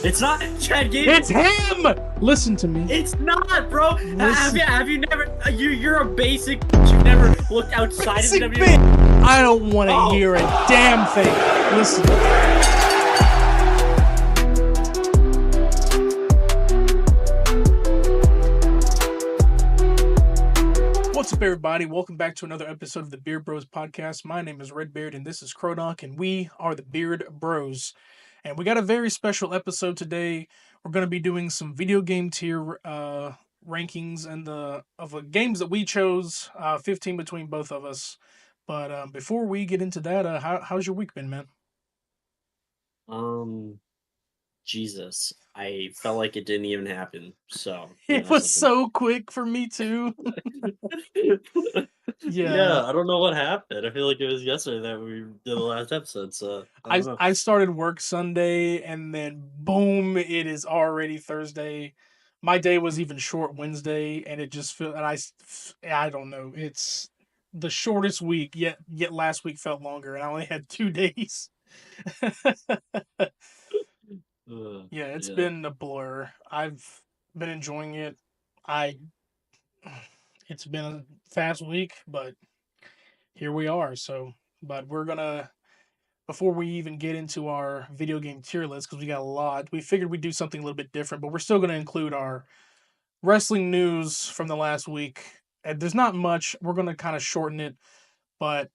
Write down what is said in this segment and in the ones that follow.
It's not Chad Gable. It's him! Listen to me. It's not, bro. Listen. Have you never? You're a basic. You've never looked outside of the WWE. I don't want to hear a damn thing. Listen. What's up, everybody? Welcome back to another episode of the Beard Bros podcast. My name is RedBeard, and this is Crodock, and we are the Beard Bros. And we got a very special episode today. We're going to be doing some video game tier rankings and of the games that we chose, 15 between both of us. But before we get into that, how's your week been, man? Jesus, I felt like it didn't even happen. So it was so quick for me too. Yeah, I don't know what happened. I feel like it was yesterday that we did the last episode. So I started work Sunday, and then boom, it is already Thursday. My day was even short Wednesday, and it just felt. And I don't know. It's the shortest week yet. Yet last week felt longer, and I only had 2 days. Yeah, it's been a blur. I've been enjoying it. It's been a fast week, but here we are. So, but we're gonna, before we even get into our video game tier list, because we got a lot, we figured we'd do something a little bit different, but we're still gonna include our wrestling news from the last week. And there's not much. We're gonna kind of shorten it, but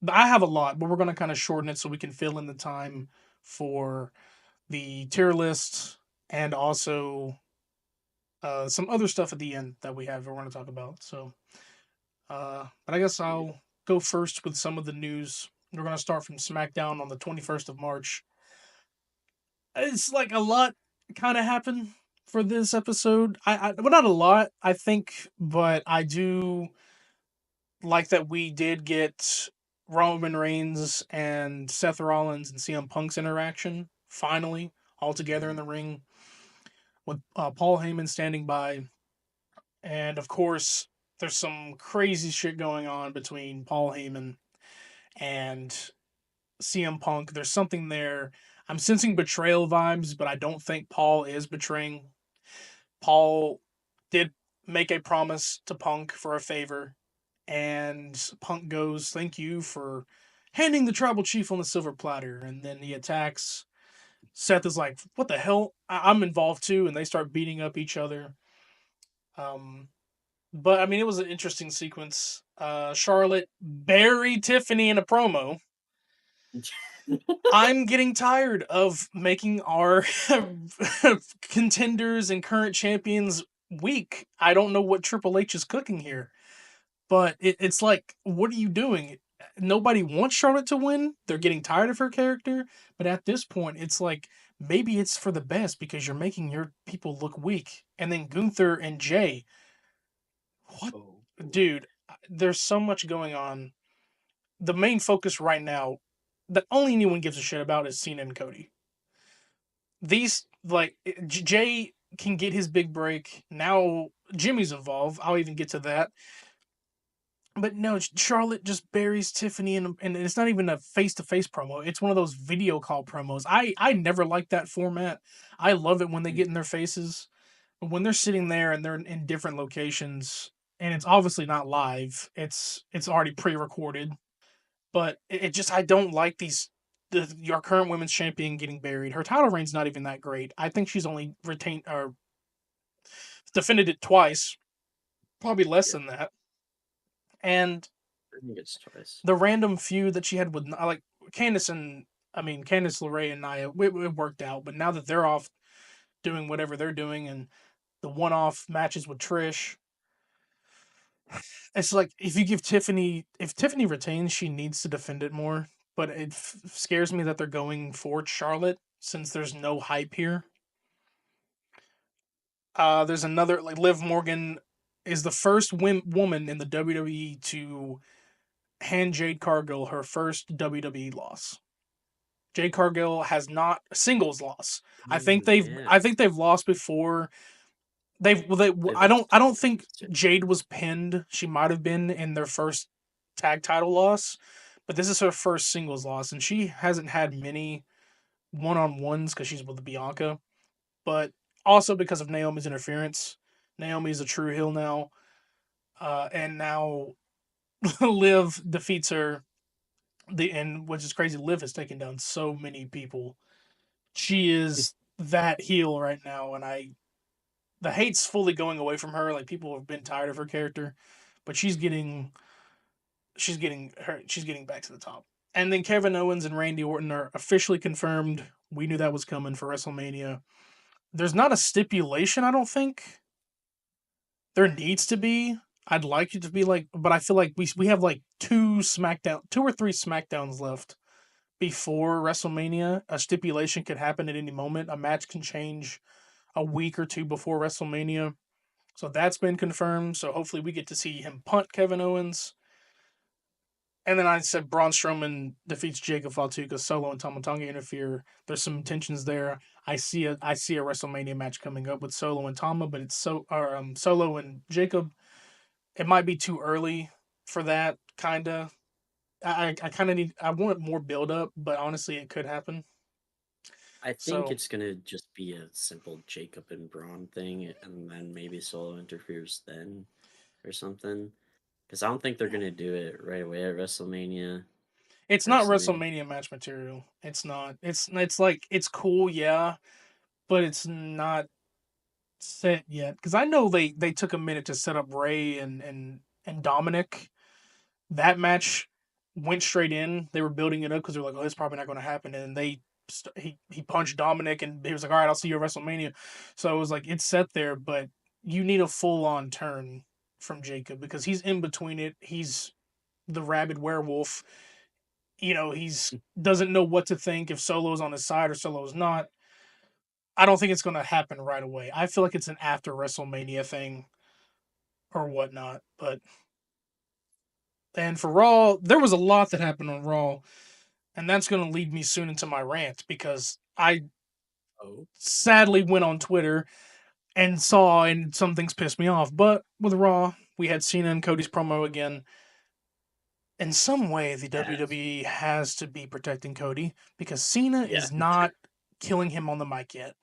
I have a lot, but we're gonna kind of shorten it so we can fill in the time for the tier list and also some other stuff at the end that we have we're going to talk about. So, but I guess I'll go first with some of the news. We're going to start from SmackDown on the 21st of March. It's like a lot kind of happened for this episode. Well, not a lot, I think, but I do like that we did get Roman Reigns and Seth Rollins and CM Punk's interaction finally all together in the ring with Paul Heyman standing by. And of course, there's some crazy shit going on between Paul Heyman and CM Punk. There's something there. I'm sensing betrayal vibes, but I don't think Paul is betraying. Paul did make a promise to Punk for a favor, and Punk goes, "Thank you for handing the tribal chief on the silver platter," and then he attacks. Seth is like, "What the hell? I'm involved too," and they start beating up each other. But I mean, it was an interesting sequence. Charlotte buried Tiffany in a promo. I'm getting tired of making our contenders and current champions weak. I don't know what Triple H is cooking here, but it's like, what are you doing? Nobody wants Charlotte to win. They're getting tired of her character. But at this point, it's like, maybe it's for the best because you're making your people look weak. And then Gunther and Jay. What? Dude, there's so much going on. The main focus right now that only anyone gives a shit about is Cena and Cody. These, like, Jay can get his big break. Now Jimmy's involved. I'll even get to that. But no, Charlotte just buries Tiffany, and it's not even a face-to-face promo. It's one of those video call promos. I never liked that format. I love it when they get in their faces. But when they're sitting there and they're in different locations, and it's obviously not live, it's already pre-recorded. But it just, I don't like your current women's champion getting buried. Her title reign's not even that great. I think she's only retained or defended it twice, probably less than that. And I think it's twice. The random feud that she had with, like, Candice LeRae and Nia, it worked out. But now that they're off doing whatever they're doing, and the one-off matches with Trish, it's like, if Tiffany retains, she needs to defend it more. But it scares me that they're going for Charlotte since there's no hype here. There's another, like, Liv Morgan is the first woman in the WWE to hand Jade Cargill her first WWE loss. Jade Cargill has not a singles loss. I think they've lost before. I don't think Jade was pinned. She might have been in their first tag title loss, but this is her first singles loss, and she hasn't had many one-on-ones because she's with Bianca, but also because of Naomi's interference. Naomi is a true heel now, and now Liv defeats her. And which is crazy. Liv has taken down so many people. She is that heel right now, and the hate's fully going away from her. Like people have been tired of her character, but she's getting back to the top. And then Kevin Owens and Randy Orton are officially confirmed. We knew that was coming for WrestleMania. There's not a stipulation, I don't think. There needs to be. I'd like it to be like, but I feel like we have like two or three SmackDowns left before WrestleMania. A stipulation could happen at any moment. A match can change a week or two before WrestleMania. So that's been confirmed. So hopefully we get to see him punt Kevin Owens. And then I said Braun Strowman defeats Jacob Fatu because Solo and Tama Tonga interfere. There's some tensions there. I see a WrestleMania match coming up with Solo and Tama, but it's Solo and Jacob. It might be too early for that. Kinda. I kind of I want more build up, but honestly, it could happen. I think So it's gonna just be a simple Jacob and Braun thing, and then maybe Solo interferes then, or something. Because I don't think they're gonna do it right away at WrestleMania. it's not Personally, WrestleMania match material. It's not. It's like it's cool, yeah, but it's not set yet. Because I know they took a minute to set up Ray and Dominic. That match went straight in. They were building it up because they're like, oh, it's probably not going to happen, and he punched Dominic, and he was like, all right, I'll see you at WrestleMania. So it was like it's set there, but you need a full on turn from Jacob because he's in between it. He's the rabid werewolf. He's doesn't know what to think if Solo's on his side or Solo's not. I don't think it's going to happen right away. I feel like it's an after WrestleMania thing or whatnot. But and for Raw, there was a lot that happened on Raw, and that's going to lead me soon into my rant because I oh sadly went on Twitter and saw, and some things pissed me off. But with Raw, we had Cena and Cody's promo again. In some way, the yes, WWE has to be protecting Cody because Cena yeah, is not killing him on the mic yet.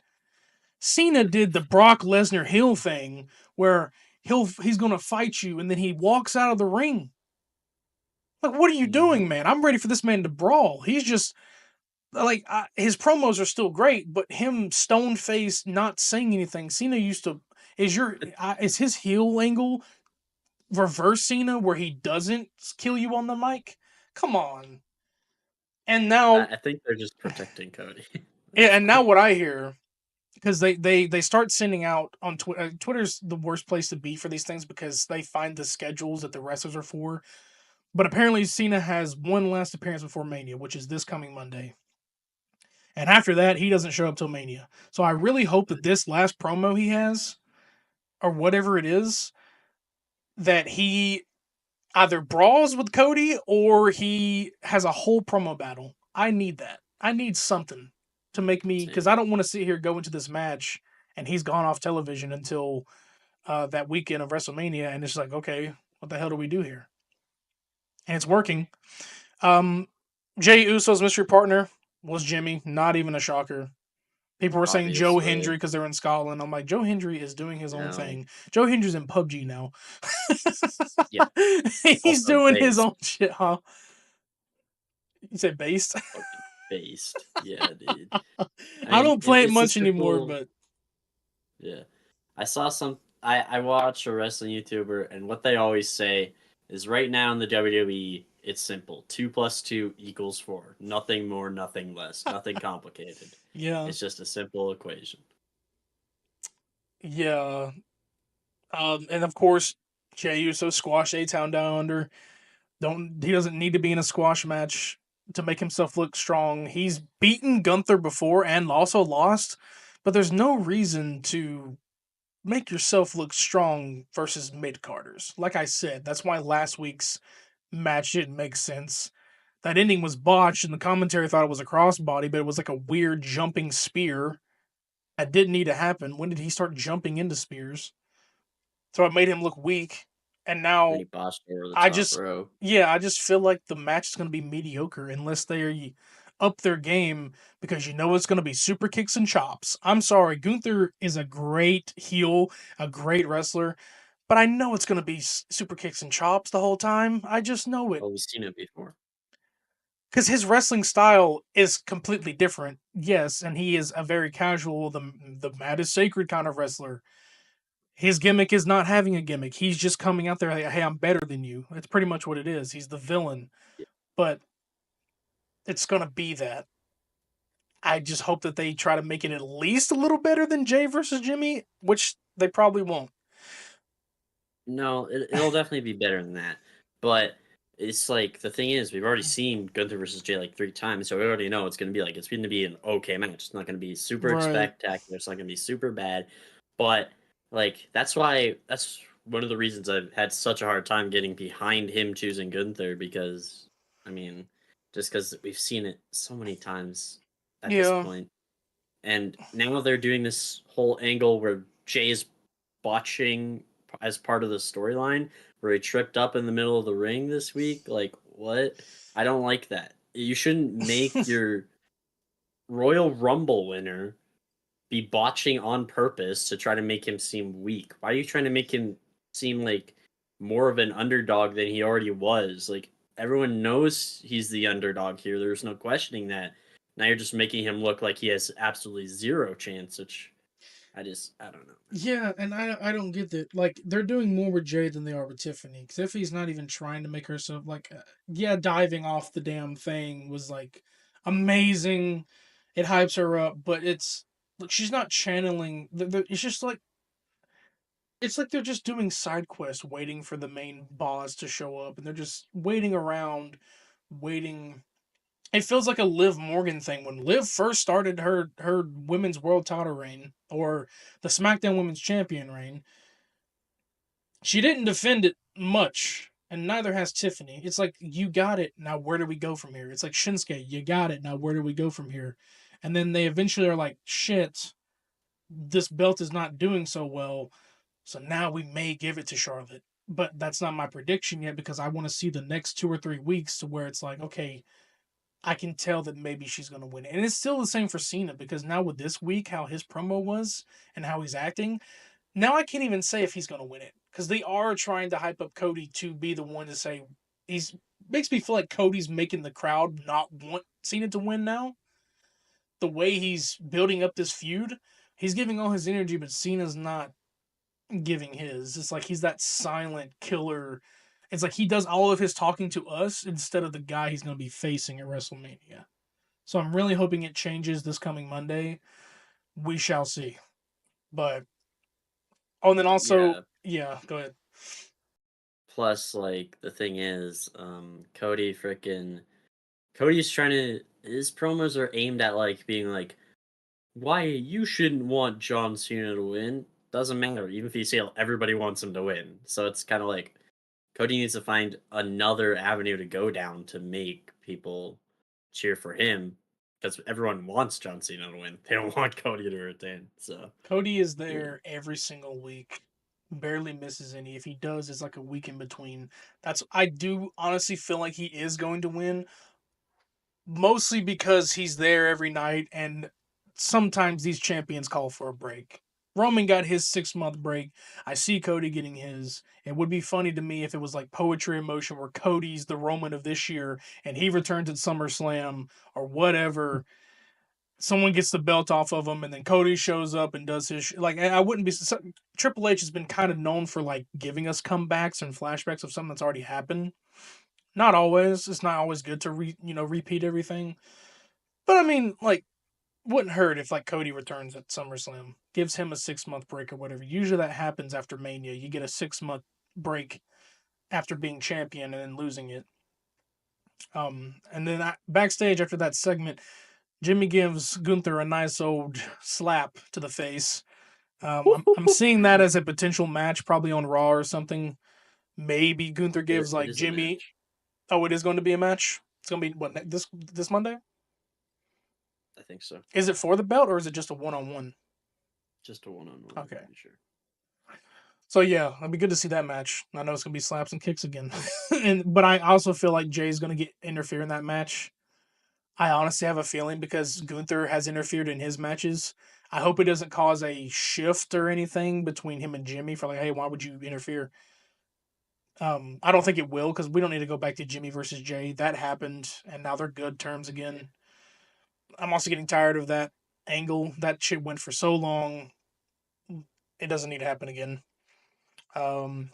Cena did the Brock Lesnar heel thing where he's going to fight you and then he walks out of the ring. Like, what are you doing, hmm man? I'm ready for this man to brawl. He's just like his promos are still great, but him stone faced not saying anything. Cena used to is his heel angle reverse Cena where he doesn't kill you on the mic? Come on. And now I think they're just protecting Cody at yeah, this and now point. what I hear because they start sending out on Twitter. Twitter's the worst place to be for these things because they find the schedules that the wrestlers are for. But apparently, Cena has one last appearance before Mania, which is this coming Monday. And after that, he doesn't show up till Mania. So I really hope that this last promo he has, or whatever it is, that he either brawls with Cody or he has a whole promo battle. I need that. I need something to make me because Same. I don't want to sit here go into this match and he's gone off television until that weekend of WrestleMania, and it's like, okay, what the hell do we do here? And it's working. Um, Jay Uso's mystery partner was Jimmy. Not even a shocker. People were saying Joe Hendry Obviously, because they're in Scotland. I'm like, Joe Hendry is doing his own no, thing. Joe Hendry's in PUBG now. yeah. He's Also doing his based, own shit, huh? You said based? fucking based. Yeah, dude. I I mean, don't play it it's a much anymore, simple. but Yeah, I saw some. I watch a wrestling YouTuber, and what they always say is right now in the WWE, it's simple: 2 plus 2 equals 4. Nothing more, nothing less, nothing complicated. yeah, It's just a simple equation. yeah. And of course, Jay Uso squashed A Town Down Under. Don't he doesn't need to be in a squash match to make himself look strong. He's beaten Gunther before and also lost, but there's no reason to make yourself look strong versus mid carders. Like I said, that's why last week's match didn't make sense. That ending was botched, and the commentary thought it was a crossbody, but it was like a weird jumping spear that didn't need to happen. When did he start jumping into spears? So it made him look weak. And Then now he botched over the I top just, row. yeah, I just feel like the match is going to be mediocre unless they up their game because you know it's going to be super kicks and chops. I'm sorry, Gunther is a great heel, a great wrestler, but I know it's going to be super kicks and chops the whole time. I just know it. Well, we've seen it before. Because his wrestling style is completely different, yes, and he is a very casual, the mat is sacred kind of wrestler. His gimmick is not having a gimmick. He's just coming out there like, hey, I'm better than you. That's pretty much what it is. He's the villain, Yeah. but it's gonna be that. I just hope that they try to make it at least a little better than Jay versus Jimmy, which they probably won't. No, it'll definitely be better than that. But it's like the thing is, we've already seen Gunther versus Jay like 3 times, so we already know it's going to be like it's going to be an okay match. It's not going to be super Right. spectacular. It's not going to be super bad. But like that's one of the reasons I've had such a hard time getting behind him choosing Gunther because I mean, just because we've seen it so many times at this Yeah. point. And now they're doing this whole angle where Jay's botching as part of the storyline, where he tripped up in the middle of the ring this week. Like, what? I don't like that. You shouldn't make your Royal Rumble winner be botching on purpose to try to make him seem weak. Why are you trying to make him seem like more of an underdog than he already was? Like, everyone knows he's the underdog here. There's no questioning that. Now you're just making him look like he has absolutely zero chance, which I don't know. Yeah, and I don't get that. Like they're doing more with Jay than they are with Tiffany. Tiffany's not even trying to make herself like, yeah, diving off the damn thing was like amazing. It hypes her up, but it's like she's not channeling. It's just like it's like they're just doing side quests, waiting for the main boss to show up, and they're just waiting around, waiting. It feels like a Liv Morgan thing when Liv first started her women's world title reign or the SmackDown Women's Champion reign. She didn't defend it much, and neither has Tiffany. It's like you got it now. Where do we go from here? It's like Shinsuke, you got it now. Where do we go from here? And then they eventually are like, shit, this belt is not doing so well. So now we may give it to Charlotte. But that's not my prediction yet because I want to see the next 2 or 3 weeks to where it's like, okay, I can tell that maybe she's going to win it. And it's still the same for Cena because now with this week, how his promo was and how he's acting, now I can't even say if he's going to win it because they are trying to hype up Cody to be the one to say he's makes me feel like Cody's making the crowd not want Cena to win now. The way he's building up this feud, he's giving all his energy, but Cena's not giving his. It's like he's that silent killer. It's like he does all of his talking to us instead of the guy he's going to be facing at WrestleMania. So I'm really hoping it changes this coming Monday. We shall see. But oh, and then also, Yeah. yeah, go ahead. Plus, like the thing is, Cody's trying to his promos are aimed at like being like, why you shouldn't want John Cena to win. Doesn't matter, even if you say everybody wants him to win. So it's kind of like Cody needs to find another avenue to go down to make people cheer for him because everyone wants John Cena to win. They don't want Cody to retain. So Cody is yeah, there every single week. Barely misses any. If he does, it's like a week in between. That's I do honestly feel like he is going to win, mostly because he's there every night and sometimes these champions call for a break. Roman got his 6 month break. I see Cody getting his. It would be funny to me if it was like poetry in motion where Cody's the Roman of this year and he returns at SummerSlam or whatever. Someone gets the belt off of him and then Cody shows up and does his like I wouldn't be Triple H has been kind of known for like giving us comebacks and flashbacks of something that's already happened. Not always. It's not always good to repeat everything. But I mean, like, wouldn't hurt if like Cody returns at SummerSlam, gives him a 6 month break or whatever. Usually that happens after Mania. You get a 6 month break after being champion and then losing it. And then backstage after that segment, Jimmy gives Gunther a nice old slap to the face. I'm seeing that as a potential match, probably on Raw or something. Maybe Gunther gives it like is a Jimmy. match. Oh, it is going to be a match. It's going to be what this Monday. I think so. Is it for the belt or is it just a one on one? Just a one-on-one. I'm Okay. pretty sure. So yeah, it'd be good to see that match. I know it's gonna be slaps and kicks again, but I also feel like Jay's gonna get interfere in that match. I honestly have a feeling because Gunther has interfered in his matches. I hope it doesn't cause a shift or anything between him and Jimmy for like, hey, why would you interfere? I don't think it will because we don't need to go back to Jimmy versus Jay. That happened, and now they're good terms again. I'm also getting tired of that angle. That shit went for so long. It doesn't need to happen again. Um,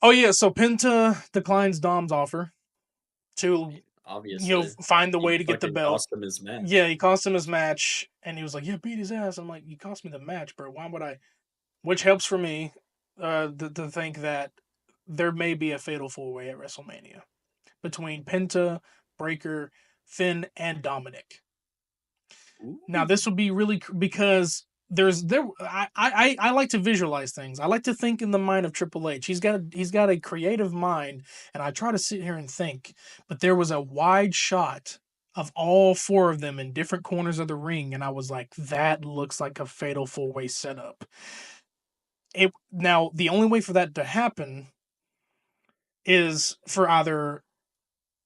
oh yeah, so Penta declines Dom's offer to Obviously, find the you way to get the fucking belt. cost him his Yeah, match. he cost him his match, and he was like, "Yeah, beat his ass." I'm like, "You cost me the match, bro. Why would I?" Which helps for me, to think that there may be a fatal four way at WrestleMania between Penta, Breaker, Finn, and Dominic. Now Ooh. this would be really because I like to visualize things. I like to think in the mind of Triple H. He's got a creative mind, and I try to sit here and think. But there was a wide shot of all four of them in different corners of the ring, and I was like, that looks like a fatal four way setup. It now the only way for that to happen is for either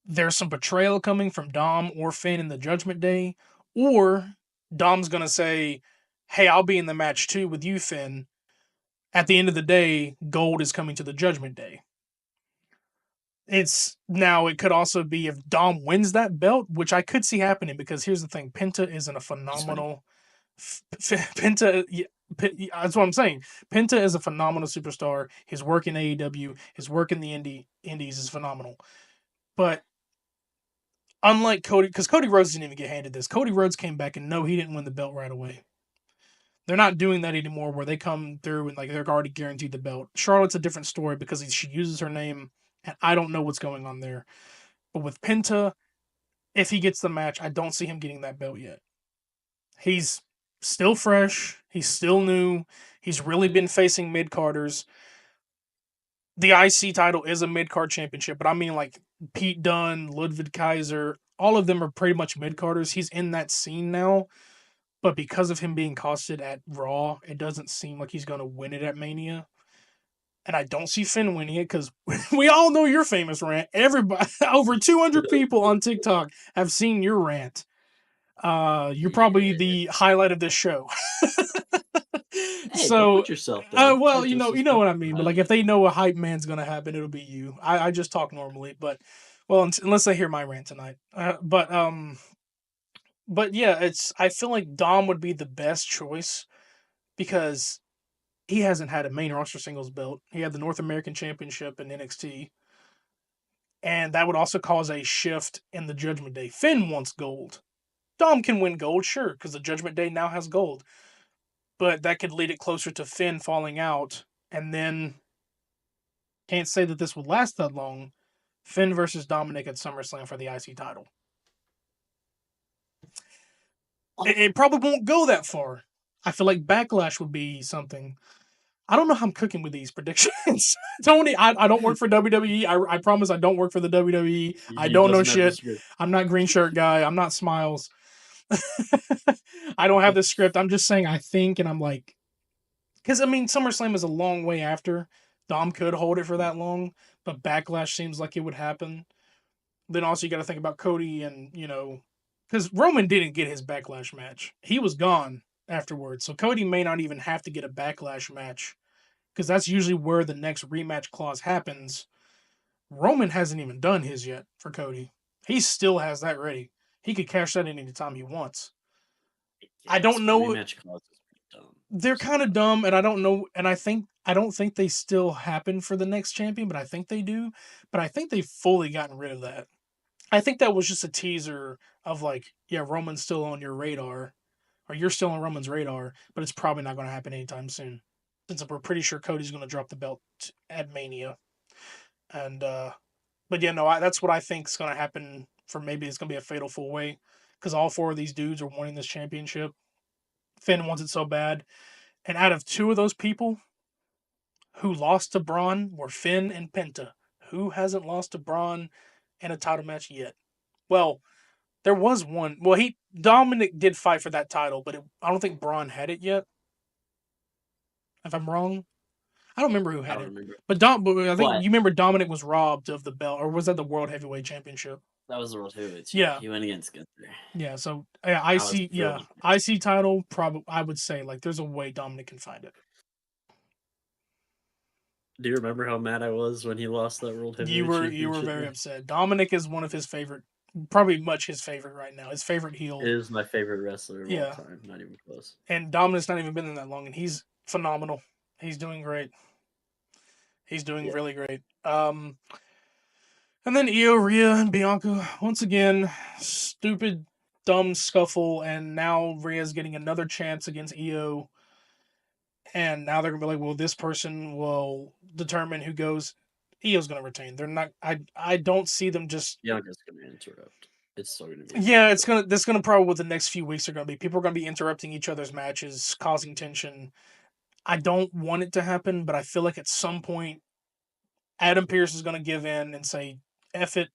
there's some betrayal coming from Dom or Finn in the Judgment Day, or Dom's gonna say, "Hey, I'll be in the match too with you, Finn." At the end of the day, Gold is coming to the Judgment Day. It's now it could also be if Dom wins that belt, which I could see happening because here's the thing: Penta isn't a He's winning. phenomenal. Penta, yeah, that's what I'm saying. Penta is a phenomenal superstar. His work in AEW, his work in the indies is phenomenal. But unlike Cody, because Cody Rhodes didn't even get handed this. Cody Rhodes came back and no, he didn't win the belt right away. They're not doing that anymore, where they come through and like they're already guaranteed the belt. Charlotte's a different story because she uses her name, and I don't know what's going on there. But with Penta, if he gets the match, I don't see him getting that belt yet. He's still fresh. He's still new. He's really been facing mid carders. The IC title is a mid card championship, but I mean like Pete Dunne, Ludwig Kaiser, all of them are pretty much mid carders. He's in that scene now, but because of him being costed at Raw, it doesn't seem like he's going to win it at Mania. And I don't see Finn winning it because we all know your famous rant. Everybody, over 200 people on TikTok have seen your rant. You're probably Yeah. the highlight of this show. Hey, don't So, put yourself down. well, You're just as you know much what I of a mean. But like, if highlight. they know a hype man's gonna happen, it'll be you. I just talk normally, but well, unless they hear my rant tonight. But yeah, it's. I feel like Dom would be the best choice because he hasn't had a main roster singles belt. He had the North American Championship in NXT, and that would also cause a shift in the Judgment Day. Finn wants gold. Dom can win gold, sure, because the Judgment Day now has gold, but that could lead it closer to Finn falling out, and then can't say that this would last that long. Finn versus Dominic at SummerSlam for the IC title. It probably won't go that far. I feel like Backlash would be something. I don't know how I'm cooking with these predictions. Tony, I don't work for WWE. I promise I don't work for the WWE. I He don't know doesn't have the shit. script. I'm not green shirt guy. I'm not Smiles. I don't have the script. I'm just saying I think, and I'm like, because I mean, SummerSlam is a long way after. Dom could hold it for that long, but Backlash seems like it would happen. Then also you got to think about Cody and because Roman didn't get his Backlash match. He was gone afterwards, so Cody may not even have to get a Backlash match because that's usually where the next rematch clause happens. Roman hasn't even done his yet for Cody. He still has that ready. He could cash that in anytime he wants. I Yes, don't but know. rematch clause is pretty dumb They're kind of sometimes. dumb, and I don't know. And I don't think they still happen for the next champion, but I think they do. But I think they've fully gotten rid of that. I think that was just a teaser of like, yeah, Roman's still on your radar, or you're still on Roman's radar, but it's probably not going to happen anytime soon, since we're pretty sure Cody's going to drop the belt at Mania. And but yeah, no, that's what I think is going to happen. For maybe it's going to be a fatal four way because all four of these dudes are wanting this championship. Finn wants it so bad, and out of two of those people who lost to Braun were Finn and Penta. Who hasn't lost to Braun in a title match yet? Well, there was one. Well, he Dominic did fight for that title, but I don't think Braun had it yet. If I'm wrong, I don't remember who I had don't it. remember. But I think But you remember Dominic was robbed of the belt, or was that the World Heavyweight Championship? That was the World Heavyweight Champion. Yeah, He went against Gunther. yeah. So I was really IC title. Probably, I would say like there's a way Dominic can find it. Do you remember how mad I was when he lost that World Heavyweight You were Championship? very upset. Dominic is one of his favorite, probably much his favorite right now. His favorite heel. It is my favorite wrestler of all Yeah, time. Not even close. and Dominic's not even been in that long, and he's phenomenal. He's doing great. He's doing Yeah. really great. And then Io, Rhea, and Bianca once again, stupid, dumb scuffle, and now Rhea's getting another chance against Io, and now they're gonna be like, well, this person will determine who goes. Io's gonna retain. They're not. I don't see them just. Bianca's gonna interrupt. It's still gonna be a Yeah, match, it's gonna. That's gonna probably what the next few weeks are gonna be. People are gonna be interrupting each other's matches, causing tension. I don't want it to happen, but I feel like at some point, Adam Pearce is gonna give in and say, "F it,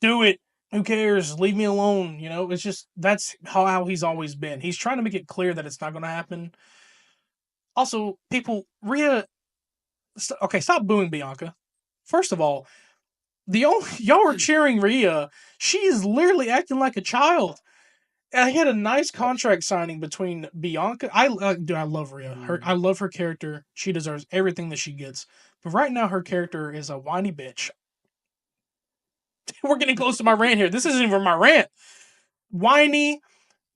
do it. Who cares? Leave me alone." You know, it's just that's how he's always been. He's trying to make it clear that it's not gonna happen. Also, people, Rhea, okay, stop booing Bianca. First of all, the only y'all are cheering Rhea. She is literally acting like a child. I had a nice contract signing between Bianca. Dude, I love Rhea. I love her character. She deserves everything that she gets. But right now, her character is a whiny bitch. We're getting close to my rant here. This isn't even my rant. Whiny,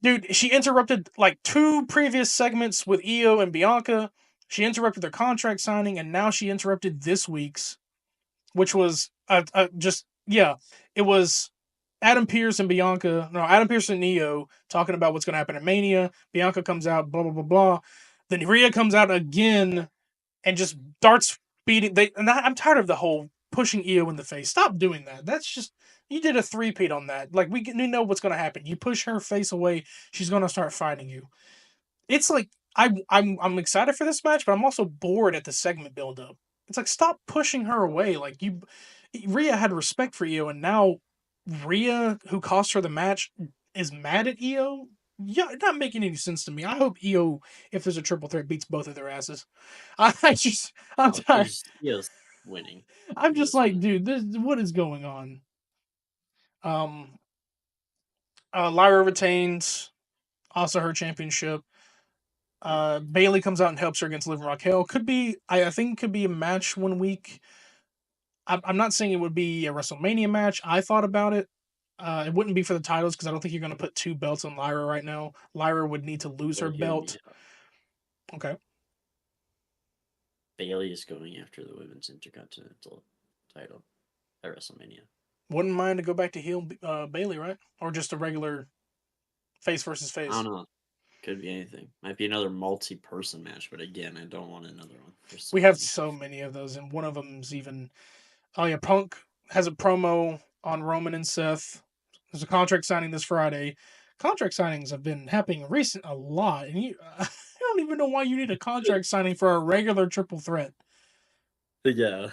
dude. She interrupted like 2 previous segments with Io and Bianca. She interrupted their contract signing, and now she interrupted this week's, which was just yeah. It was Adam Pearce and Bianca, no, Adam Pearce and Neo talking about what's going to happen at Mania. Bianca comes out, blah blah blah blah. Then Rhea comes out again and just darts beating. I'm tired of the whole pushing Io in the face. Stop doing that. That's just you did a three-peat on that. Like we know what's going to happen. You push her face away, she's going to start fighting you. It's like I'm excited for this match, but I'm also bored at the segment buildup. It's like stop pushing her away. Like you, Rhea had respect for Io, and now Rhea, who cost her the match, is mad at Io. Yeah, it's not making any sense to me. I hope Io, if there's a triple threat, beats both of their asses. I'm Oh, tired. Io's winning. I'm just Io's like, winning. dude, what is going on? Um, Lyra retains also her championship. Bailey comes out and helps her against Liv and Raquel. Could be, I think, it could be a match one week. I'm not saying it would be a WrestleMania match. I thought about it. It wouldn't be for the titles because I don't think you're going to put 2 belts on Lyra right now. Lyra would need to lose her Well, hear me belt. out. Okay. Bailey is going after the women's intercontinental title at WrestleMania. Wouldn't mind to go back to heel Bailey, right? Or just a regular face versus I face. don't know. Could be anything. Might be another multi-person match, but again, I don't want another one. There's so We have many. so many of those, and one of them's even. Oh yeah, Punk has a promo on Roman and Seth. There's a contract signing this Friday. Contract signings have been happening a lot, and I don't even know why you need a contract signing for a regular triple threat. Yeah.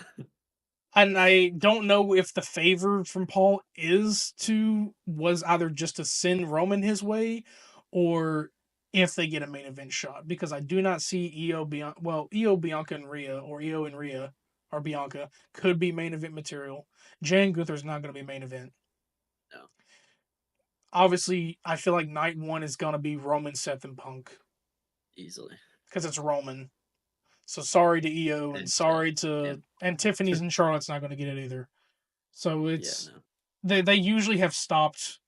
And I don't know if the favor from Paul was either just to send Roman his way, or if they get a main event shot, because I do not see Io, Bianca, and Rhea, or Io and Rhea, or Bianca could be main event material. Jay and Gunther's not going to be main event. No. Obviously, I feel like night one is going to be Roman, Seth, and Punk Easily. because it's Roman. So sorry to Io and And sorry yeah. and Tiffany's and Charlotte's not going to get it either. So Yeah, it's no. they usually have stopped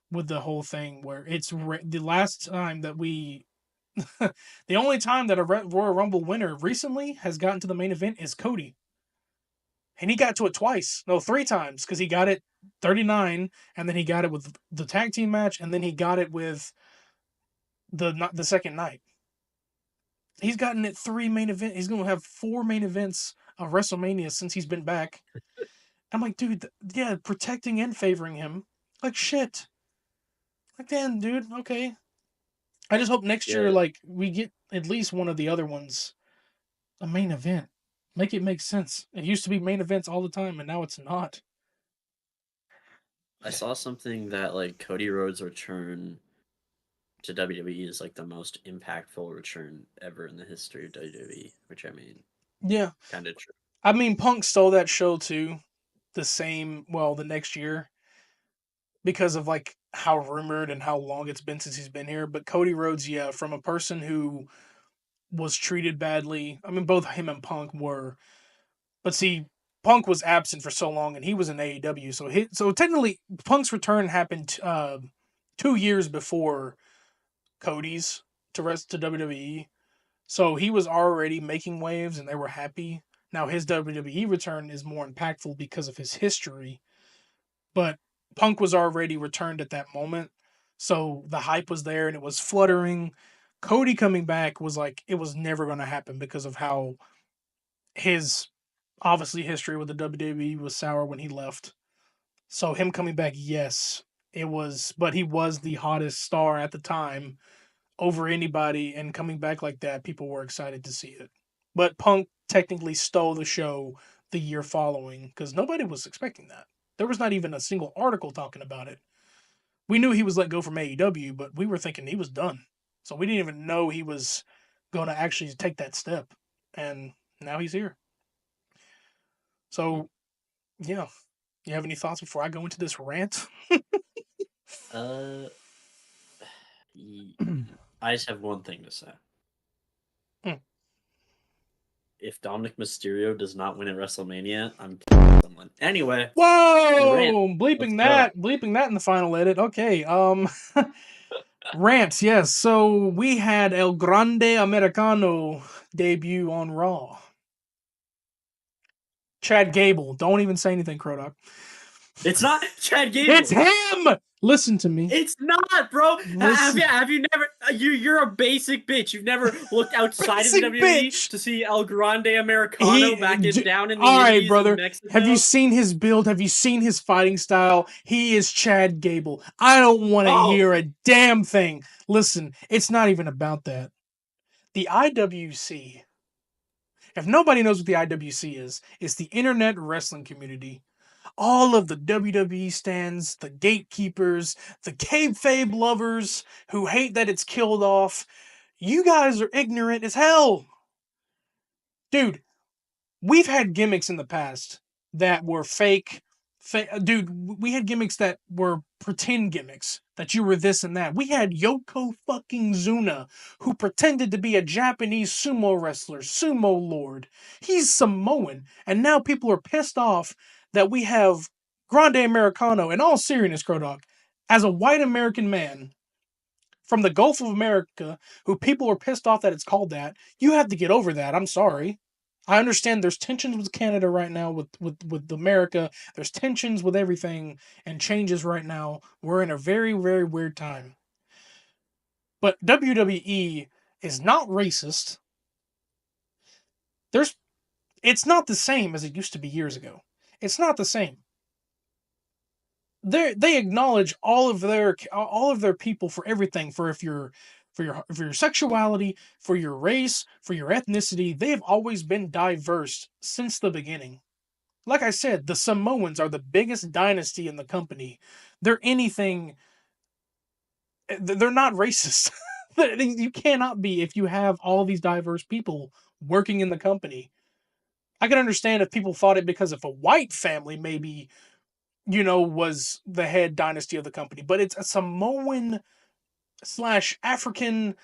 with the whole thing where the last time that the only time that a Royal Rumble winner recently has gotten to the main event is Cody. And he got to it twice. No, 3 times because he got it 39 and then he got it with the tag team match and then he got it with the second night. He's gotten it 3 main event. He's going to have 4 main events of WrestleMania since he's been back. I'm like, dude, yeah, protecting and favoring him. Like shit. Like, damn, dude, okay. I just hope next year, Yeah. like, we get at least one of the other ones a main event. Make it make sense. It used to be main events all the time, and now it's not. I saw something that like Cody Rhodes' return to WWE is like the most impactful return ever in the history of WWE, which I mean, Yeah. kind of true. I mean, Punk stole that show too. The next year. because of like how rumored and how long it's been since he's been here. But Cody Rhodes, yeah, from a person who was treated badly. I mean, both him and Punk were, but see, Punk was absent for so long, and he was in AEW. So technically, Punk's return happened 2 years before Cody's to WWE. So he was already making waves, and they were happy. Now his WWE return is more impactful because of his history, but Punk was already returned at that moment. So the hype was there and it was fluttering. Cody coming back was like it was never going to happen because of how his obviously history with the WWE was sour when he left. So him coming back, yes, it was, but he was the hottest star at the time over anybody, and coming back like that, people were excited to see it. But Punk technically stole the show the year following because nobody was expecting that. There was not even a single article talking about it. We knew he was let go from AEW, but we were thinking he was done. So we didn't even know he was going to actually take that step. And now he's here. So, yeah. You have any thoughts before I go into this rant? Uh, I just have one thing to say. Mm. If Dominic Mysterio does not win at WrestleMania, I'm killing someone. Anyway, Whoa! Let's go. Bleeping that in the final edit. Okay. Rants, yes. So we had El Grande Americano debut on Raw. Chad Gable. Don't even say anything, Crodoc. It's not Chad Gable. It's him. Listen to me. It's not, bro. Listen. Have you never? You're a basic bitch. You've never looked outside of the WWE bitch. to see El Grande Americano down in the all right, Indies brother. in Mexico? Have you seen his build? Have you seen his fighting style? He is Chad Gable. I don't want to hear a damn thing. Listen, it's not even about that. The IWC. If nobody knows what the IWC is, it's the internet wrestling community. All of the WWE stands, the gatekeepers, the kayfabe lovers who hate that it's killed off. You guys are ignorant as hell. Dude, we've had gimmicks in the past that were fake. Dude, we had gimmicks that were pretend gimmicks, that you were this and that. We had Yoko fucking Zuna, who pretended to be a Japanese sumo wrestler, sumo lord. He's Samoan, and now people are pissed off that we have Grande Americano, in all seriousness, Crodoc, as a white American man from the Gulf of America, who people are pissed off that it's called that. You have to get over that. I'm sorry. I understand there's tensions with Canada right now, with America. There's tensions with everything and changes right now. We're in a very, very weird time. But WWE is not racist. It's not the same as it used to be years ago. It's not the same. They acknowledge all of their people for everything, for your sexuality, for your race, for your ethnicity. They have always been diverse since the beginning. Like I said, the Samoans are the biggest dynasty in the company. They're anything. They're not racist. You cannot be if you have all these diverse people working in the company. I can understand if people thought it because if a white family maybe was the head dynasty of the company, but it's a Samoan / African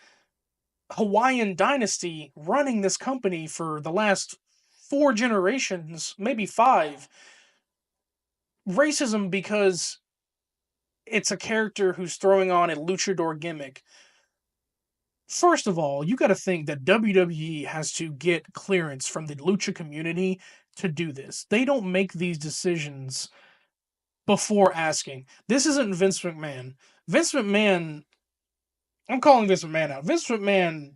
Hawaiian dynasty running this company for the last 4 generations, maybe 5. Racism because it's a character who's throwing on a luchador gimmick. First of all, you got to think that WWE has to get clearance from the lucha community to do this. They don't make these decisions before asking. This isn't Vince McMahon. Vince McMahon, I'm calling Vince McMahon out. Vince McMahon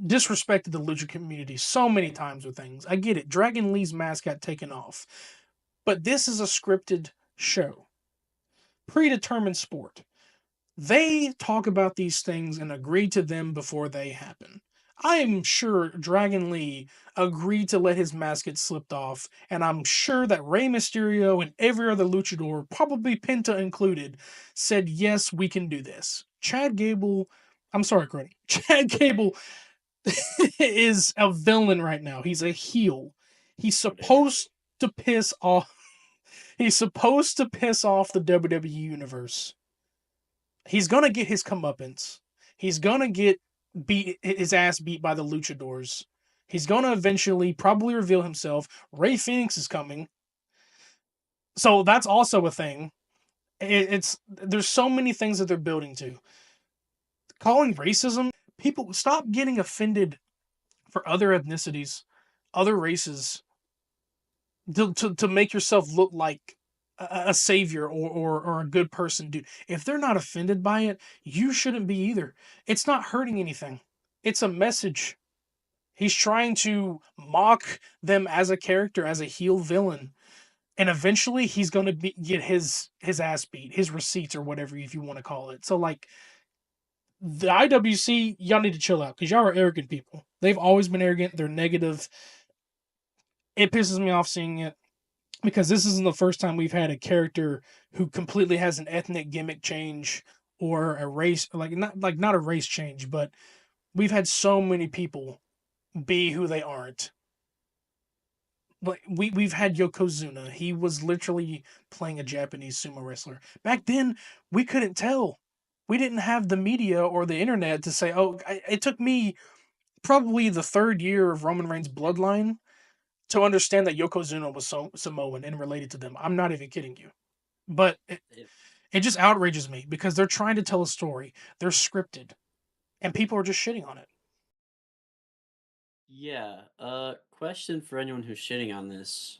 disrespected the lucha community so many times with things. I get it. Dragon Lee's mask got taken off. But this is a scripted show. Predetermined sport. They talk about these things and agree to them before they happen. I am sure Dragon Lee agreed to let his mask get slipped off, and I'm sure that Rey Mysterio and every other luchador, probably Penta included, said, yes, we can do this. Chad Gable is a villain right now. He's a heel. He's supposed to piss off He's supposed to piss off the WWE universe. He's gonna get his comeuppance. He's gonna get his ass beat by the luchadors. He's gonna eventually probably reveal himself. Ray Phoenix is coming. So that's also a thing. It's there's so many things that they're building to. Calling racism, people stop getting offended for other ethnicities, other races, to make yourself look like a savior or a good person, dude. If they're not offended by it, you shouldn't be either. It's not hurting anything. It's a message. He's trying to mock them as a character, as a heel villain. And eventually he's going to get his ass beat, his receipts or whatever if you want to call it. So like the IWC, y'all need to chill out because y'all are arrogant people. They've always been arrogant. They're negative. It pisses me off seeing it because this isn't the first time we've had a character who completely has an ethnic gimmick change or a race, not a race change, but we've had so many people be who they aren't. Like we've had Yokozuna. He was literally playing a Japanese sumo wrestler. Back then, we couldn't tell. We didn't have the media or the internet to say, "Oh, it took me probably the third year of Roman Reigns' bloodline to understand that Yokozuna was Samoan and related to them." I'm not even kidding you. But it just outrages me because they're trying to tell a story. They're scripted, and people are just shitting on it. Yeah. Question for anyone who's shitting on this,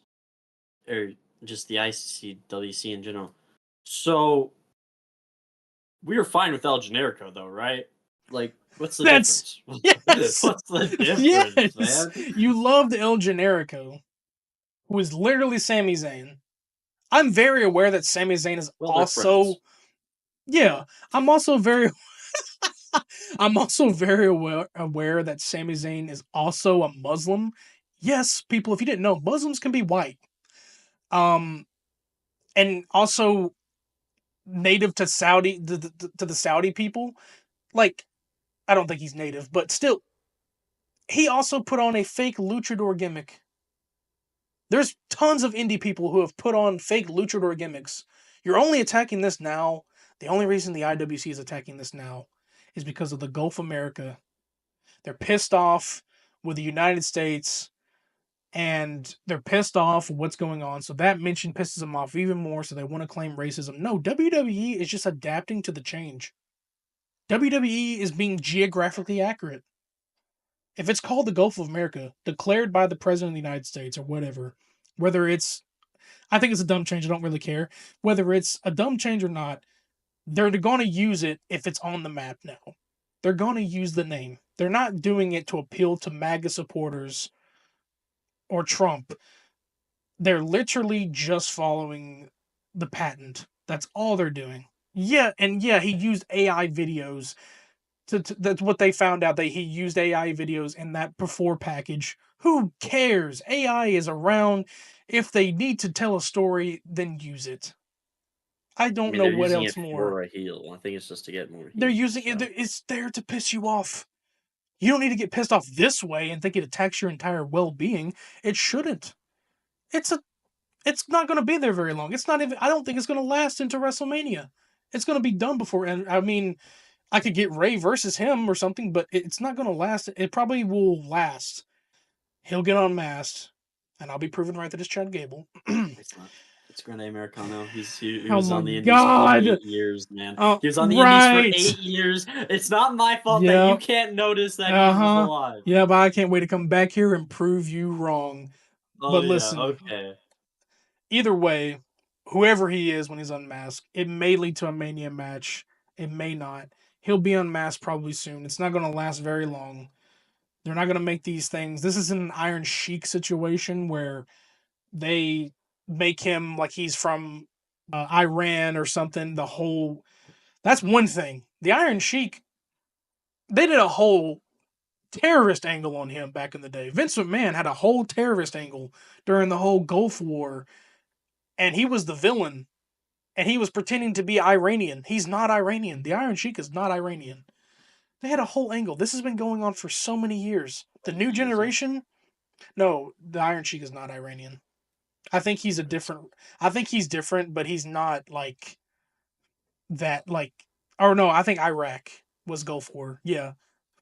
or just the ICCWC in general. So we were fine with El Generico, though, right? Like, what's the That's difference? yes, What's the difference, yes. man? You loved El Generico, who is literally Sami Zayn. I'm very aware that Sami Zayn is Well, they're also friends. yeah. I'm also very I'm also very aware that Sami Zayn is also a Muslim. Yes, people, if you didn't know, Muslims can be white. Um, and also native to to the Saudi people. Like, I don't think he's native, but still, he also put on a fake luchador gimmick. There's tons of indie people who have put on fake luchador gimmicks. You're only attacking this now. The only reason the IWC is attacking this now is because of the Gulf America. They're pissed off with the United States and they're pissed off with what's going on. So that mention pisses them off even more. So they want to claim racism. No, WWE is just adapting to the change. WWE is being geographically accurate. If it's called the Gulf of America, declared by the President of the United States or whatever, whether it's, I think it's a dumb change. I don't really care. Whether it's a dumb change or not, they're going to use it if it's on the map now. They're going to use the name. They're not doing it to appeal to MAGA supporters or Trump. They're literally just following the patent. That's all they're doing. Yeah, and yeah, he used AI videos that's what they found out, that he used AI videos in that before package. Who cares? AI is around. If they need to tell a story, then use it. I I don't mean, know they're what using else it more. for a heal. I think it's just to get more They're heat. using it. So It's there to piss you off. You don't need to get pissed off this way and think it attacks your entire well-being. It shouldn't. It's a. It's not going to be there very long. It's not even. I don't think it's going to last into WrestleMania. It's going to be done before. And I mean, I could get Ray versus him or something, but it's not going to last. It probably will last. He'll get unmasked, and I'll be proven right that it's Chad Gable. it's not. It's Grande Americano. He Oh was my on the Indies for god! 8 years, man. Oh, He was on the Indies for right. 8 years. It's not my fault that you Yep. can't notice that Uh he's huh. alive. Yeah, but I can't wait to come back here and prove you wrong. Oh But yeah, listen, okay. either way, whoever he is when he's unmasked, it may lead to a Mania match. It may not. He'll be unmasked probably soon. It's not going to last very long. They're not going to make these things. This isn't an Iron Sheik situation where they make him like he's from Iran or something. The whole that's one thing. The Iron Sheik, they did a whole terrorist angle on him back in the day. Vince McMahon had a whole terrorist angle during the whole Gulf War, and he was the villain, and he was pretending to be Iranian. He's not Iranian. The Iron Sheik is not Iranian. They had a whole angle. This has been going on for so many years. The new Is it? generation, no, the Iron Sheik is not Iranian. I think he's a different. I think he's different, but he's not like that. Like, or no, I think Iraq was Gulf War. Yeah,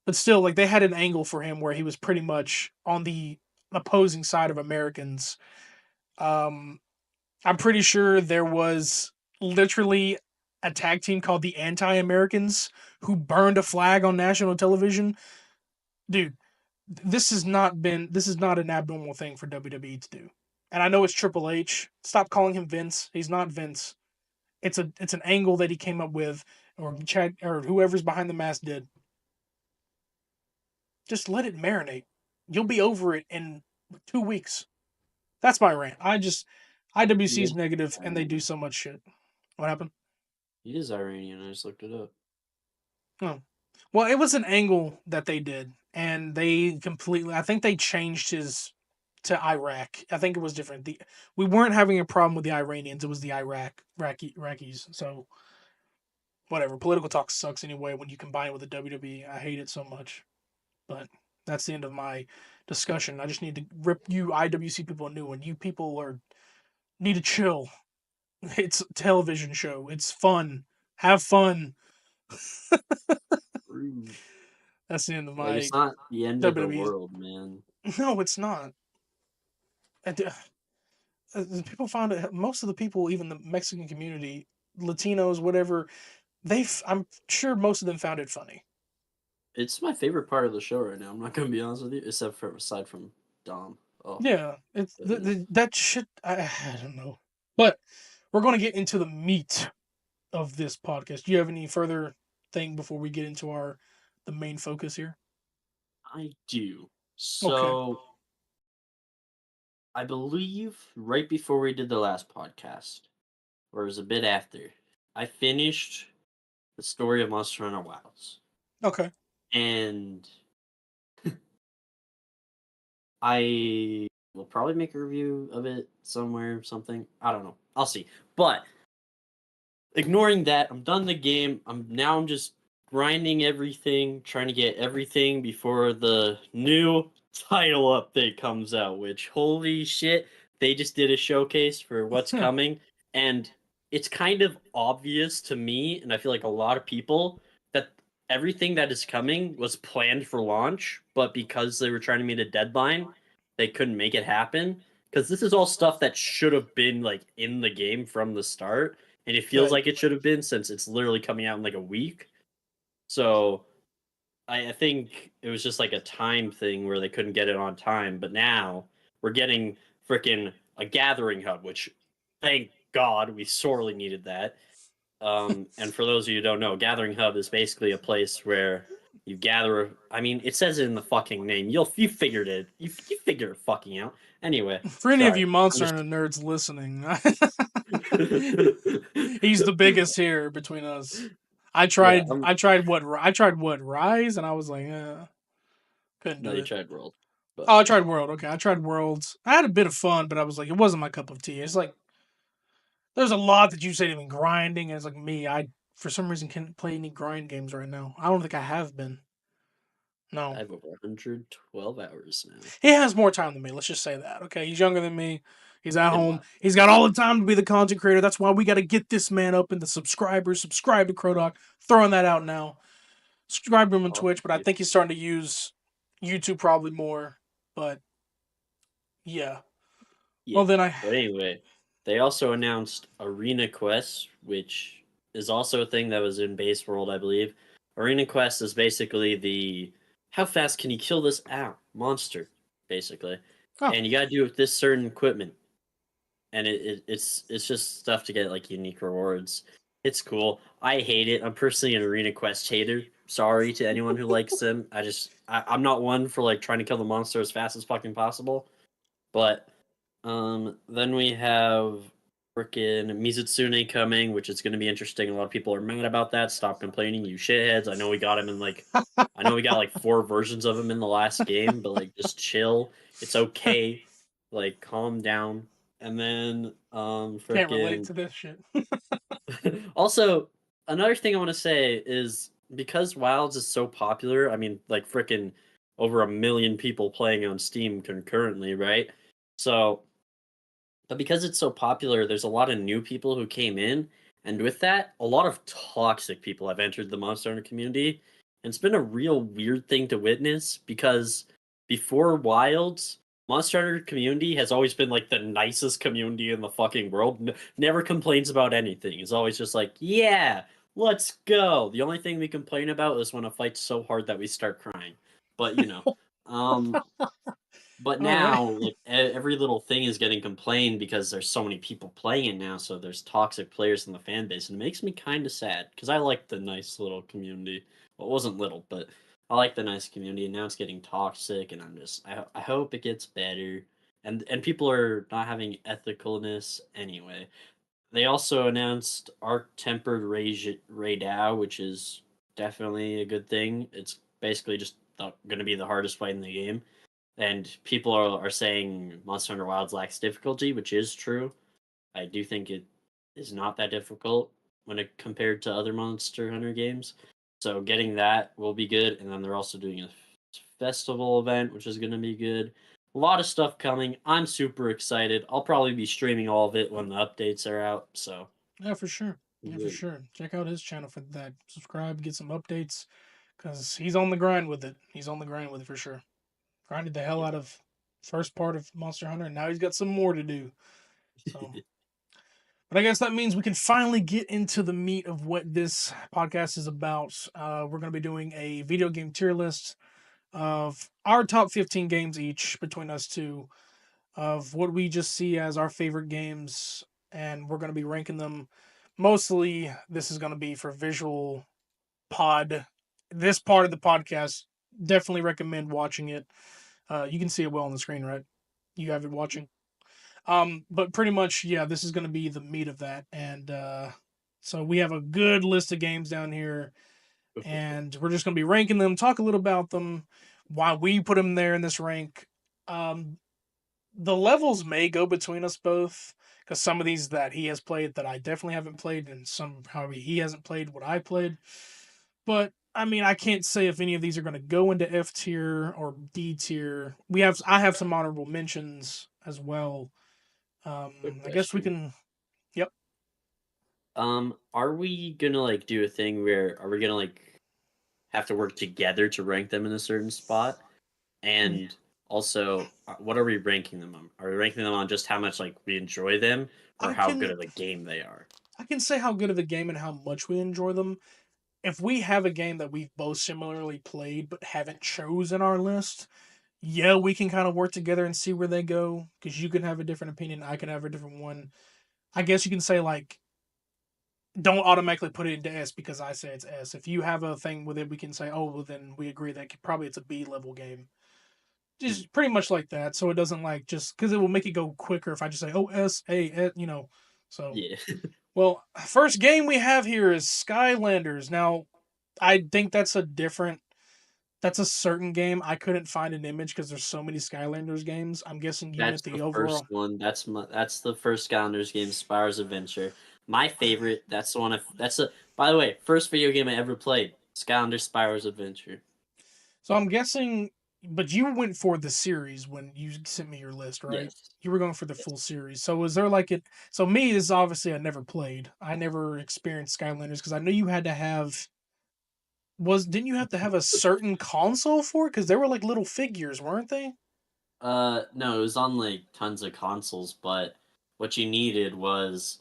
but still, like they had an angle for him where he was pretty much on the opposing side of Americans. Um, I'm pretty sure there was literally a tag team called the Anti-Americans who burned a flag on national television. Dude, this is not an abnormal thing for WWE to do. And I know it's Triple H. Stop calling him Vince. He's not Vince. It's an angle that he came up with, or Chad or whoever's behind the mask did. Just let it marinate. You'll be over it in 2 weeks. That's my rant. IWC He is is negative, and they do Iranian. so much shit. What happened? He is Iranian. I just looked it up. Oh, well, it was an angle that they did, and they completely. I think they changed his to Iraq. I think it was different. We weren't having a problem with the Iranians. It was the Iraqis. So whatever. Political talk sucks anyway. When you combine it with the WWE, I hate it so much. But that's the end of my discussion. I just need to rip you IWC people a new one. You people are need to chill. It's a television show. It's fun. Have fun. Rude. That's the end of Like my it's not the end of the WWE. world, man. No, it's not. People found it. Most of the people, even the Mexican community, Latinos, whatever, I'm sure most of them found it funny. It's my favorite part of the show right now. I'm not gonna be honest with you, except for aside from Dom. Oh Yeah, it's goodness. that shit. I don't know, but we're going to get into the meat of this podcast. Do you have any further thing before we get into the main focus here? I do. Okay. So I believe right before we did the last podcast, or it was a bit after, I finished the story of Monster Hunter Wilds. Okay. And I will probably make a review of it somewhere, something. I don't know. I'll see. But ignoring that, I'm done the game. I'm just grinding everything, trying to get everything before the new title update comes out, which holy shit, they just did a showcase for what's coming. And it's kind of obvious to me, and I feel like a lot of people, that everything that is coming was planned for launch, but because they were trying to meet a deadline, they couldn't make it happen. Because this is all stuff that should have been like in the game from the start, and it feels Right. like it should have been since it's literally coming out in like a week. So I think it was just like a time thing where they couldn't get it on time. But now we're getting freaking a gathering hub, which thank God we sorely needed that. And for those of you who don't know, gathering hub is basically a place where you gather. I mean, it says it in the fucking name. You figured it. You figured it fucking out. Anyway, For any of sorry. you I'm Monster just. Hunter nerds listening, he's the biggest here between us. Yeah. I'm. I tried what Rise, and I was like, couldn't No, do you it. tried World, Oh, but I tried World. Okay, I tried Worlds. I had a bit of fun, but I was like, it wasn't my cup of tea. It's like there's a lot that you said even grinding. And it's like me, I for some reason can't play any grind games right now. I don't think I have been. I No, have over 112 hours now. he has more time than me. Let's just say that. Okay, he's younger than me. He's at In home. what? He's got all the time to be the content creator. That's why we got to get this man up in the subscribers. Subscribe to Crodoc. Throwing that out now. Subscribe to him on Oh, Twitch, but I yeah. think he's starting to use YouTube probably more. But yeah. Yeah. Well, then I. But anyway, they also announced Arena Quest, which is also a thing that was in Base World, I believe. Arena Quest is basically the how fast can you kill this monster, basically. Oh, And you gotta do it with this certain equipment. And it's just stuff to get like unique rewards. It's cool. I hate it. I'm personally an Arena Quest hater. Sorry to anyone who likes them. I'm not one for like trying to kill the monster as fast as fucking possible. But then we have frickin' Mizutsune coming, which is gonna be interesting. A lot of people are mad about that. Stop complaining, you shitheads. I know we got like 4 versions of him in the last game, but like just chill. It's okay. Like calm down. And then can't relate frickin' to this shit. also, another thing I want to say is because Wilds is so popular, I mean, like freaking over 1 million people playing on Steam concurrently, right? So But because it's so popular, there's a lot of new people who came in, and with that, a lot of toxic people have entered the Monster Hunter community. And it's been a real weird thing to witness because before Wilds, Monster Hunter community has always been like the nicest community in the fucking world. Never complains about anything. It's always just like, yeah, let's go. The only thing we complain about is when a fight's so hard that we start crying. But um, but All right. now, like every little thing is getting complained because there's so many people playing it now. So there's toxic players in the fan base, and it makes me kind of sad because I like the nice little community. Well, it wasn't little, but I like the nice community, and now it's getting toxic, and I hope it gets better. And people are not having ethicalness anyway. They also announced Arc Tempered Raidao, which is definitely a good thing. It's basically just going to be the hardest fight in the game, and people are saying Monster Hunter Wilds lacks difficulty, which is true. I do think it is not that difficult when it compared to other Monster Hunter games. So getting that will be good, and then they're also doing a festival event, which is going to be good. A lot of stuff coming. I'm super excited. I'll probably be streaming all of it when the updates are out. So Yeah, for sure. Yeah, for good. sure. Check out his channel for that. Subscribe, get some updates, because he's on the grind with it. He's on the grind with it for sure. Grinded the hell Yeah. out of first part of Monster Hunter, and now he's got some more to do. So, but I guess that means we can finally get into the meat of what this podcast is about. We're going to be doing a video game tier list of our top 15 games each between us two, of what we just see as our favorite games, and we're going to be ranking them. Mostly, this is going to be for visual pod. This part of the podcast, definitely recommend watching it. You can see it well on the screen, right? You have it watching. But pretty much, yeah, this is going to be the meat of that, and so we have a good list of games down here, and we're just going to be ranking them, talk a little about them, why we put them there in this rank. Um, the levels may go between us both because some of these that he has played that I definitely haven't played, and some how he hasn't played what I played. But I mean, I can't say if any of these are going to go into F tier or D tier. I have some honorable mentions as well. Quick I guess we question. can. Yep. Are we gonna like do a thing where are we gonna like have to work together to rank them in a certain spot? Yeah. And also, what are we ranking them on? Are we ranking them on just how much like we enjoy them, or I how good can of a game they are? I can say how good of a game and how much we enjoy them. If we have a game that we've both similarly played but haven't chosen our list, yeah, we can kind of work together and see where they go. Because you can have a different opinion, I can have a different one. I guess you can say like, don't automatically put it into S because I say it's S. If you have a thing with it, we can say, oh, well, then we agree that probably it's a B level game. Hmm. Just pretty much like that, so it doesn't like just because it will make it go quicker if I just say, oh, S A, So, Yeah, well, first game we have here is Skylanders. Now, I think that's a certain game. I couldn't find an image because there's so many Skylanders games. I'm guessing you that's meant the the first overall. one. That's the first Skylanders game, Spyro's Adventure. My favorite. That's the one. That's the. By the way, first video game I ever played. Skylanders Spyro's Adventure. So I'm guessing, but you went for the series when you sent me your list, right? Yes. You were going for the Yes. full series. So was there like it? So me, this is obviously I never played. I never experienced Skylanders because I knew you had to have. Didn't you have to have a certain console for it? Because they were like little figures, weren't they? No, it was on like tons of consoles, but what you needed was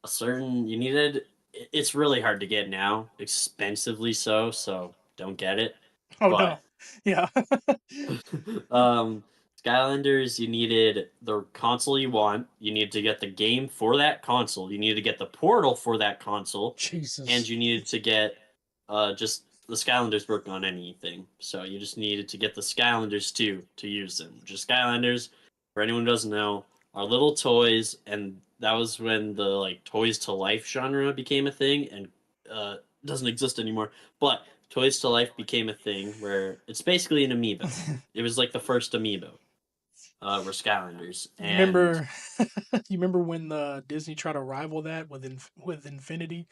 a certain. You needed. It's really hard to get now, expensively so don't get it. Oh no, But yeah. um, Skylanders, you needed the console you want. You needed to get the game for that console. You needed to get the portal for that console, and Jesus. you needed to get just the Skylanders work on anything. So you just needed to get the Skylanders too to use them. Just Skylanders, for anyone who doesn't know, are little toys, and that was when the like toys to life genre became a thing, and doesn't exist anymore. But Toys to Life became a thing where it's basically an amiibo. It was like the first amiibo, were Skylanders, You and remember? You remember when the Disney tried to rival that with with Infinity?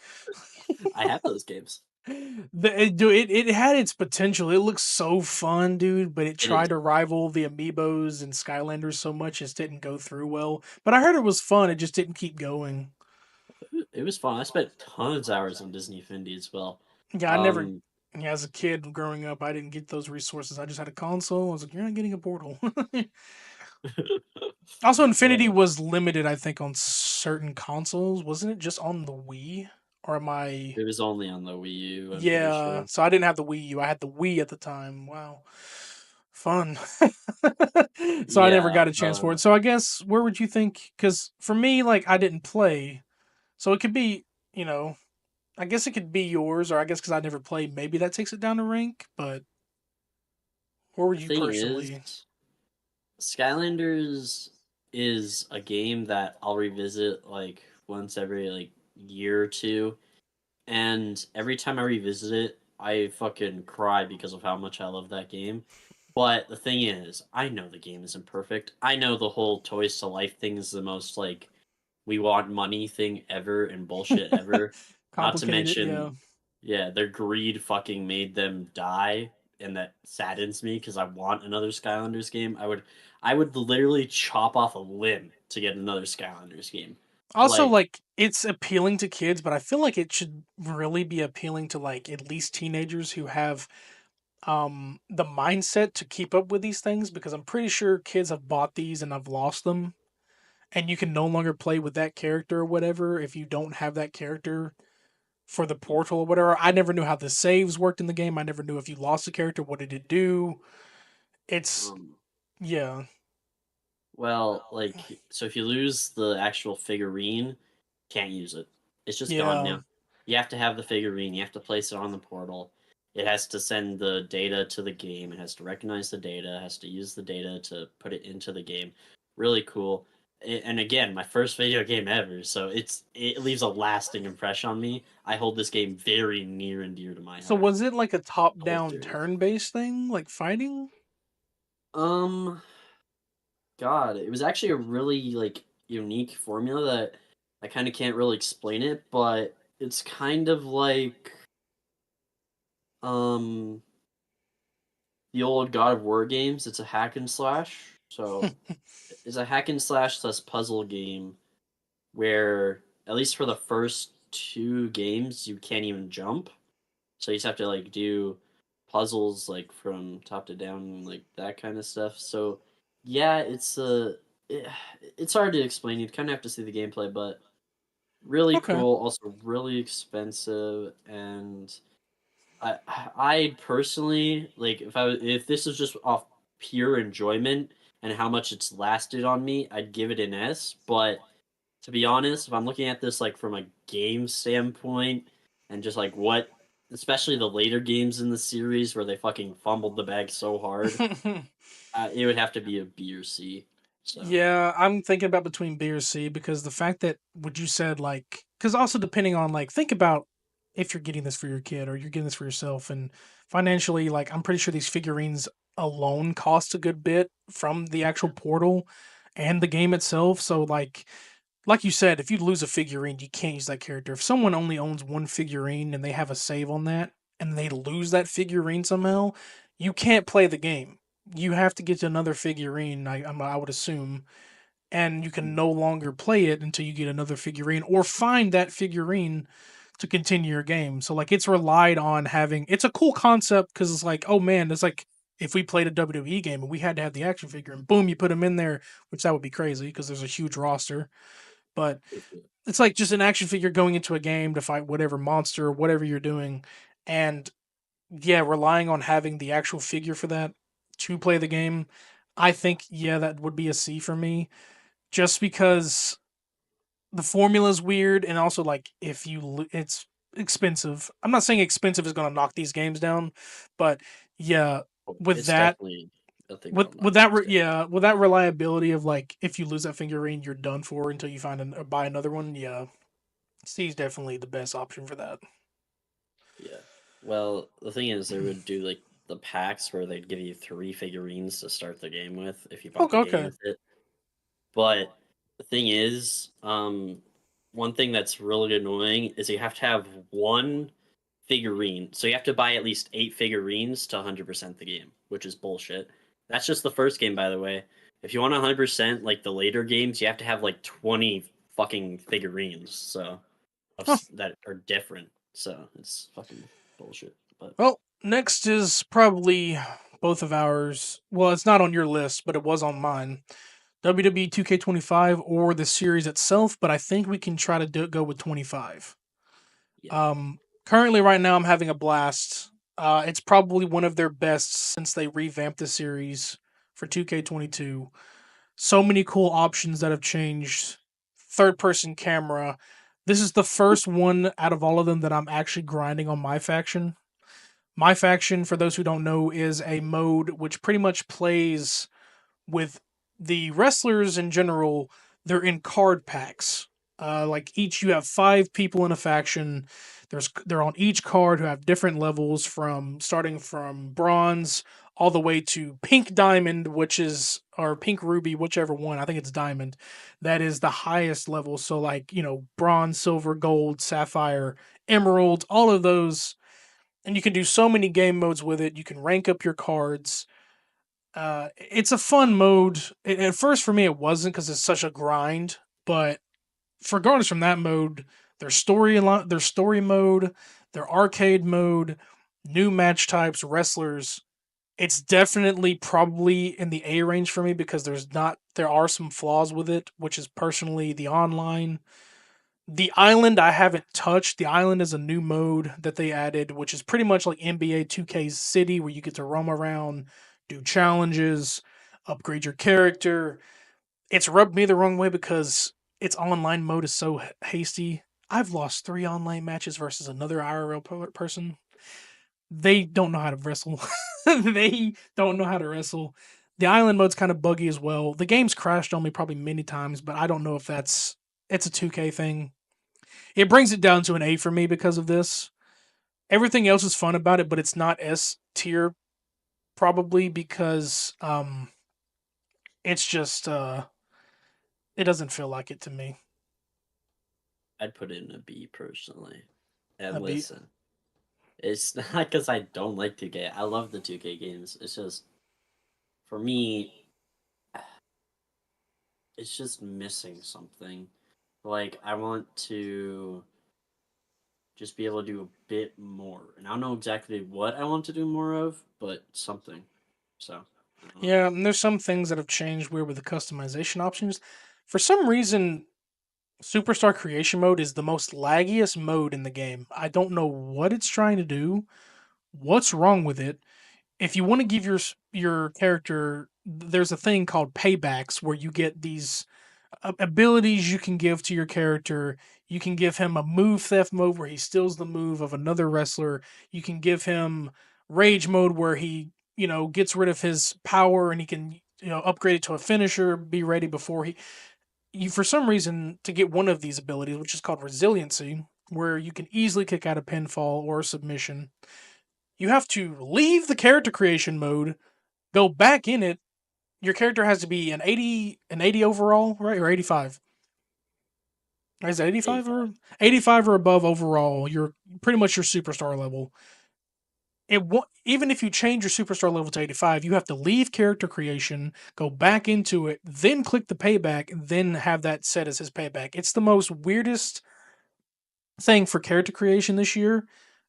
I have those games. It had its potential. It looks so fun, dude, but it It is. tried to rival the Amiibos and Skylanders so much it didn't go through well. But I heard it was fun. It just didn't keep going. It was fun. I spent tons of hours on Disney Infinity as well. Yeah, I never. Um, Yeah, as a kid growing up, I didn't get those resources. I just had a console. I was like, you're not getting a Portal. Also, Infinity uh, was limited, I think, on certain consoles. Wasn't it just on the Wii? Or am I? it was only on the Wii U, I'm pretty Yeah. sure. So I didn't have the Wii U. I had the Wii at the time. Wow. Fun. So I never Yeah. got a chance for it. So I guess where would you think? Because for me, like I didn't play, so it could be, you know, I guess it could be yours, or I guess because I never played, maybe that takes it down to rank. But where would The you thing is, personally? Skylanders is a game that I'll revisit like once every like year or two, and every time I revisit it, I fucking cry because of how much I love that game. But the thing is, I know the game isn't perfect. I know the whole Toys to Life thing is the most like we want money thing ever and bullshit ever. Not to Complicated, yeah. mention, yeah, their greed fucking made them die, and that saddens me because I want another Skylanders game. I would literally chop off a limb to get another Skylanders game. Also, Like, like it's appealing to kids, but I feel like it should really be appealing to like at least teenagers who have the mindset to keep up with these things because I'm pretty sure kids have bought these and have lost them and you can no longer play with that character or whatever if you don't have that character for the portal or whatever. I never knew how the saves worked in the game. I never knew if you lost a character, what did it do? It's um, yeah. well, like, so if you lose the actual figurine, can't use it. It's just gone Yeah. now. You have to have the figurine. You have to place it on the portal. It has to send the data to the game. It has to recognize the data. It has to use the data to put it into the game. Really cool. And again, my first video game ever, so it leaves a lasting impression on me. I hold this game very near and dear to my So heart. was it like a The whole top-down series. turn-based thing, like fighting? Um, God, it was actually a really like unique formula that I kind of can't really explain it, but it's kind of like um the old God of War games. It's a hack and slash. So it's a hack and slash plus puzzle game where at least for the first two games you can't even jump. So you just have to like do puzzles like from top to down, like that kind of stuff. So yeah, it, it's hard to explain. You'd kind of have to see the gameplay, but really Okay. cool. Also really expensive, and I I personally like if this is just off pure enjoyment and how much it's lasted on me, I'd give it an S. But to be honest, if I'm looking at this like from a game standpoint and just like what, especially the later games in the series where they fucking fumbled the bag so hard, it would have to be a B or C. So Yeah, I'm thinking about between B or C because the fact that what you said, like, because also depending on, like, think about if you're getting this for your kid or you're getting this for yourself, and financially, like, I'm pretty sure these figurines alone cost a good bit from the actual portal and the game itself. So, like you said, if you lose a figurine, you can't use that character. If someone only owns one figurine and they have a save on that and they lose that figurine somehow, you can't play the game. You have to get to another figurine, I would assume, and you can no longer play it until you get another figurine or find that figurine to continue your game. So like it's relied on having it's a cool concept because it's like, oh man, it's like if we played a WWE game and we had to have the action figure and boom, you put them in there, which that would be crazy because there's a huge roster. But it's like just an action figure going into a game to fight whatever monster, whatever you're doing. And yeah, relying on having the actual figure for that to play the game, I think, yeah, that would be a C for me. Just because the formula is weird and also like if it's expensive. I'm not saying expensive is going to knock these games down, but yeah, with it's that definitely a thing that'll knock that things down. yeah, with that reliability of like if you lose that figurine, you're done for until you find or buy another one. Yeah, C is definitely the best option for that. Yeah. Well, the thing is, they would do like the packs where they'd give you three figurines to start the game with if you bought Okay, the game okay. with it. But the thing is, one thing that's really annoying is you have to have one. figurine. So you have to buy at least 8 figurines to 100% the game, which is bullshit. That's just the first game, by the way. If you want 100% like the later games, you have to have like 20 fucking figurines. So Huh. that are different. So it's fucking bullshit. But Well, next is probably both of ours. Well, it's not on your list, but it was on mine. WWE 2K25 or the series itself, but I think we can try to go with 25. yeah, Currently, right now, I'm having a blast. It's probably one of their best since they revamped the series for 2K22. So many cool options that have changed. Third person camera. This is the first one out of all of them that I'm actually grinding on my faction. My faction, for those who don't know, is a mode which pretty much plays with the wrestlers in general. They're in card packs. Like each, you have 5 people in a faction. They're on each card who have different levels from starting from bronze all the way to pink diamond, which is or pink ruby, whichever one. I think it's diamond. That is the highest level. So like bronze, silver, gold, sapphire, emerald, all of those, and you can do so many game modes with it. You can rank up your cards. It's a fun mode. At first, for me, it wasn't because it's such a grind. But regardless from that mode, their story mode, their arcade mode, new match types, wrestlers. It's definitely probably in the A range for me because there are some flaws with it, which is personally the online. The island I haven't touched. The island is a new mode that they added, which is pretty much like NBA 2K's City, where you get to roam around, do challenges, upgrade your character. It's rubbed me the wrong way because its online mode is so hasty. I've lost 3 online matches versus another IRL person. They don't know how to wrestle. They don't know how to wrestle. The island mode's kind of buggy as well. The game's crashed on me probably many times, but I don't know if it's a 2K thing. It brings it down to an A for me because of this. Everything else is fun about it, but it's not S tier probably because it's just it doesn't feel like it to me. I'd put it in a B personally. A And B. listen, it's not because I don't like 2K. I love the 2K games. It's just for me, it's just missing something. Like I want to just be able to do a bit more, and I don't know exactly what I want to do more of, but something. So I don't know. Yeah, and there's some things that have changed weird with the customization options. For some reason, Superstar Creation Mode is the most laggiest mode in the game. I don't know what it's trying to do. What's wrong with it? If you want to give your character, there's a thing called paybacks where you get these abilities you can give to your character. You can give him a move theft mode where he steals the move of another wrestler. You can give him rage mode where he, gets rid of his power and he can, upgrade it to a finisher, be ready before you for some reason to get one of these abilities, which is called resiliency, where you can easily kick out a pinfall or a submission. You have to leave the character creation mode, go back in it. Your character has to be an 80 overall, right? Or 85. Is it 85 85. or 85 or above overall? You're pretty much your superstar level. Even if you change your superstar level to 85, you have to leave character creation, go back into it, then click the payback, then have that set as his payback. It's the most weirdest thing for character creation this year.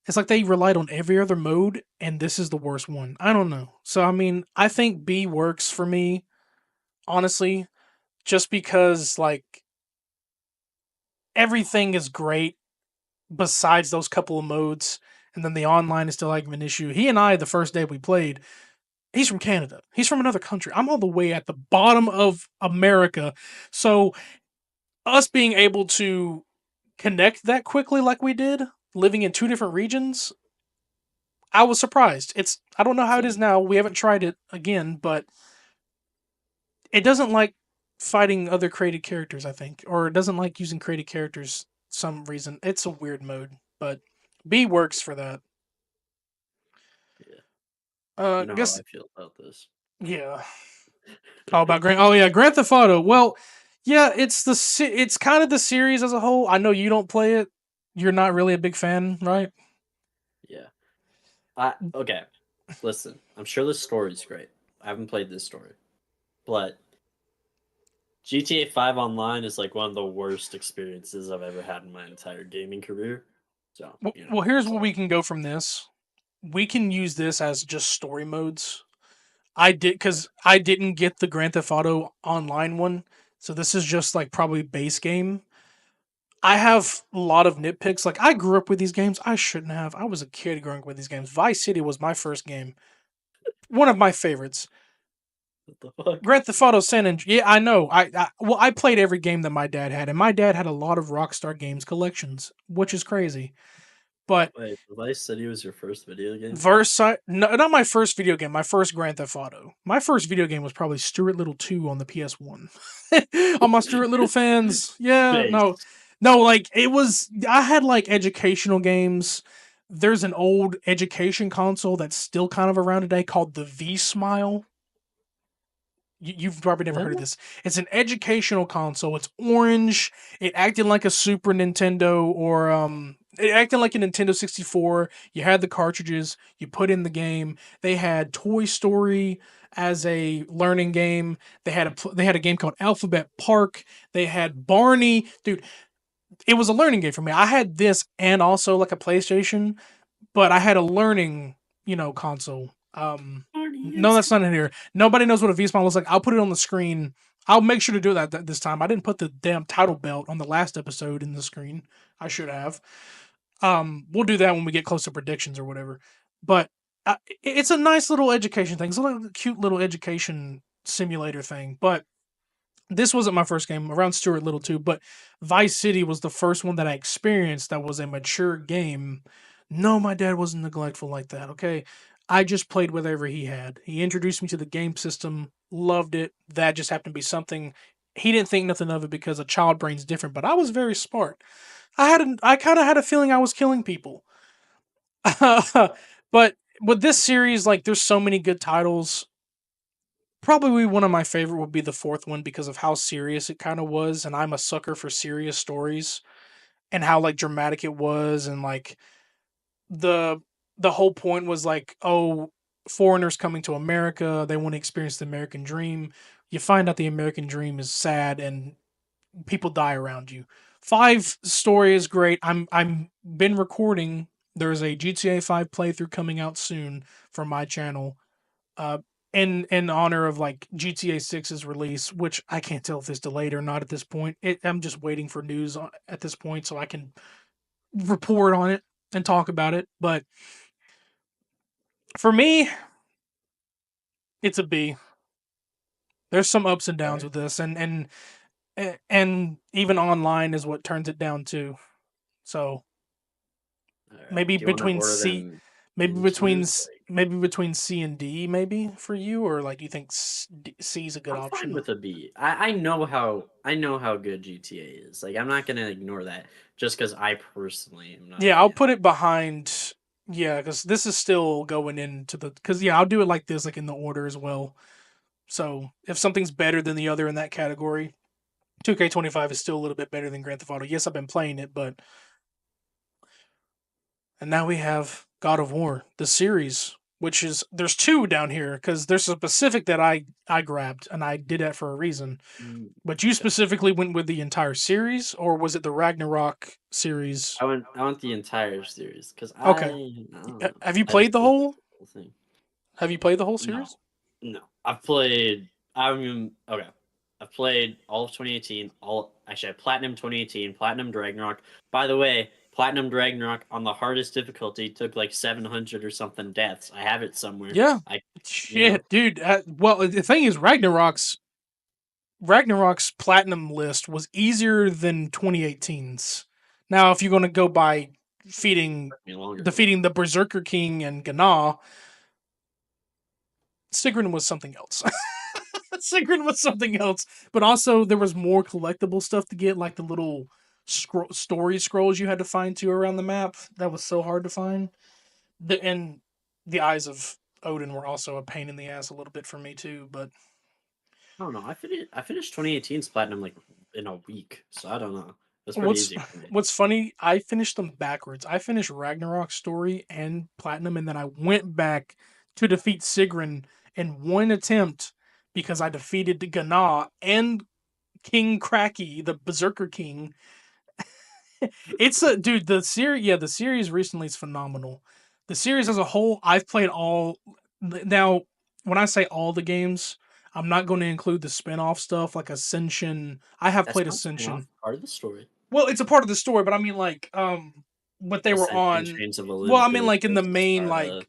It's like they relied on every other mode, and this is the worst one. I don't know. So I mean, I think B works for me, honestly, just because like everything is great besides those couple of modes, and then the online is still like an issue. He and I, the first day we played, he's from Canada. He's from another country. I'm all the way at the bottom of America. So us being able to connect that quickly like we did, living in 2 different regions, I was surprised. I don't know how it is Same. now. We haven't tried it again, but it doesn't like fighting other created characters, I think, or it doesn't like using created characters some reason. It's a weird mode, but B works for that. Yeah. I You know how guess I feel about this. yeah. Oh, about Grand. Oh yeah, Grand Theft Auto. Well, yeah, it's kind of the series as a whole. I know you don't play it. You're not really a big fan, right? Okay, listen. I'm sure the story's great. I haven't played this story, but GTA 5 Online is like one of the worst experiences I've ever had in my entire gaming career. So, Well, here's that's where all. we can go from this. We can use this as just story modes. I did because I didn't get the Grand Theft Auto Online one, so this is just like probably base game. I have a lot of nitpicks. Like I grew up with these games. I shouldn't have. I was a kid growing up with these games. Vice City was my first game. One of my favorites. What the fuck? Grand Theft Auto San Andreas. Yeah, I know. Well, I played every game that my dad had, and my dad had a lot of Rockstar Games collections, which is crazy. But Wait, Vice City was your first video game? Versa, no, not my first video game. My first Grand Theft Auto. My first video game was probably Stuart Little 2 on the PS1. On my Stuart Little fans, yeah, no, Base. no, like it was. I had like educational games. There's an old education console that's still kind of around today called the V Smile. You've probably never heard of Huh? this. It's an educational console. It's orange. It acted like a Super Nintendo or it acted like a Nintendo 64. You had the cartridges, you put in the game. They had Toy Story as a learning game. They had a game called Alphabet Park. They had Barney. Dude, it was a learning game for me. I had this and also like a PlayStation, but I had a learning, console. Barney No, is that's not in here. Nobody knows what a V-Spawn looks like. I'll put it on the screen. I'll make sure to do that this time. I didn't put the damn title belt on the last episode in the screen. I should have. We'll do that when we get close to predictions or whatever. But it's a nice little education thing. It's like a cute little education simulator thing. But this wasn't my first game, around Stuart Little too, but Vice City was the first one that I experienced that was a mature game. No, my dad wasn't neglectful like that, okay? I just played whatever he had. He introduced me to the game system, loved it. That just happened to be something he didn't think nothing of it because a child brain's different, but I was very smart. I kind of had a feeling I was killing people. But with this series, like there's so many good titles. Probably one of my favorite would be the fourth one because of how serious it kind of was, and I'm a sucker for serious stories and how like dramatic it was, and like the the whole point was like, oh, foreigners coming to America, they want to experience the American dream. You find out the American dream is sad and people die around you. Five story is great. I'm been recording. There's a GTA 5 playthrough coming out soon from my channel uh, in honor of like GTA 6's release, which I can't tell if it's delayed or not at this point. I'm just waiting for news at this point so I can report on it and talk about it. But for me, it's a B. There's some ups and downs Alright. with this, and even online is what turns it down too. So Alright. maybe Do you want to between order C, them into it? Like, maybe between C and D, maybe for you, or like you think C is a good I'm fine option. with a B. I know how good GTA is. Like, I'm not gonna ignore that just because I personally am not a Yeah, I'll fan. put it behind. Yeah, because this is still going into the. Because yeah, I'll do it like this, like in the order as well. So if something's better than the other in that category, 2K25 is still a little bit better than Grand Theft Auto. Yes, I've been playing it, but and now we have God of War, the series, which is there's two down here because there's a specific that I grabbed and I did that for a reason. But you Okay. specifically went with the entire series, or was it the Ragnarok series? I want the entire series because Okay, I don't know. have you I just played the looked at whole? the whole thing. Have you played the whole No, series? no. I've played. Okay. I've played all of 2018. I platinum 2018, platinum Ragnarok. By the way, platinum Ragnarok on the hardest difficulty took like 700 or something deaths. I have it somewhere. Yeah. I, you know, Shit, dude. Well, the thing is, Ragnarok's platinum list was easier than 2018's. Now, if you're going to go by feeding, took me longer though. defeating the Berserker King and Gná, Sigrun was something else. Sigrun was something else, but also there was more collectible stuff to get, like the little story scrolls you had to find too around the map. That was so hard to find. And the eyes of Odin were also a pain in the ass a little bit for me too. But I don't know. I finished 2018's platinum like in a week, so I don't know. That's pretty What's easy for me. what's funny? I finished them backwards. I finished Ragnarok story and Platinum, and then I went back to defeat Sigrun in one attempt because I defeated Gná and King Cracky, the Berserker King. It's a dude. The series, yeah, the series recently is phenomenal. The series as a whole, I've played all. Now, when I say all the games, I'm not going to include the spin-off stuff like Ascension. I have That's played not spin-off, Ascension. part of the story. Well, it's a part of the story, but I mean like what they were Ascension, on. Chains of Well, I mean Olympus, like in the Ghost of main Sparta.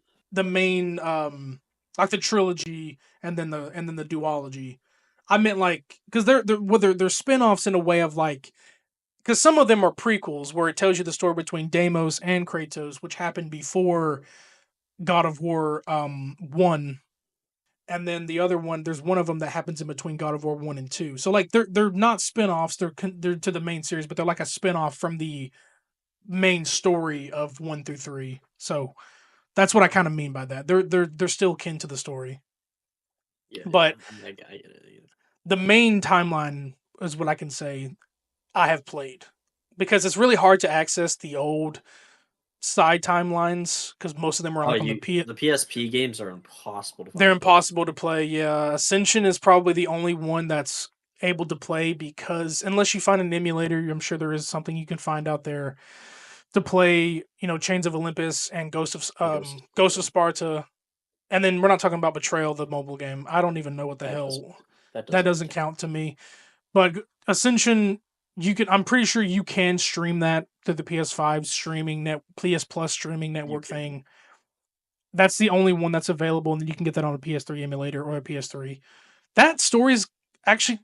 like the trilogy and then the duology. I meant like because they're spin-offs in a way of like because some of them are prequels where it tells you the story between Deimos and Kratos, which happened before God of War 1, and then the other one, there's one of them that happens in between God of War 1 and 2. So like they're not spin-offs, they're to the main series, but they're like a spin-off from the main story of 1 through 3. So that's what I kind of mean by that. They're still kin to the story. Yeah, yeah. But I mean, I get it. the main timeline is what I can say I have played. Because it's really hard to access the old side timelines because most of them are Oh, like on the you P. the PSP games are impossible to They're find. impossible to play. Yeah, Ascension is probably the only one that's able to play because unless you find an emulator, I'm sure there is something you can find out there to play. You know, Chains of Olympus and Ghost of Ghost of Sparta. Sparta, and then we're not talking about Betrayal, the mobile game. I don't even know what the That doesn't hell that that doesn't doesn't count. count to me. But Ascension, you can. I'm pretty sure you can stream that to the PS5 streaming net, PS Plus streaming You network can. thing. That's the only one that's available, and you can get that on a PS3 emulator or a PS3. That story is actually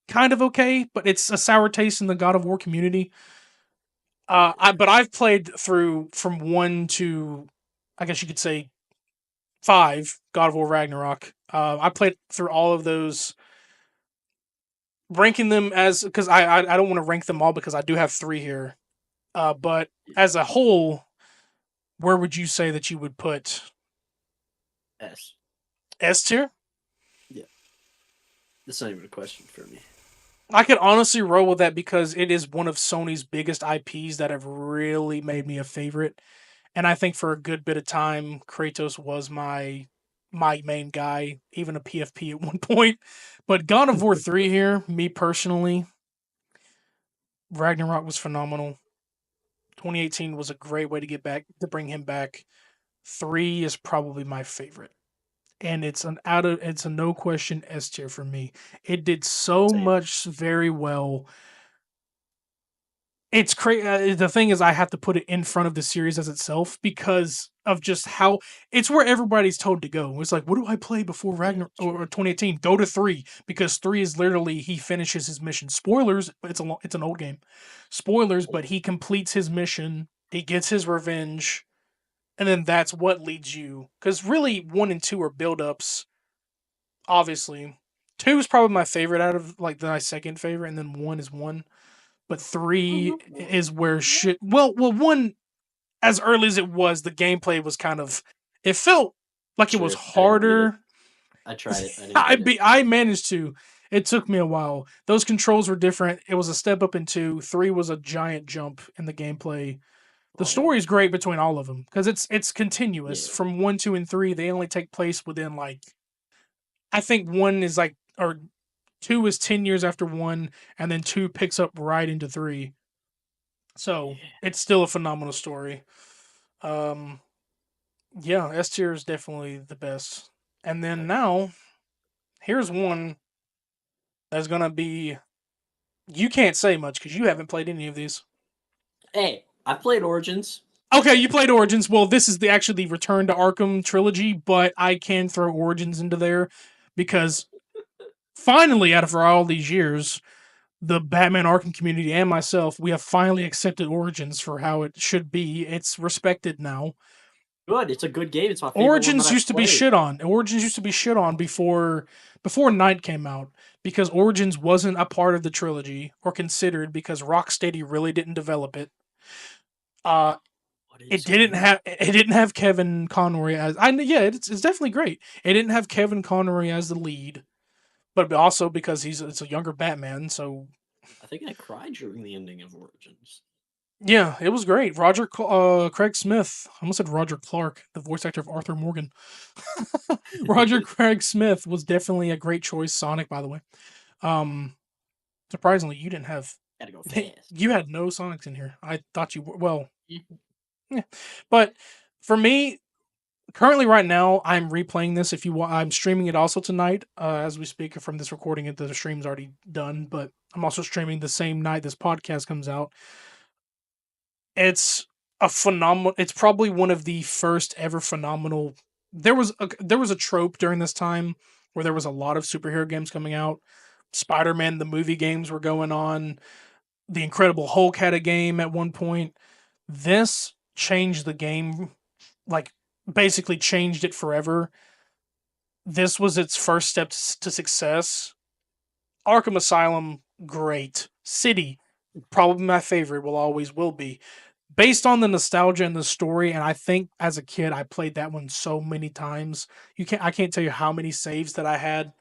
kind of okay, but it's a sour taste in the God of War community. But I've played through from 1 to, I guess you could say 5, God of War Ragnarok. I played through all of those, ranking them as because I don't want to rank them all because I do have 3 here. But as a whole, where would you say that you would put S. S tier? Yeah. That's not even a question for me. I could honestly roll with that because it is one of Sony's biggest IPs that have really made me a favorite. And I think for a good bit of time, Kratos was my main guy, even a PFP at one point. But God of War 3 here, me personally, Ragnarok was phenomenal. 2018 was a great way to get back to bring him back. 3 is probably my favorite. And it's a no question S tier for me. It did so Same. much very well. It's crazy. The thing is, I have to put it in front of the series as itself because of just how it's where everybody's told to go. It's like, what do I play before Yeah, Ragnar true. or 2018? Go to 3 because 3 is literally he finishes his mission. Spoilers, but it's an old game. Spoilers, but he completes his mission. He gets his revenge, and then that's what leads you. Because really, 1 and 2 are build-ups. Obviously, 2 is probably my favorite out of like my second favorite, and then 1 is 1, but 3 is where shit. Well, 1 as early as it was, the gameplay was kind of. It felt like it was True. I didn't beat it. harder. I tried it. I didn't beat it. I managed to. It took me a while. Those controls were different. It was a step up in 2. 3 was a giant jump in the gameplay. The Oh yeah. story is great between all of them because it's continuous. Yeah. From 1, 2, and 3, they only take place within like I think 1 is like or 2 is 10 years after 1, and then 2 picks up right into 3. So Yeah. it's still a phenomenal story. Um, yeah, S tier is definitely the best. And then Okay. now, here's one that's gonna be you can't say much because you haven't played any of these. Hey, I played Origins. Okay, you played Origins. Well, this is the actually the Return to Arkham trilogy, but I can throw Origins into there because finally, out of all these years, the Batman Arkham community and myself, we have finally accepted Origins for how it should be. It's respected now. Good. It's a good game. It's my favorite one that Origins I've used to be played. shit on. Origins used to be shit on before Night came out because Origins wasn't a part of the trilogy or considered because Rocksteady really didn't develop it. Uh What is it didn't have Kevin Conroy as I yeah, it's definitely great. It didn't have Kevin Conroy as the lead, but also because it's a younger Batman, so I think I cried during the ending of Origins. Yeah, it was great. Craig Smith. I almost said Roger Clark, the voice actor of Arthur Morgan. Roger Craig Smith was definitely a great choice. Sonic, by the way. Um, Surprisingly, you didn't have. Gotta go fast. You had no Sonics in here. I thought you were. Well, Yeah. yeah. But for me, currently right now, I'm replaying this. If you want, I'm streaming it also tonight as we speak. From this recording, the stream's already done. But I'm also streaming the same night this podcast comes out. It's a phenomenal. It's probably one of the first ever phenomenal. There was a trope during this time where there was a lot of superhero games coming out. Spider-Man the movie games were going on. The Incredible Hulk had a game at one point. This changed the game, like basically changed it forever. This was its first step to success. Arkham Asylum, great. City, probably my favorite, will be. Based on the nostalgia and the story, and I think as a kid I played that one so many times. I can't tell you how many saves that I had.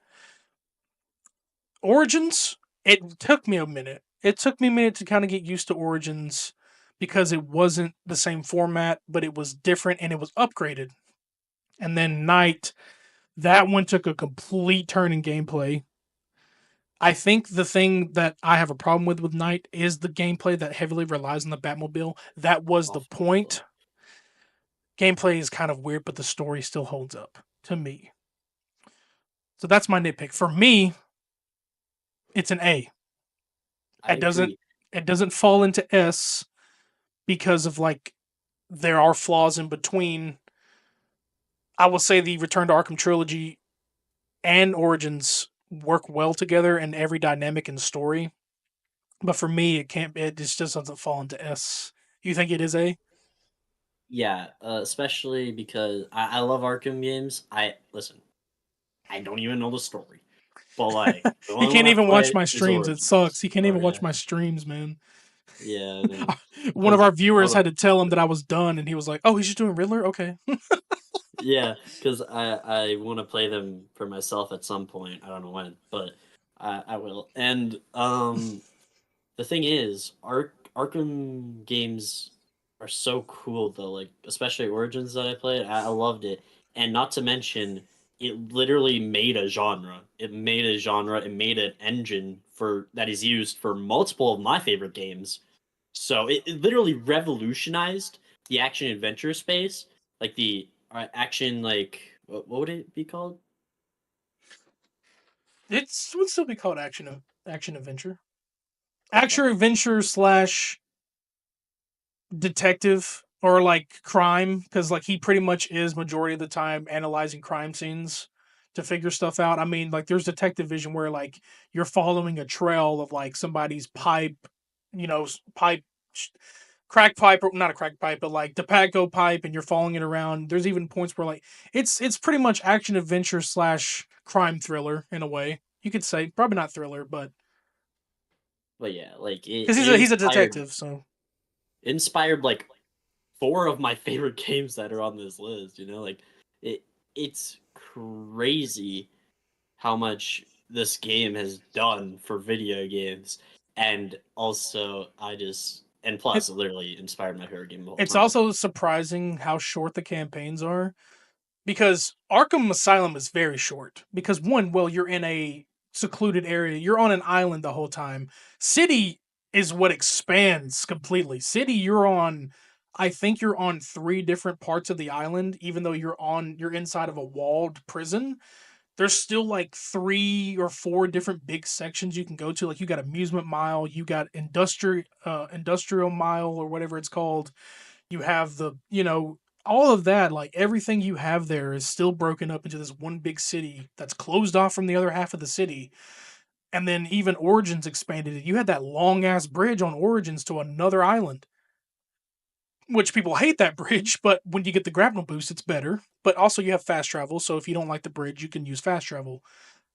Origins, it took me a minute. It took me a minute to kind of get used to Origins because it wasn't the same format, but it was different and it was upgraded. And then Night, that one took a complete turn in gameplay. I think the thing that I have a problem with Night is the gameplay that heavily relies on the Batmobile. That was the Awful. point. Gameplay is kind of weird, but the story still holds up to me. So that's my nitpick. For me, it's an A. I It doesn't agree. it doesn't fall into S because of like there are flaws in between. I will say the Return to Arkham trilogy and Origins work well together in every dynamic and story. But for me, it can't. It just doesn't fall into S. You think it is A? Yeah, especially because I love Arkham games. I listen. I don't even know the story, but like the He only one can't I even watch play my is streams. It sucks. Origins. He can't Oh even watch yeah, my streams, man. yeah. No, One of because our viewers had to tell him that I was done, and he was like, "Oh, he's just doing Riddler. Okay." yeah, because I want to play them for myself at some point. I don't know when, but I will. And the thing is, Arkham games are so cool though. Like especially Origins that I played, I loved it. And not to mention, it literally made a genre. It made a genre. It made an engine for that is used for multiple of my favorite games. So it literally revolutionized the action adventure space, like the action what would it be called? It would still be called action adventure, Okay. action adventure slash detective or like crime because like he pretty much is majority of the time analyzing crime scenes to figure stuff out. I mean, like there's detective vision where like you're following a trail of like somebody's pipe, pipe, crack pipe or not a crack pipe, but like tobacco pipe, and you're following it around. There's even points where like it's pretty much action adventure slash crime thriller in a way. You could say probably not thriller, but But yeah, like because it he's a inspired detective, so inspired like four of my favorite games that are on this list. Like it it's crazy how much this game has done for video games, and also and it plus it literally inspired my favorite game of all it's time. also surprising how short the campaigns are because Arkham Asylum is very short. Because one, well, you're in a secluded area, you're on an island the whole time. City is what expands completely. City, I think you're on three different parts of the island, even though you're inside of a walled prison. There's still like three or four different big sections you can go to. Like you got amusement mile, you got industrial mile or whatever it's called. You have all of that, like everything you have there is still broken up into this one big city that's closed off from the other half of the city. And then even Origins expanded it. You had that long ass bridge on Origins to another island, which people hate that bridge, but when you get the grapnel boost, it's better. But also you have fast travel, so if you don't like the bridge, you can use fast travel,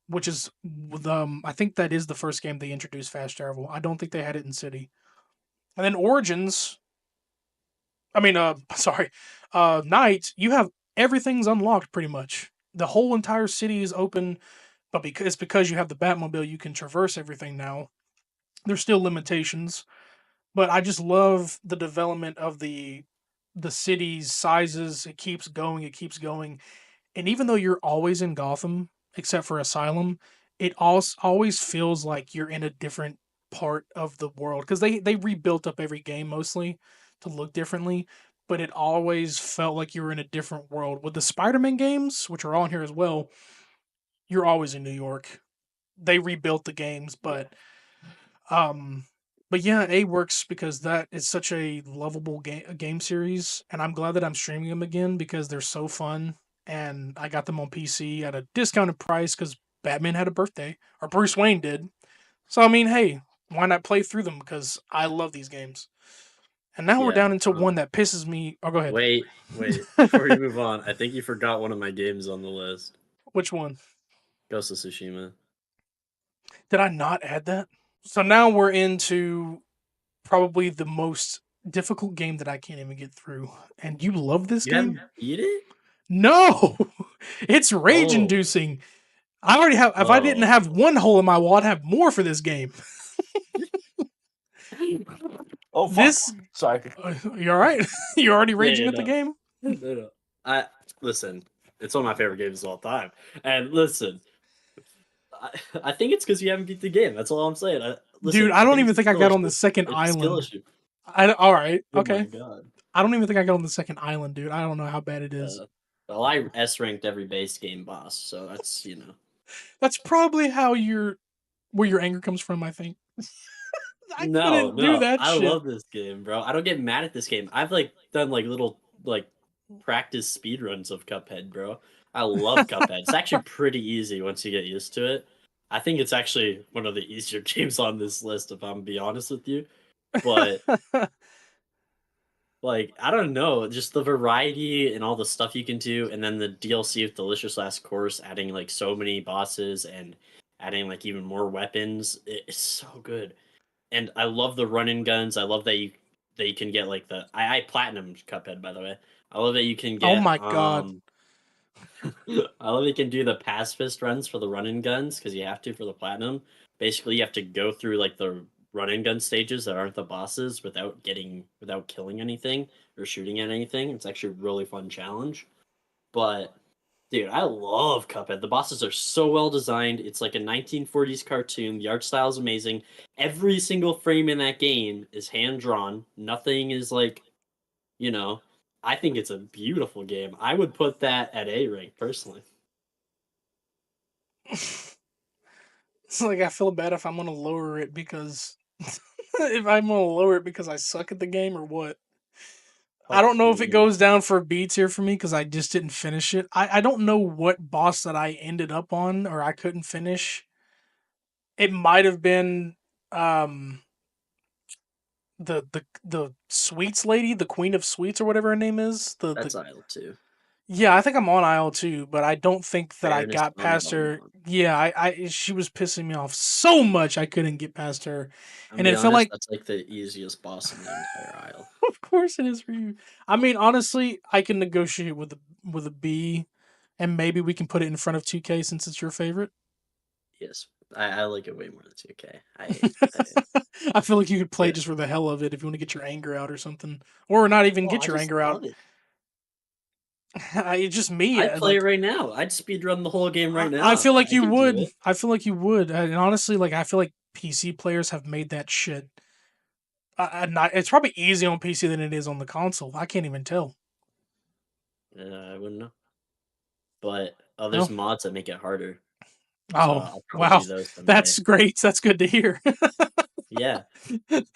which is I think that is the first game they introduced fast travel. I don't think they had it in City. And then Origins, sorry, Night, you have everything's unlocked pretty much. The whole entire city is open, but because you have the Batmobile, you can traverse everything now. there's still limitations, but I just love the development of the city's sizes. It keeps going, it keeps going. And even though you're always in Gotham, except for Asylum, it always feels like you're in a different part of the world because they rebuilt up every game mostly to look differently, but it always felt like you were in a different world. With the Spider-Man games, which are on here as well, you're always in New York. They rebuilt the games, Yeah. um, but yeah, A works because that is such a lovable game series, and I'm glad that I'm streaming them again because they're so fun. And I got them on PC at a discounted price because Batman had a birthday, or Bruce Wayne did. So I mean, hey, why not play through them? Because I love these games. And now we're Yeah. down into one that pisses me. Oh, go ahead. Wait. Before you move on, I think you forgot one of my games on the list. Which one? Ghost of Tsushima. Did I not add that? So now we're into probably the most difficult game that I can't even get through. And you love this You game? haven't beat it? No, it's rage Oh. inducing. I already have. If I didn't Oh. have one hole in my wall, I'd have more for this game. Oh fuck. This, Sorry. you all right? You're already raging Yeah, at the no. game. No. I listen. It's one of my favorite games of all time. And listen, I think it's because you haven't beat the game. That's all I'm saying. Dude, Listen, I I don't think it's even a think I skill got on the issue. second It's a skill island. issue. All right, Oh my okay. god. I don't even think I got on the second island, dude. I don't know how bad it is. Well, I S ranked every base game boss, so that's That's probably how where your anger comes from. I think I No, couldn't do no. that I shit. love this game, bro. I don't get mad at this game. I've like done like little like practice speed runs of Cuphead, bro. I love Cuphead. It's actually pretty easy once you get used to it. I think it's actually one of the easier games on this list, if I'm be honest with you. But like, I don't know, just the variety and all the stuff you can do, and then the DLC of Delicious Last Course adding like so many bosses and adding like even more weapons. It's so good. And I love the run and guns. I love that you can get like I platinum Cuphead, by the way. I love that you can Oh get my god. I love that you can do the pacifist runs for the run and guns because you have to for the platinum. Basically, you have to go through like the run and gun stages that aren't the bosses without killing anything or shooting at anything. It's actually a really fun challenge. But dude, I love Cuphead. The bosses are so well designed. It's like a 1940s cartoon. The art style is amazing. Every single frame in that game is hand drawn. Nothing is like, you know, I think it's a beautiful game. I would put that at A rank personally. It's like I feel bad if I'm gonna lower it because if I'm gonna lower it because I suck at the game or what. I Fuck don't know if it you. goes down for B tier for me because I just didn't finish it. I don't know what boss that I ended up on or I couldn't finish. It might have been um the sweets lady, the queen of sweets or whatever her name is. The That's aisle two. Yeah, I think I'm on aisle two, but I don't think that I Fairness got past her. unbelievable. Yeah, I she was pissing me off so much I couldn't get past her, I'm and be it felt honest, like, that's like the easiest boss in the entire aisle. of course it is for you. I mean, honestly, I can negotiate with a B, and maybe we can put it in front of 2K since it's your favorite. Yes. I like it way more than 2K. I feel like you could play Yeah. just for the hell of it if you want to get your anger out or something, or not even Oh, get I your just anger out. love it. It's just me. I'd play it right now. I'd speed run the whole game right I now. feel like I you can do would. it. I feel like you would. And honestly, like I feel like PC players have made that shit. Not, it's probably easier on PC than it is on the console. I can't even tell. I wouldn't know. But there's Well, mods that make it harder. So oh I'll probably wow, do those someday. that's great. That's good to hear. Yeah,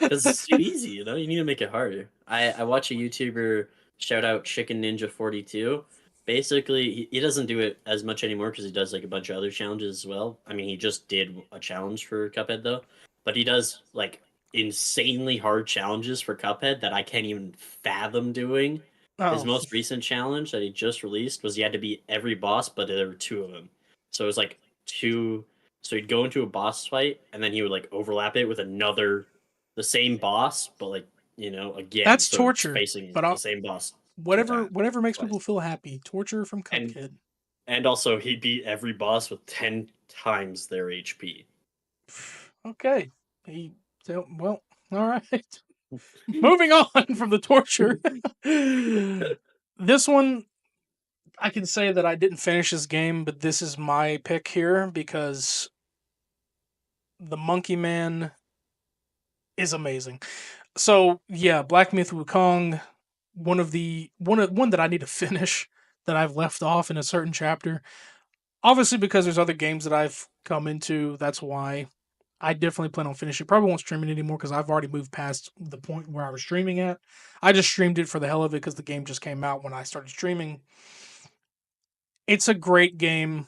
because it's too easy, you know? You need to make it harder. I watch a YouTuber shout out Chicken Ninja 42. Basically, he doesn't do it as much anymore because he does like a bunch of other challenges as well. I mean, he just did a challenge for Cuphead though, but he does like insanely hard challenges for Cuphead that I can't even fathom doing. His Oh, most recent challenge that he just released was he had to beat every boss, but there were two of them. So it was like two. So he'd go into a boss fight, and then he would like overlap it with the same boss, but like again. that's So it's torture. facing But the same boss two whatever, times, whatever makes twice, people feel happy. Torture from and Cuphead. also he beat every boss with 10 times their HP. Okay, he Well, all right. Moving on from the torture. This one, I can say that I didn't finish this game, but this is my pick here because the Monkey Man is amazing. So yeah, Black Myth Wukong, one that I need to finish that I've left off in a certain chapter. Obviously, because there's other games that I've come into, that's why I definitely plan on finishing. Probably won't stream it anymore because I've already moved past the point where I was streaming at. I just streamed it for the hell of it because the game just came out when I started streaming. It's a great game.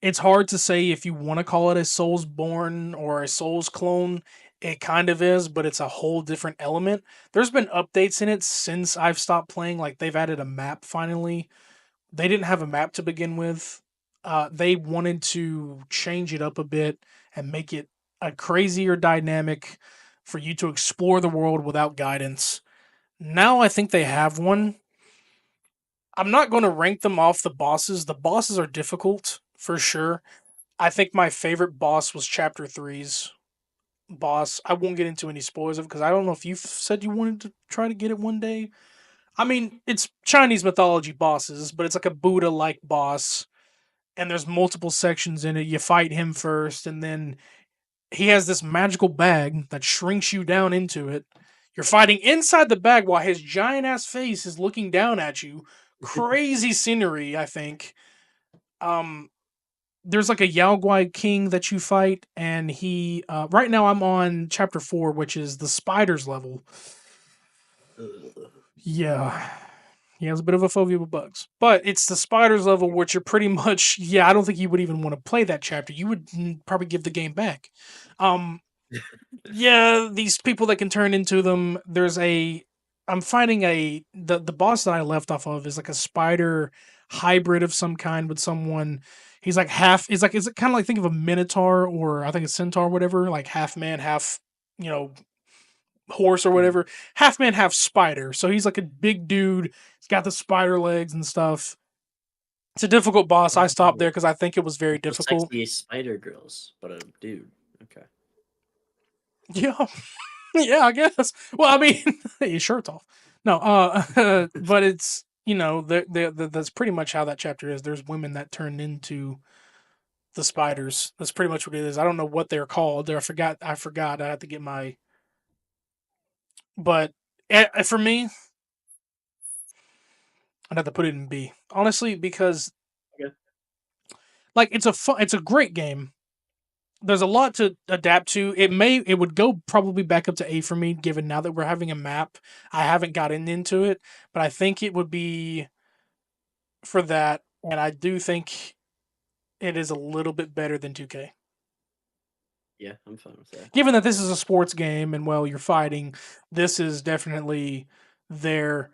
It's hard to say if you want to call it a Soulsborne or a Souls clone. It kind of is, but it's a whole different element. There's been updates in it since I've stopped playing. Like they've added a map finally. They didn't have a map to begin with. They wanted to change it up a bit and make it a crazier dynamic for you to explore the world without guidance. Now I think they have one. I'm not going to rank them off the bosses. The bosses are difficult for sure. I think my favorite boss was Chapter Three's boss. I won't get into any spoilers of it because I don't know if you said you wanted to try to get it one day. I mean, it's Chinese mythology bosses, but it's like a Buddha like boss, and there's multiple sections in it. You fight him first, and then he has this magical bag that shrinks you down into it. You're fighting inside the bag while his giant ass face is looking down at you. Crazy scenery, I think. Um, there's like a Yao Guai king that you fight, and he. Right now, I'm on chapter 4, which is the spiders level. Yeah, he has a bit of a phobia with bugs, but it's the spiders level, which are pretty much. Yeah, I don't think you would even want to play that chapter. You would probably give the game back. Um, yeah, these people that can turn into them. There's a. I'm fighting the boss that I left off of is like a spider hybrid of some kind with someone. He's like half. It's like is it kind of like think of a minotaur or I think a centaur, whatever. Like half man, half you know horse or whatever. Half man, half spider. So he's like a big dude. He's got the spider legs and stuff. It's a difficult boss. I stopped there Oh, because I think it was very the difficult. sexy spider girls, but a dude. Okay. Yeah, yeah, I guess. Well, I mean, his shirt's off. No, but it's that's pretty much how that chapter is. There's women that turn into the spiders. That's pretty much what it is. I don't know what they're called. I forgot. I forgot. I have to get my. But for me, I'd have to put it in B. Honestly, because Okay. like it's a great game. There's a lot to adapt to. It would go probably back up to A for me, given now that we're having a map. I haven't gotten into it, but I think it would be for that, and I do think it is a little bit better than 2K. Yeah, I'm fine with that. Given that this is a sports game and well, you're fighting, this is definitely there.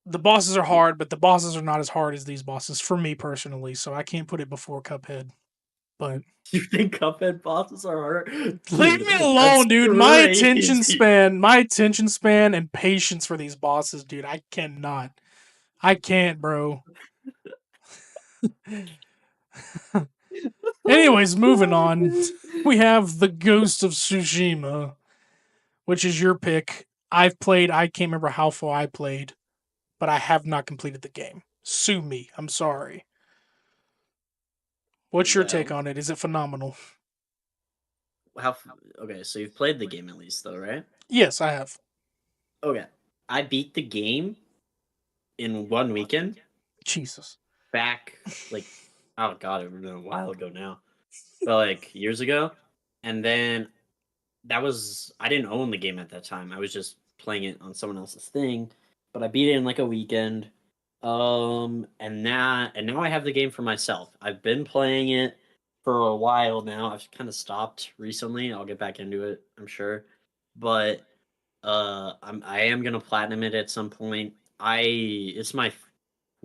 The bosses are Yeah. hard, but the bosses are not as hard as these bosses for me personally. So I can't put it before Cuphead. But You think Cuphead bosses are hard? leave me Dude, that's alone, dude. crazy. My attention span and patience for these bosses, dude. I cannot. I can't, bro. Anyways, moving Oh, on. dude. We have the Ghost of Tsushima, which is your pick. I've played, I can't remember how far I played, but I have not completed the game. Sue me. I'm sorry. What's your take Well, on it? Is it phenomenal? okay, so you've played the game at least though, right? Yes, I have. Okay. I beat the game in one weekend Jesus. back like oh god, it was a while ago now. But like years ago. And then I didn't own the game at that time. I was just playing it on someone else's thing, but I beat it in like a weekend. And now I have the game for myself. I've been playing it for a while now. I've kind of stopped recently. I'll get back into it, I'm sure. But I am gonna platinum it at some point. It's my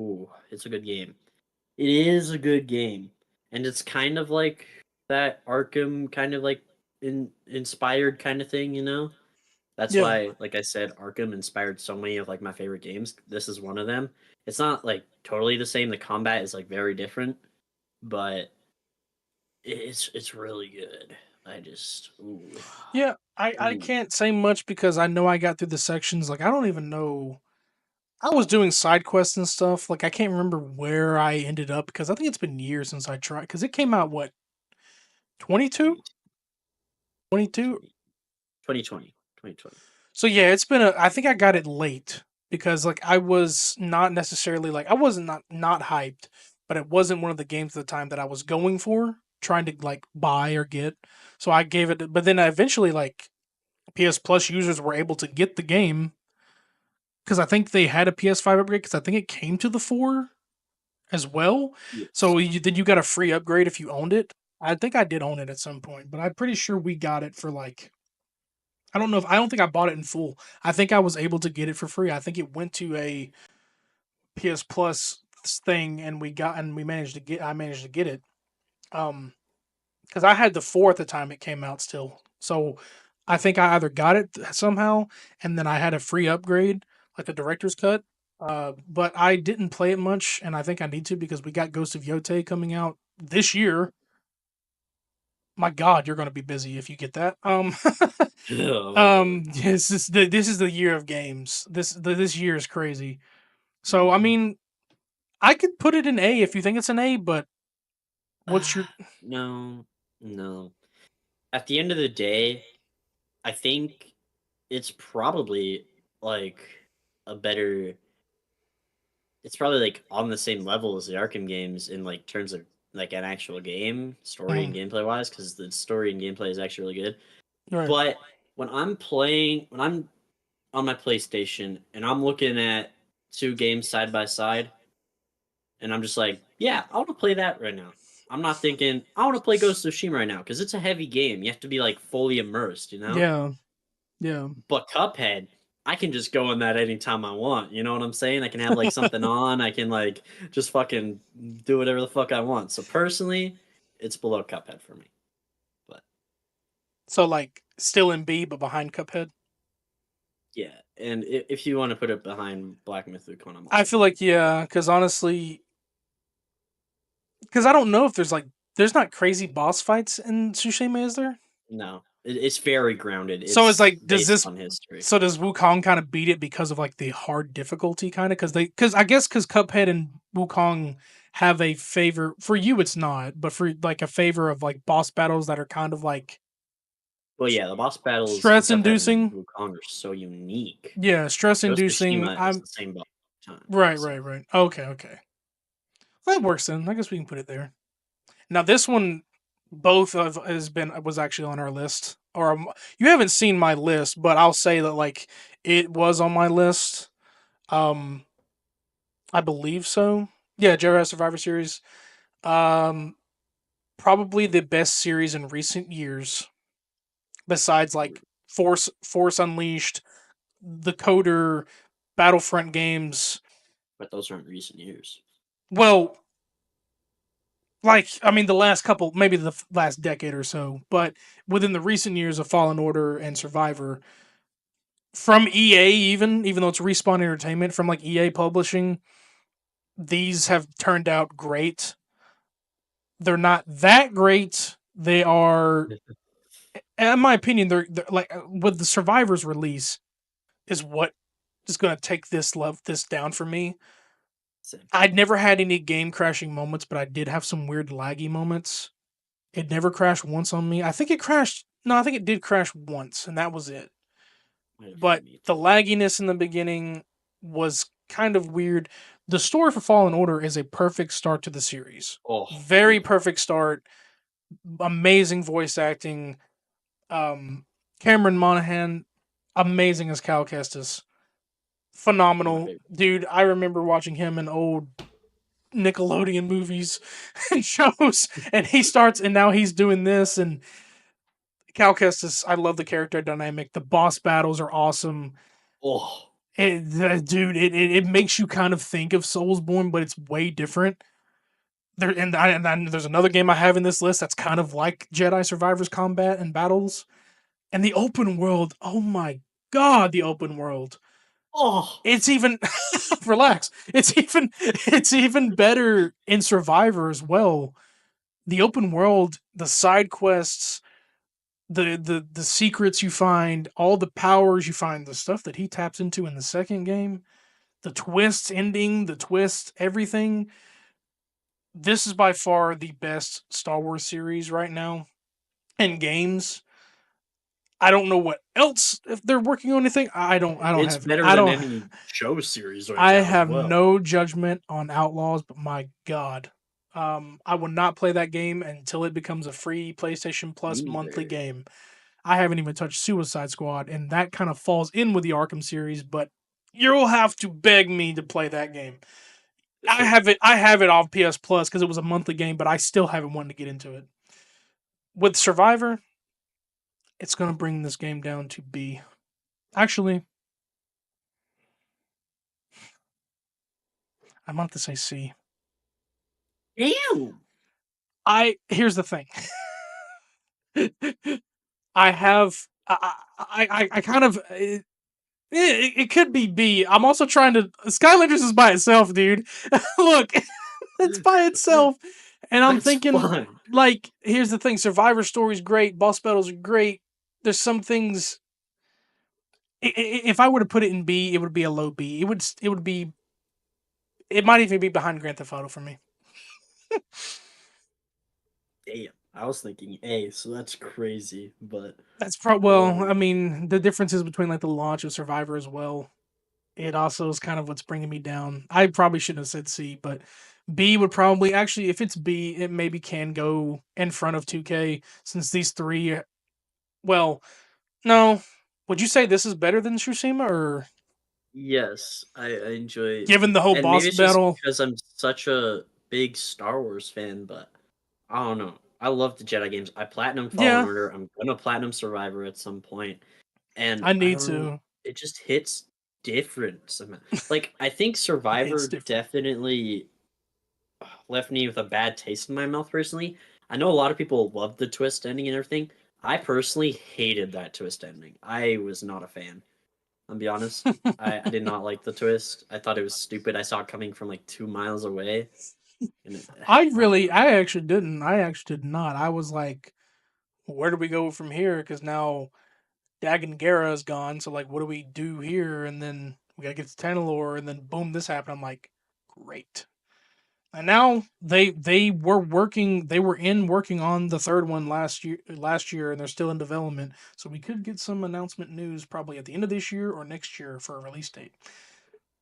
ooh, it's a good game. It is a good game. And it's kind of like that Arkham kind of like inspired kind of thing, you know? That's Yeah. why, like I said, Arkham inspired so many of like my favorite games. This is one of them. It's not like totally the same. The combat is like very different, but it's really good. I just ooh Yeah, I ooh. can't say much because I know I got through the sections. Like I don't even know. I was doing side quests and stuff. Like I can't remember where I ended up because I think it's been years since I tried. Because it came out what 22, 22. 2020. So yeah, it's been a. I think I got it late because like I was not necessarily like I wasn't not hyped, but it wasn't one of the games at the time that I was going for trying to like buy or get. So I gave it. But then I eventually like PS Plus users were able to get the game because I think they had a PS5 upgrade because I think it came to the 4 as well. Yes. So then you got a free upgrade if you owned it. I think I did own it at some point, but I'm pretty sure we got it for like I don't know if I don't think I bought it in full. I think I was able to get it for free. I think it went to a PS Plus thing and we managed to get I managed to get it. Um because I had the 4 at the time it came out still. So I think I either got it somehow and then I had a free upgrade, like the director's cut. But I didn't play it much, and I think I need to because we got Ghost of Yotei coming out this year. My God, you're going to be busy if you get that. This is the year of games. This year is crazy. So I Mhm. mean, I could put it in A if you think it's an A, but what's your No, no. At the end of the day, I think it's probably like a better. It's probably like on the same level as the Arkham games in like terms of like an actual game, story and Mhm. gameplay wise, because the story and gameplay is actually really good. Right? But when I'm on my PlayStation and I'm looking at two games side by side, and I'm just like, yeah, I want to play that right now. I'm not thinking I want to play Ghost of Tsushima right now because it's a heavy game. You have to be like fully immersed, you know. Yeah, yeah. But Cuphead, I can just go in that anytime I want. You know what I'm saying? I can have like something on. I can like just fucking do whatever the fuck I want. So personally, it's below Cuphead for me. But So like still in B, but behind Cuphead. yeah, and if you want to put it behind Black Myth Wukong, I'm I also feel fine like with that. yeah, because honestly, because I don't know if there's not crazy boss fights in Tsushima, is there? No, it's very grounded. So it's It's like, does based this? on history. So does Wukong kind of beat it because of like the hard difficulty, kind of? Because I guess because Cuphead and Wukong have a favor for you, it's not, but for like a favor of like boss battles that are kind of like Well, yeah, the boss battles in stress Cuphead and inducing. Wukong are so unique. Yeah, stress Ghost of inducing. Tsushima is I'm the same boss every time. right, So right, right. Okay, okay. That works then. I guess we can put it there. Now this one, both of has been was actually on our list, or you haven't seen my list, but I'll say that like it was on my list. Um, I believe so. Yeah, Jedi Survivor Series. Um, probably the best series in recent years, besides like Force Unleashed, the Coder, Battlefront games. but those aren't recent years. Well, like I mean, the last couple, maybe the last decade or so, but within the recent years of Fallen Order and Survivor, from EA, even though it's Respawn Entertainment, from like EA Publishing, these have turned out great. They're not that great. They are, in my opinion, they're like with the Survivors release is what is going to take this down for me. Same. I'd never had any game crashing moments, but I did have some weird laggy moments. It never crashed once on me. I think it crashed. No, I think it did crash once, and that was it. Might have for But me the too. lagginess in the beginning was kind of weird. The story for Fallen Order is a perfect start to the series. Oh, Very beautiful. perfect start. Amazing voice acting. Um, Cameron Monaghan, amazing as Cal Kestis. One of my Phenomenal. favorites. Dude, I remember watching him in old Nickelodeon movies and shows, and he starts, and now he's doing this. And Cal Kestis, I love the character dynamic. The boss battles are awesome. Oh, Dude, it makes you kind of think of Soulsborne, but it's way different. And there's another game I have in this list that's kind of like Jedi Survivors combat and battles. And the open world, oh my god, the open world. oh, It's even relax. It's even better in Survivor as well. The open world, the side quests, the secrets you find, all the powers you find, the stuff that he taps into in the second game, the twists, ending, the twists, everything. This is by far the best Star Wars series right now in games. I don't know what else if they're working on anything. It's better than any show series right I now as have well. no judgment on Outlaws, but my god. I will not play that game until it becomes a free PlayStation Me Plus monthly neither. game. I haven't even touched Suicide Squad, and that kind of falls in with the Arkham series, but you'll have to beg me to play that game. I have it on PS Plus because it was a monthly game, but I still haven't wanted to get into it. With Survivor, it's gonna bring this game down to B. Actually, I meant to say C. Damn. I here's the thing. I have I kind of it could be B. I'm also trying to Skylanders is by itself, dude. Look, it's by itself, and I'm That's thinking fine. like here's the thing: Survivor Story's great, boss battles are great. There's some things. If I were to put it in B, it would be a low B. It would be it might even be behind Grand Theft Auto for me. Damn. I was thinking A, so that's crazy. But That's uh, well. I mean, the differences between like the launch of Survivor as well. It also is kind of what's bringing me down. I probably shouldn't have said C, but B would probably actually, if it's B, it maybe can go in front of 2K since these three. Well, no. Would you say this is better than Tsushima, or yes, I enjoy, given the whole and maybe boss it's just battle? because I'm such a big Star Wars fan, but I don't know. I love the Jedi games. I platinum Fallen Yeah, Order. I'm gonna platinum Survivor at some point, and I I need don't know. to. It just hits different somehow. Like I think It hits Survivor different. definitely left me with a bad taste in my mouth personally. I know a lot of people love the twist ending and everything. I personally hated that twist ending. I was not a fan. I'll be honest. I did not like the twist. I thought it was stupid. I saw it coming from like 2 miles away, and I don't know. I actually didn't. I actually did not. I was like, where do we go from here? Because now Dagon Gera is gone. So like, what do we do here? And then we gotta get to Tanalor, and then boom, this happened. I'm like, great. And now they were in working on the third one last year, and they're still in development. So we could get some announcement news probably at the end of this year or next year for a release date.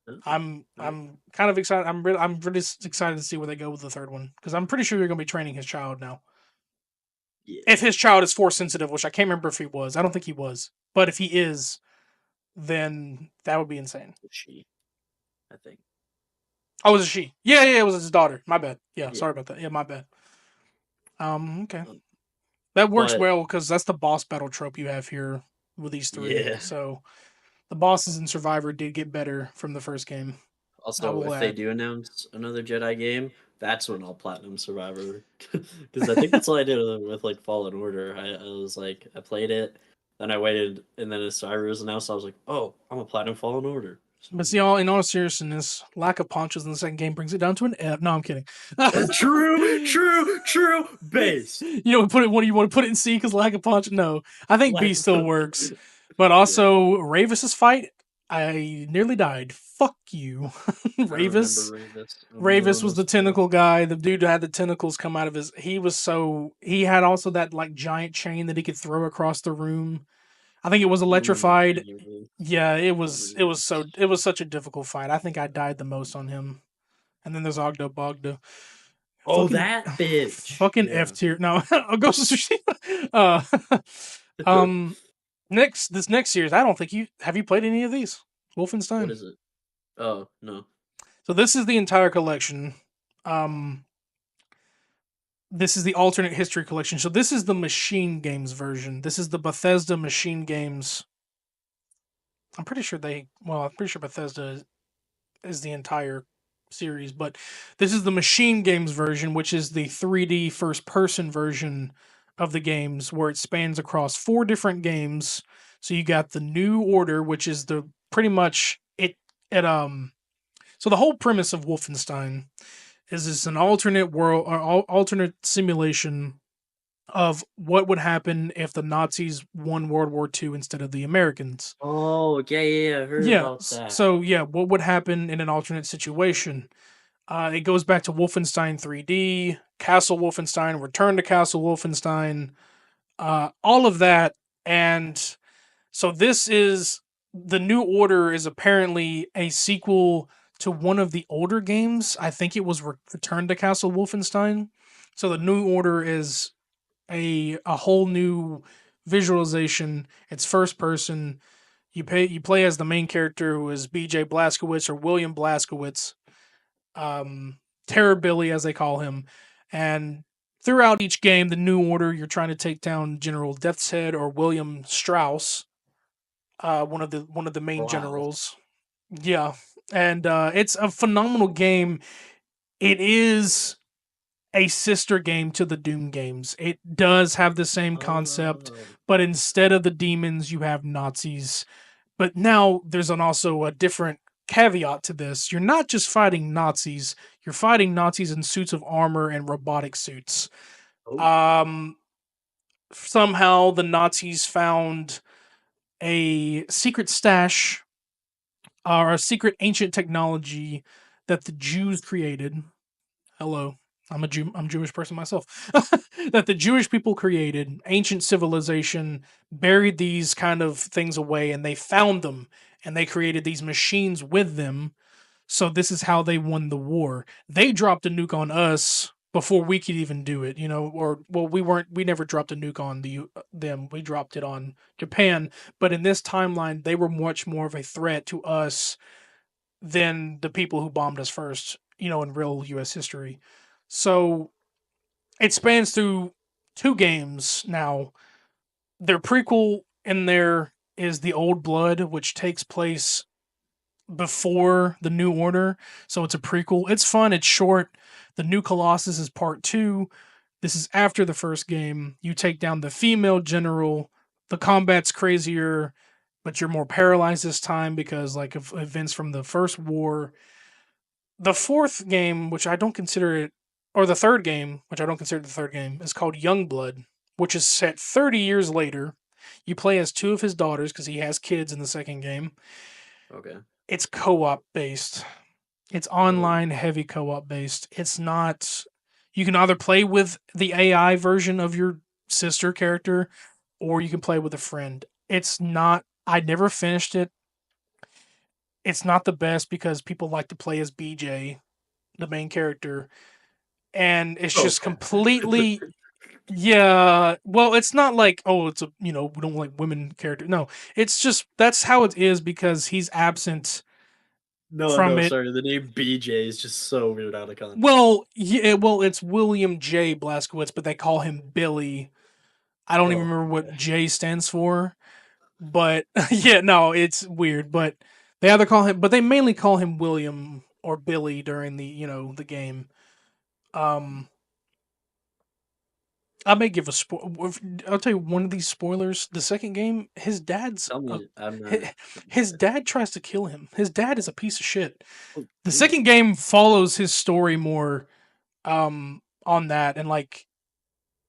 Oh, alright. I'm kind of excited. I'm really excited to see where they go with the third one because I'm pretty sure you're gonna be training his child now. If Yeah. his child is force sensitive, which I can't remember if he was. I don't think he was, but if he is, then that would be insane. She, I think. Oh, was it she? Yeah, yeah, it was his daughter. My bad. Yeah, Yeah. sorry about that. Yeah, my bad. Okay. Um, That works but well because that's the boss battle trope you have here with these three. yeah. So the bosses in Survivor did get better from the first game. I Also, will if they add. do announce another Jedi game, that's when I'll platinum Survivor. Because I think that's all I did with like Fallen Order. I was like, I played it, then I waited, and then as Survivor was announced, I was like, oh, I'm a platinum Fallen Order. So But see, in all seriousness, lack of punches in the second game brings it down to an F. No, I'm kidding. true, base. You know, put it. What do you want to put it in C? Because lack of punch. No, I think B Like, still works. But yeah, also Ravis's fight, I nearly died. Fuck you, I remember Ravis. Ravis. Ravis was the Almost died. tentacle guy. The dude who had the tentacles come out of his. He was so. He had also that like giant chain that he could throw across the room. I think it was I don't remember electrified. any of this. Yeah, I don't remember this. it was such a difficult fight. I think I died the most on him. And then there's Ogdo Bogdo. Oh, Fucking that bitch. fucking F Yeah. tier. No, Ghost of Tsushima. Um next this next series, I don't think you played any of these. What Wolfenstein. is it? Oh no. So this is the entire collection. Um this is the alternate history collection. So this is the Machine Games version. This is the Bethesda Machine Games. I'm pretty sure Bethesda is the entire series, but this is the Machine Games version, which is the 3D first person version of the games where it spans across four different games. So you got the New Order, which is the pretty much it so the whole premise of Wolfenstein is it's an alternate world or alternate simulation of what would happen if the Nazis won World War II instead of the Americans. Oh, yeah, I heard Yeah. about that. So yeah, what would happen in an alternate situation? It goes back to Wolfenstein 3D, Castle Wolfenstein, Return to Castle Wolfenstein, all of that. And so this is the New Order is apparently a sequel to one of the older games. I think it was Return to Castle Wolfenstein. So the New Order is a whole new visualization. It's first person. You play as the main character who is B.J. Blazkowicz or William Blazkowicz, Terror Billy as they call him, and throughout each game, the New Order, you're trying to take down General Death's Head or William Strauss, one of the main Wow. generals. Yeah, and it's a phenomenal game. It is a sister game to the Doom games. It does have the same concept, Oh. but instead of the demons, you have Nazis. But now there's also a different caveat to this. You're not just fighting Nazis, you're fighting Nazis in suits of armor and robotic suits. Oh. Um, Somehow the Nazis found a secret stash or a secret ancient technology that the Jews created. Hello. I'm a Jew. I'm a Jewish person myself. That the Jewish people created, ancient civilization, buried these kind of things away, and they found them, and they created these machines with them. So this is how they won the war. They dropped a nuke on us before we could even do it, or well, we never dropped a nuke on them. We dropped it on Japan, but in this timeline, they were much more of a threat to us than the people who bombed us first, in real US history. So it spans through two games now. Their prequel in there is The Old Blood, which takes place before the New Order. So it's a prequel. It's fun, it's short. The New Colossus is part two. This is after the first game. You take down the female general. The combat's crazier, but you're more paralyzed this time because like of events from the first war. The fourth game, which I don't consider it, or the third game, which I don't consider the third game, is called Youngblood, which is set 30 years later. You play as two of his daughters because he has kids in the second game. Okay. It's co op based. It's Oh. online heavy co op based. It's not. You can either play with the AI version of your sister character or you can play with a friend. It's not. I never finished it. It's not the best because people like to play as BJ, the main character, and it's just Okay. completely. Yeah, well, it's not like, oh, it's a, we don't like women character. No, it's just that's how it is because he's absent No, from no, it. sorry. The name BJ is just so weird out of context. Well, yeah, well, it's William J. Blazkowicz, but they call him Billy. I don't even Oh, remember what okay. J stands for, but yeah, no, it's weird. But they either call him, but they mainly call him William or Billy during the game. Um, I may give a I'll tell you one of these spoilers. The second game, Tell me, I'm not. hi- his dad tries to kill him. His dad is a piece of shit. Oh, The damn. second game follows his story more on that, and like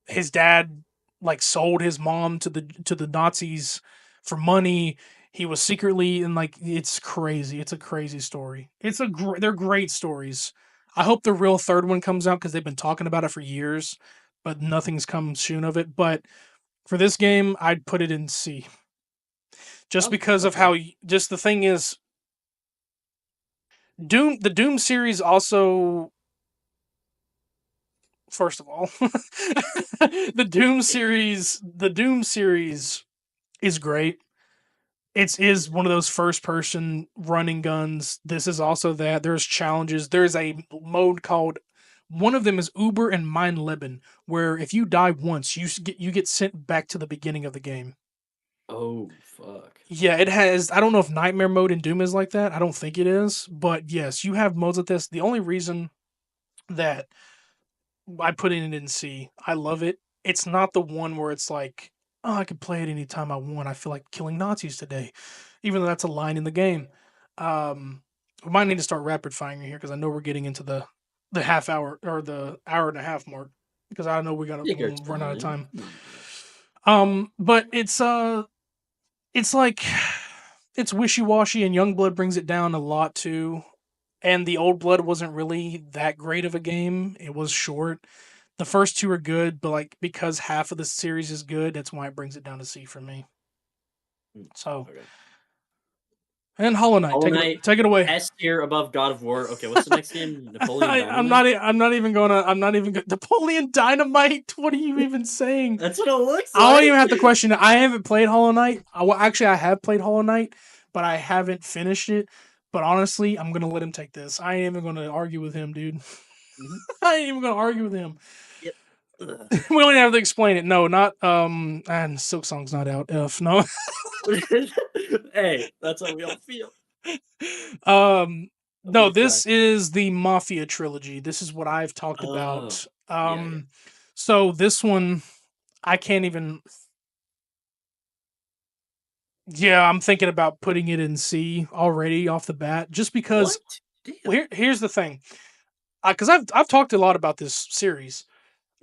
his dad like sold his mom to the Nazis for money. He was secretly, and like it's crazy. It's a crazy story. They're great stories. I hope the real third one comes out because they've been talking about it for years, but nothing's come soon of it. But for this game, I'd put it in C, just Oh, because of okay. how. Just the thing is, The Doom series also. First of all, the Doom series is great. It is one of those first person running guns. This is also that. There's challenges. There's a mode called one of them is Uber and Mein Leben, where if you die once, you get sent back to the beginning of the game. Oh, fuck. Yeah, it has. I don't know if Nightmare mode in Doom is like that. I don't think it is, but yes, you have modes like this. The only reason that I put it in C, I love it. It's not the one where it's like, oh, I could play it anytime I want. I feel like killing Nazis today, even though that's a line in the game. We might need to start rapid firing here because I know we're getting into the half hour or the hour and a half mark. because I know Take your we'll run out of time. time. Come on, bro. But it's like it's wishy washy, and Youngblood brings it down a lot too. And the Old Blood wasn't really that great of a game. It was short. The first two are good, but like because half of the series is good, that's why it brings it down to C for me. Mm, So, okay. and Hollow Knight, Hollow Knight, take it away. S tier above God of War. Okay, what's the next game? Napoleon Dynamite? I'm not even gonna. I'm not even. Napoleon Dynamite. What are you even saying? That's what it looks I don't like. even have to question it. I haven't played Hollow Knight. Actually, I have played Hollow Knight, but I haven't finished it. But honestly, I'm gonna let him take this. I ain't even gonna argue with him, dude. Mhm. I ain't even gonna argue with him. Yep. Ugh. We don't even have to explain it. No, not and Silk Song's not out. If no. Hey, that's how we all feel. um I'm gonna no, cry. this is the Mafia trilogy. This is what I've talked Oh, about. yeah, yeah. So this one I can't even. Yeah, I'm thinking about putting it in C already off the bat, just because. What? Damn. Well, here's the thing, because I've talked a lot about this series.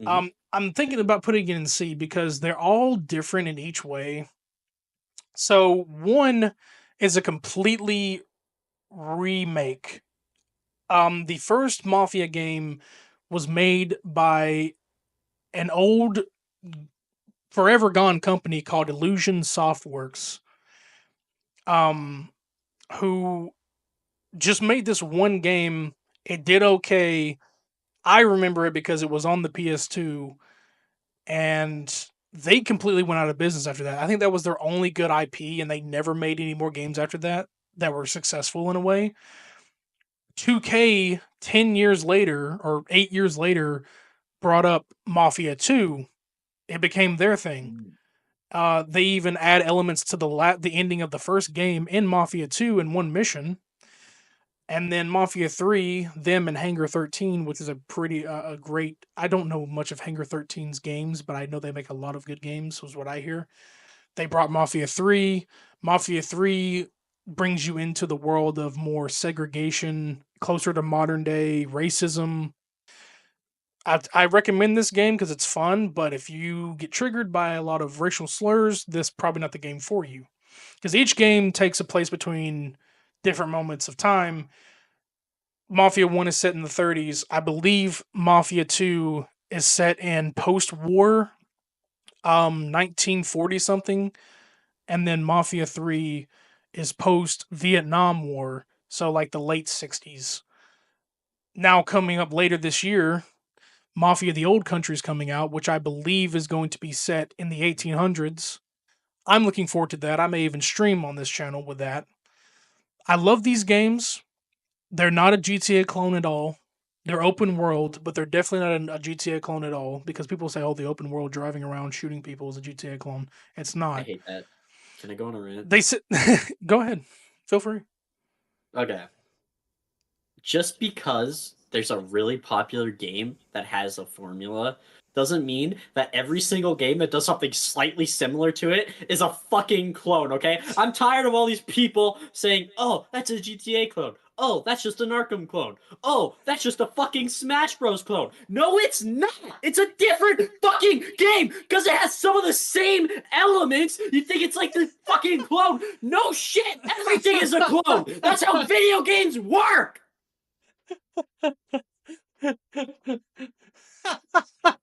Hmm. I'm thinking about putting it in C because they're all different in each way. So one is a completely remake. The first Mafia game was made by an old, forever gone company called Illusion Softworks, um, who just made this one game. It did okay. I remember it because it was on the PS2, and they completely went out of business after that. I think that was their only good IP, and they never made any more games after that that were successful in a way. 2K 10 years later or 8 years later brought up Mafia 2. It became their thing. They even add elements to the ending of the first game in Mafia 2 in one mission. And then Mafia 3, them and Hangar 13, which is a pretty a great. I don't know much of Hangar 13's games, but I know they make a lot of good games, was what I hear. They brought Mafia 3. Mafia 3 brings you into the world of more segregation, closer to modern day racism. I recommend this game because it's fun, but if you get triggered by a lot of racial slurs, this probably not the game for you. Because each game takes a place between different moments of time. Mafia 1 is set in the 30s. I believe Mafia 2 is set in post war, 1940 something. And then Mafia 3 is post Vietnam War, so like the late 60s. Now, coming up later this year, Mafia the Old Country is coming out, which I believe is going to be set in the 1800s. I'm looking forward to that. I may even stream on this channel with that. I love these games. They're not a GTA clone at all. They're open world, but they're definitely not a GTA clone at all because people say, oh, the open world driving around shooting people is a GTA clone. It's I not. hate that. Can I go on a rant? They sit. Go ahead. Feel free. Okay. Just because there's a really popular game that has a formula doesn't mean that every single game that does something slightly similar to it is a fucking clone, okay? I'm tired of all these people saying, oh, that's a GTA clone. Oh, that's just an Arkham clone. Oh, that's just a fucking Smash Bros clone. No, it's not. It's a different fucking game because it has some of the same elements. You think it's like the fucking clone. No shit. Everything is a clone. That's how video games work.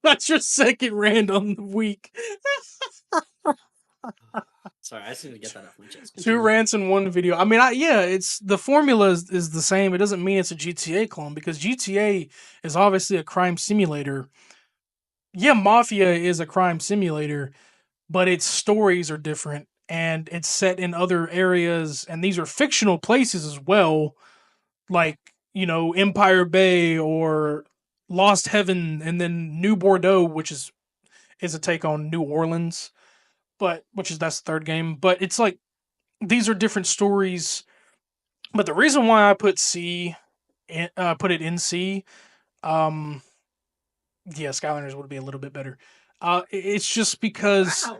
That's your second rant on the week. Sorry, I just need to get that off my chest. Two Continue. rants in one video. I mean, yeah, it's the formula is the same. It doesn't mean it's a GTA clone because GTA is obviously a crime simulator. Yeah, Mafia is a crime simulator, but its stories are different and it's set in other areas, and these are fictional places as well, like, Empire Bay or Lost Heaven, and then New Bordeaux, which is a take on New Orleans, but which is that's the third game. But it's like these are different stories. But the reason why I put it in C, um, yeah, Skylanders would be a little bit better. It's just because Wow.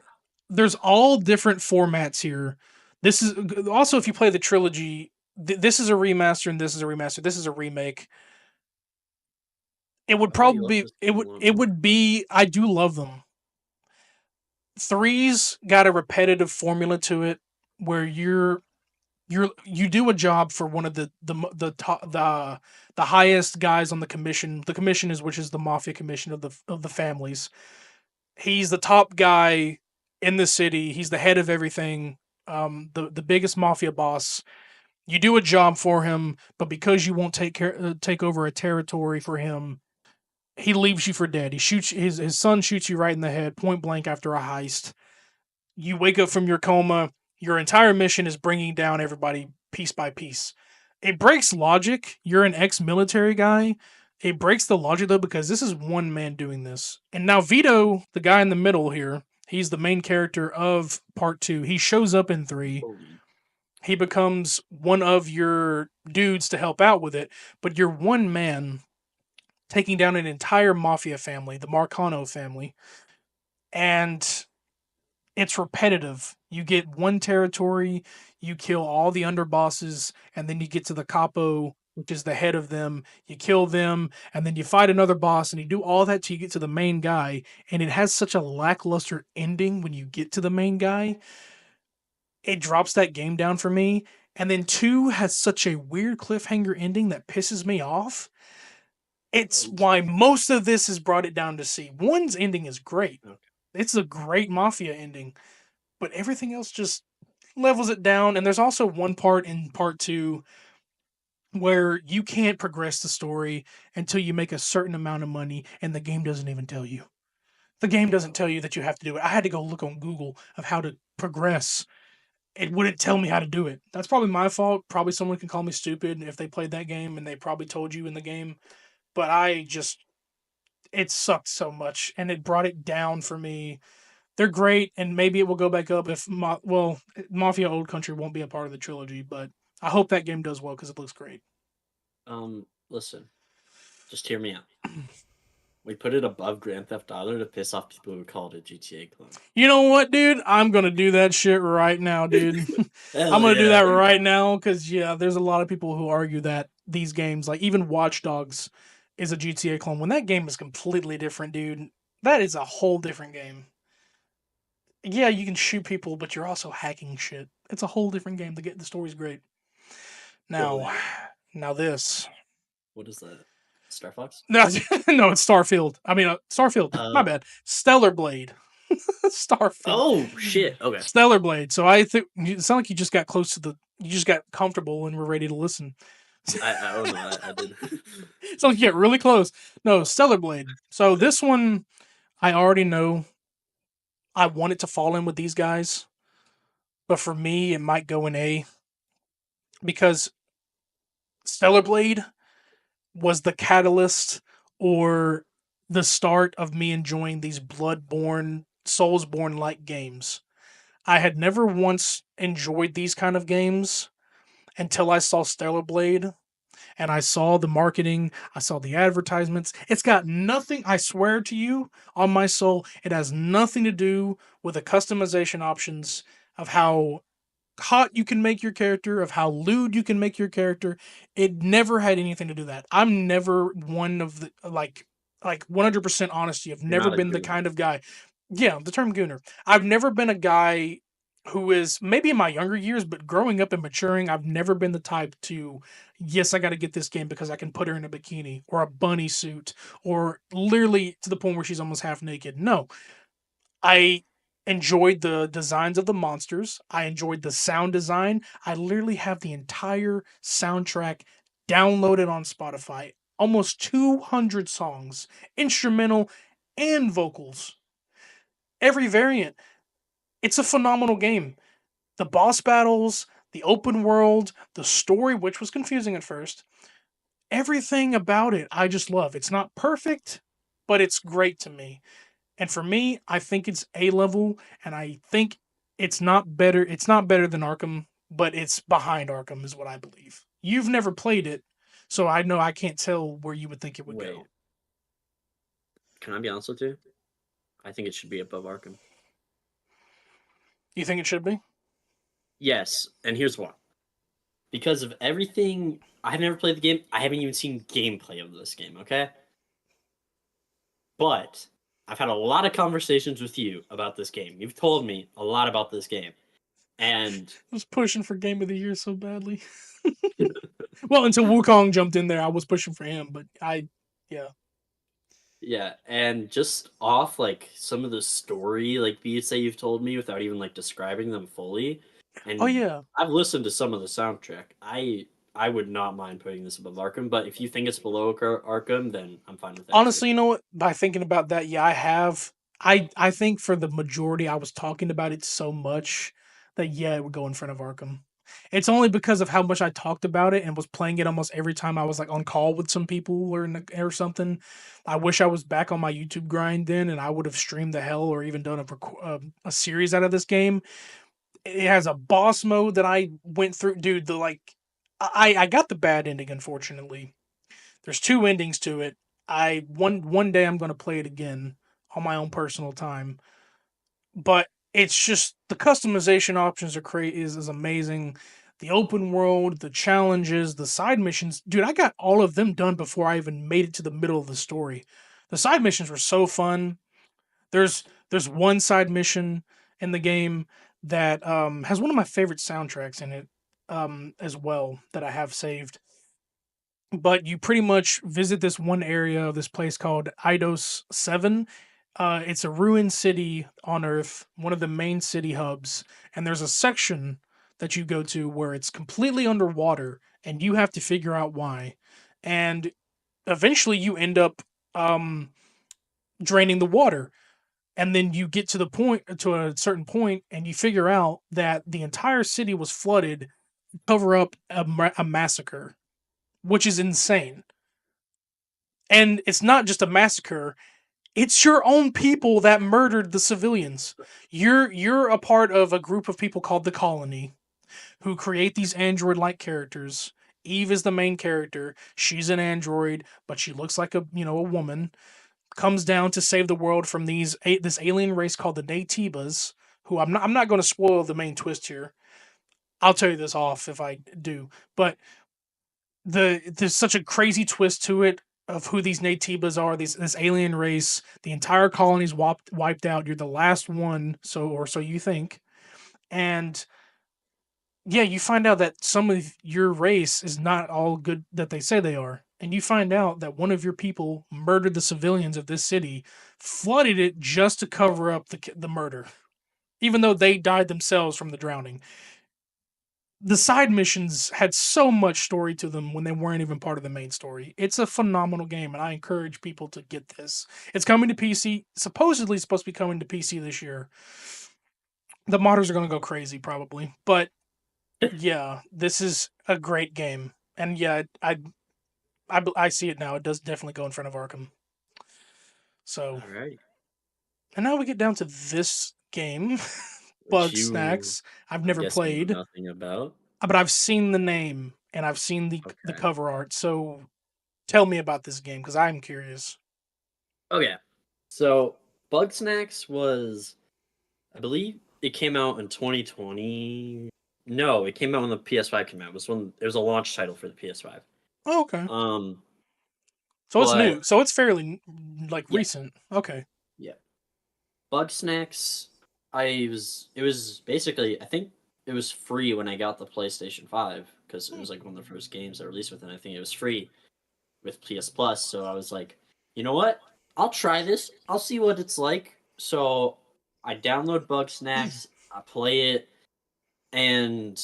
there's all different formats here. This is also, if you play the trilogy, this is a remaster and this is a remaster. This is a remake. It would Oh, you love probably this it game a would lot it more. would be. I do love them. Three's got a repetitive formula to it where you do a job for one of the top the highest guys on the commission. The commission is which is the mafia commission of the families. He's the top guy in the city. He's the head of everything. The biggest mafia boss. You do a job for him, but because you won't take over a territory for him, he leaves you for dead. He shoots his son shoots you right in the head, point blank after a heist. You wake up from your coma. Your entire mission is bringing down everybody piece by piece. It breaks logic. You're an ex-military guy. It breaks the logic though because this is one man doing this. And now Vito, the guy in the middle here, he's the main character of part 2. He shows up in 3. Holy. He becomes one of your dudes to help out with it, but you're one man taking down an entire mafia family, the Marcano family, and it's repetitive. You get one territory, you kill all the underbosses, and then you get to the capo, which is the head of them. You kill them, and then you fight another boss, and you do all that till you get to the main guy. And it has such a lackluster ending when you get to the main guy. It drops that game down for me. And then 2 has such a weird cliffhanger ending that pisses me off. It's why Okay. most of this has brought it down to C. 1's ending is great. Okay. It's a great mafia ending, but everything else just levels it down. And there's also one part in part 2 where you can't progress the story until you make a certain amount of money, and the game doesn't even tell you. The game doesn't tell you that you have to do it. I had to go look on Google of how to progress. It wouldn't tell me how to do it. That's probably my fault. Probably someone can call me stupid if they played that game and they probably told you in the game. But it sucked so much and it brought it down for me. They're great, and maybe it will go back up if Mafia Old Country won't be a part of the trilogy, but I hope that game does well because it looks great. Listen, just hear me out. We put it above Grand Theft Auto to piss off people who called it GTA clone. You know what, dude? I'm gonna do that shit right now, dude. I'm Hell gonna do that yeah. right now because yeah, there's a lot of people who argue that these games, like even Watch Dogs, is a GTA clone when that game is completely different, dude. That is a whole different game. Yeah, you can shoot people, but you're also hacking shit. It's a whole different game. The story's great. Hell Now, yeah. now this. What is that? Star Fox? No, no, it's Starfield. I mean, Starfield. My Uh bad. Stellar Blade. Starfield. oh shit. Okay. Stellar Blade. So I think it sounds like you just got close to the. You just got comfortable and were ready to listen. I don't know. I did. So you get really close. No, Stellar Blade. So this one, I already know. I want it to fall in with these guys, but for me, it might go in A because Stellar Blade was the catalyst or the start of me enjoying these Bloodborne, Soulsborne like games. I had never once enjoyed these kind of games until I saw Stellar Blade and I saw the marketing, I saw the advertisements. It's got nothing, I swear to you, on my soul, it has nothing to do with the customization options of how hot you can make your character, of how lewd you can make your character. It never had anything to do with that. I'm never one of the like 100% honesty. I've You're never not a been the gooner. kind of guy. Yeah, the term gooner. I've never been a guy who is maybe in my younger years, but growing up and maturing, I've never been the type to, yes, I got to get this game because I can put her in a bikini or a bunny suit or literally to the point where she's almost half naked. No, I enjoyed the designs of the monsters. I enjoyed the sound design. I literally have the entire soundtrack downloaded on Spotify. Almost 200 songs, instrumental and vocals. Every variant. It's a phenomenal game. The boss battles, the open world, the story, which was confusing at first. Everything about it, I just love. It's not perfect, but it's great to me. And for me, I think it's A level, and I think it's not better. It's not better than Arkham, but it's behind Arkham, is what I believe. You've never played it, so I know I can't tell where you would think it would go. Wait, can I be honest with you? I think it should be above Arkham. You think it should be? Yes, and here's why. Because of everything, I've never played the game. I haven't even seen gameplay of this game. Okay, But I've had a lot of conversations with you about this game. You've told me a lot about this game. And I was pushing for game of the year so badly. Well, until Wukong jumped in there, I was pushing for him, but yeah. yeah, and just off like some of the story like beats that you've told me without even like describing them fully, Oh and yeah. I've listened to some of the soundtrack. I would not mind putting this above Arkham, but if you think it's below Arkham, then I'm fine with that too. Honestly, you know what? By thinking about that, yeah, I have. I think for the majority, I was talking about it so much that yeah, it would go in front of Arkham. It's only because of how much I talked about it and was playing it almost every time I was like on call with some people or something. I wish I was back on my YouTube grind then, and I would have streamed the hell or even done a series out of this game. It has a boss mode that I went through, dude. The like, I got the bad ending, unfortunately. There's two endings to it. I one day I'm going to play it again on my own personal time, but it's just the customization options are is amazing. The open world, the challenges, the side missions, dude, I got all of them done before I even made it to the middle of the story. The side missions were so fun. There's one side mission in the game that has one of my favorite soundtracks in it as well that I have saved, but you pretty much visit this one area of this place called Eidos 7. It's a ruined city on Earth, one of the main city hubs, and there's a section that you go to where it's completely underwater, and you have to figure out why. And eventually, you end up um, draining the water, and then you get to a certain point, and you figure out that the entire city was flooded, to cover up a massacre, which is insane. And it's not just a massacre, it's your own people that murdered the civilians. You're a part of a group of people called the Colony who create these android-like characters. Eve is the main character. She's an android, but she looks like a woman. Comes down to save the world from this alien race called the Naytibas, who I'm not going to spoil the main twist here. I'll tell you this off if I do. But there's such a crazy twist to it of who these Naytibas are, this alien race. The entire colony's wiped out. You're the last one, so you think. And yeah, you find out that some of your race is not all good that they say they are. And you find out that one of your people murdered the civilians of this city, flooded it just to cover up the murder, even though they died themselves from the drowning. The side missions had so much story to them when they weren't even part of the main story. It's a phenomenal game, and I encourage people to get this. It's coming to PC. Supposedly supposed to be coming to PC this year. The modders are going to go crazy probably, but yeah, this is a great game, and yeah, I see it now. It does definitely go in front of Arkham. So, All right, and now we get down to this game, which Bug you, Snacks. I've I'm never guessing, know played, nothing about. but I've seen the name and I've seen the Okay. cover art. So tell me about this game because I'm curious. Okay. So Bug Snacks was, I believe, it came out in 2020. No, it came out when the PS5 came out. It was a launch title for the PS5. Oh, okay. Um, So it's but new. So it's fairly like yeah, recent. Okay. yeah. Bug Snacks, it was basically, I think it was free when I got the PlayStation 5 because it was like one of the first games that released with it. I think it was free with PS Plus, so I was like, you know what? I'll try this. I'll see what it's like. So I download Bug Snacks, I play it, and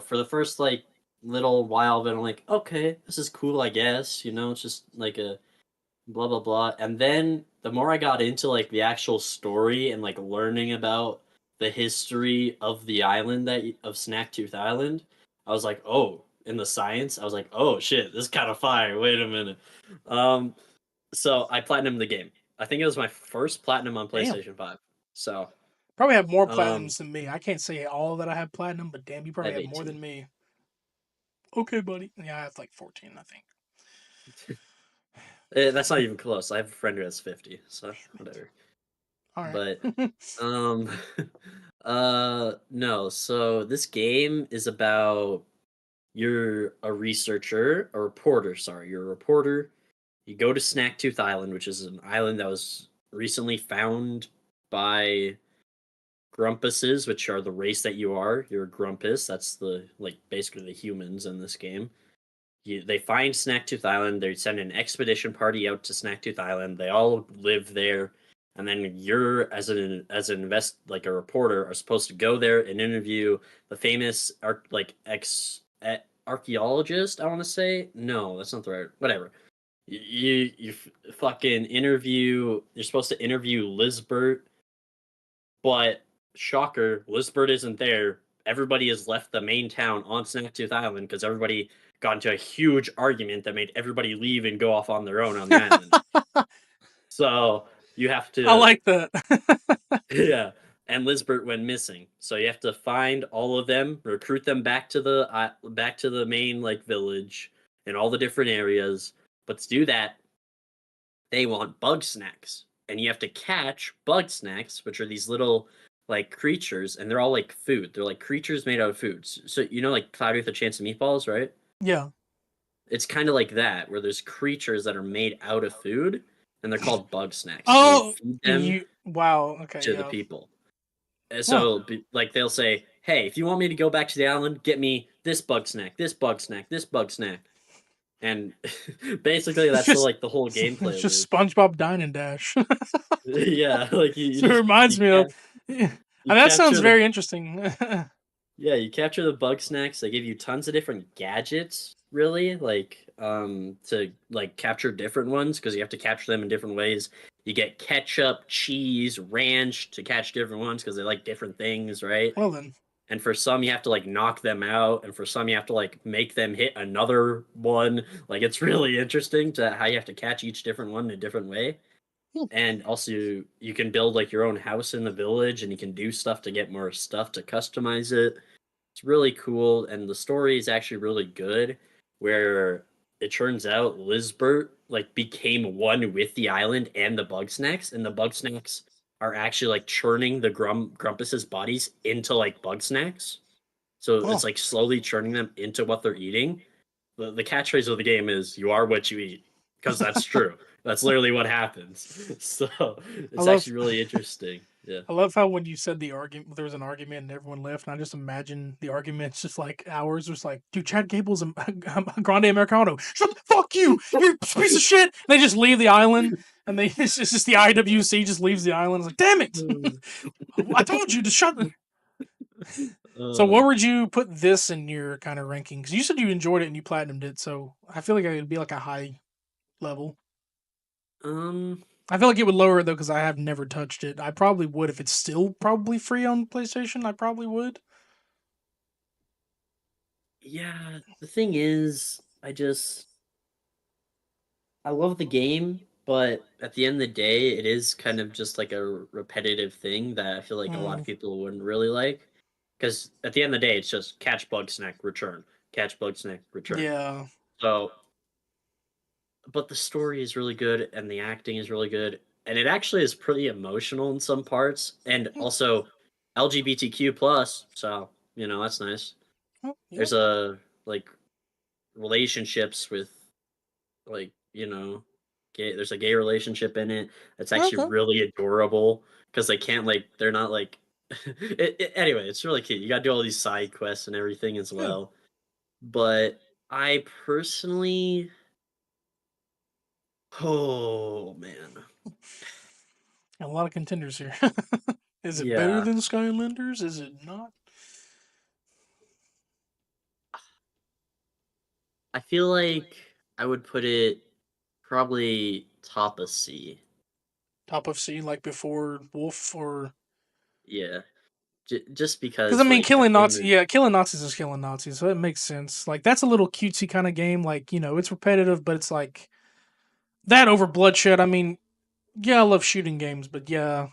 for the first like little while of it, I'm like, okay, this is cool, I guess. It's just like a blah blah blah. And then the more I got into like the actual story and like learning about the history of the island of Snacktooth Island, I was like, oh, in the science, I was like, oh shit, this is kind of fire. Wait a minute. Um, so I platinumed the game. I think it was my first platinum on Damn. PlayStation 5. So, Probably have more um, platinums than me. I can't say all that I have platinum, but damn, you I probably have have more 18. than me. Okay, buddy. Yeah, I have like 14, I think. That's not even close. I have a friend who has 50, so Damn it. whatever. All But right. um no, so this game is about you're a researcher, a reporter, sorry, you're a reporter You go to Snacktooth Island, which is an island that was recently found by Grumpuses, which are the race that you are. You're a Grumpus. That's the like basically the humans in this game. They find Snacktooth Island. They send an expedition party out to Snacktooth Island. They all live there, and then you're as an like a reporter are supposed to go there and interview the famous archaeologist. I want to say no, that's not the right. Whatever. Fucking interview. You're supposed to interview Lisbert, but shocker, Lisbert isn't there. Everybody has left the main town on Snacktooth Island because everybody got into a huge argument that made everybody leave and go off on their own on the island. So you have I to, like that. yeah. And Lisbert went missing, so you have to find all of them, recruit them back to the main like village in all the different areas. But to do that, they want bug snacks, and you have to catch bug snacks, which are these little like creatures, and they're all like food. They're like creatures made out of foods. So you know, like Cloudy with a Chance of Meatballs, right? Yeah. It's kind of like that, where there's creatures that are made out of food, and they're called bug snacks, and you Oh, feed them you. Wow. Okay. to the Yeah. people. Huh. So, like, they'll say, "Hey, if you want me to go back to the island, get me this bug snack, this bug snack, this bug snack," and basically It's that's just the whole gameplay it's of just it. SpongeBob Dine and Dash. Yeah, like you So it just reminds me of. Yeah. you And that sounds capture the very interesting. yeah, you capture the bug snacks. They give you tons of different gadgets, really, like to like capture different ones because you have to capture them in different ways. You get ketchup, cheese, ranch to catch different ones because they like different things, right? Well then. And for some you have to like knock them out, and for some you have to like make them hit another one. Like it's really interesting to how you have to catch each different one in a different way. Hmm. And also you can build like your own house in the village, and you can do stuff to get more stuff to customize it. It's really cool, and the story is actually really good. Where it turns out Lisbert like became one with the island and the bug snacks, and the bug snacks are actually like churning the Grumpus's bodies into like bug snacks. So it's Oh, like slowly churning them into what they're eating. The catchphrase of the game is "You are what you eat," because that's true. That's literally what happens. So I it's love. actually really interesting. Yeah. I love how when you said the argument, there was an argument and everyone left, and I just imagine the arguments just like hours. Just like, dude, Chad Gable's a Grande Americano. Shut the fuck you, you piece of shit. And they just leave the island, and they it's just the IWC just leaves the island. It's like, damn it, I told you to shut. So, uh, what would you put this in your kind of ranking? Because you said you enjoyed it and you platinumed it, so I feel like it would be like a high level. um, I feel like it would lower it though because I have never touched it. I probably would if it's still probably free on PlayStation. I probably would. yeah. The thing is, I love the game, but at the end of the day, it is kind of just like a repetitive thing that I feel like a lot Mm, of people wouldn't really like. Because at the end of the day, it's just catch bug snack, return, catch bug snack, return. yeah. So, but the story is really good and the acting is really good, and it actually is pretty emotional in some parts, and Mm, also LGBTQ plus. So that's nice. oh, yeah. There's a like relationships with like gay. There's a gay relationship in it. That's actually Okay. really adorable because they can't like they're not like. Anyway, it's really cute. You got to do all these side quests and everything as Yeah. well. But I personally, oh man, A lot of contenders here. Is it better yeah, than Skylanders? Is it not? I feel like I would put it probably top of C. Top of C, like before Wolf or. Yeah, just Because I because mean, like at killing the end Nazis, yeah, killing Nazis is killing Nazis, so it makes sense. Like that's a little cutesy kind of game. Like it's repetitive, but it's like that over bloodshed. I mean, yeah, I love shooting games, but yeah,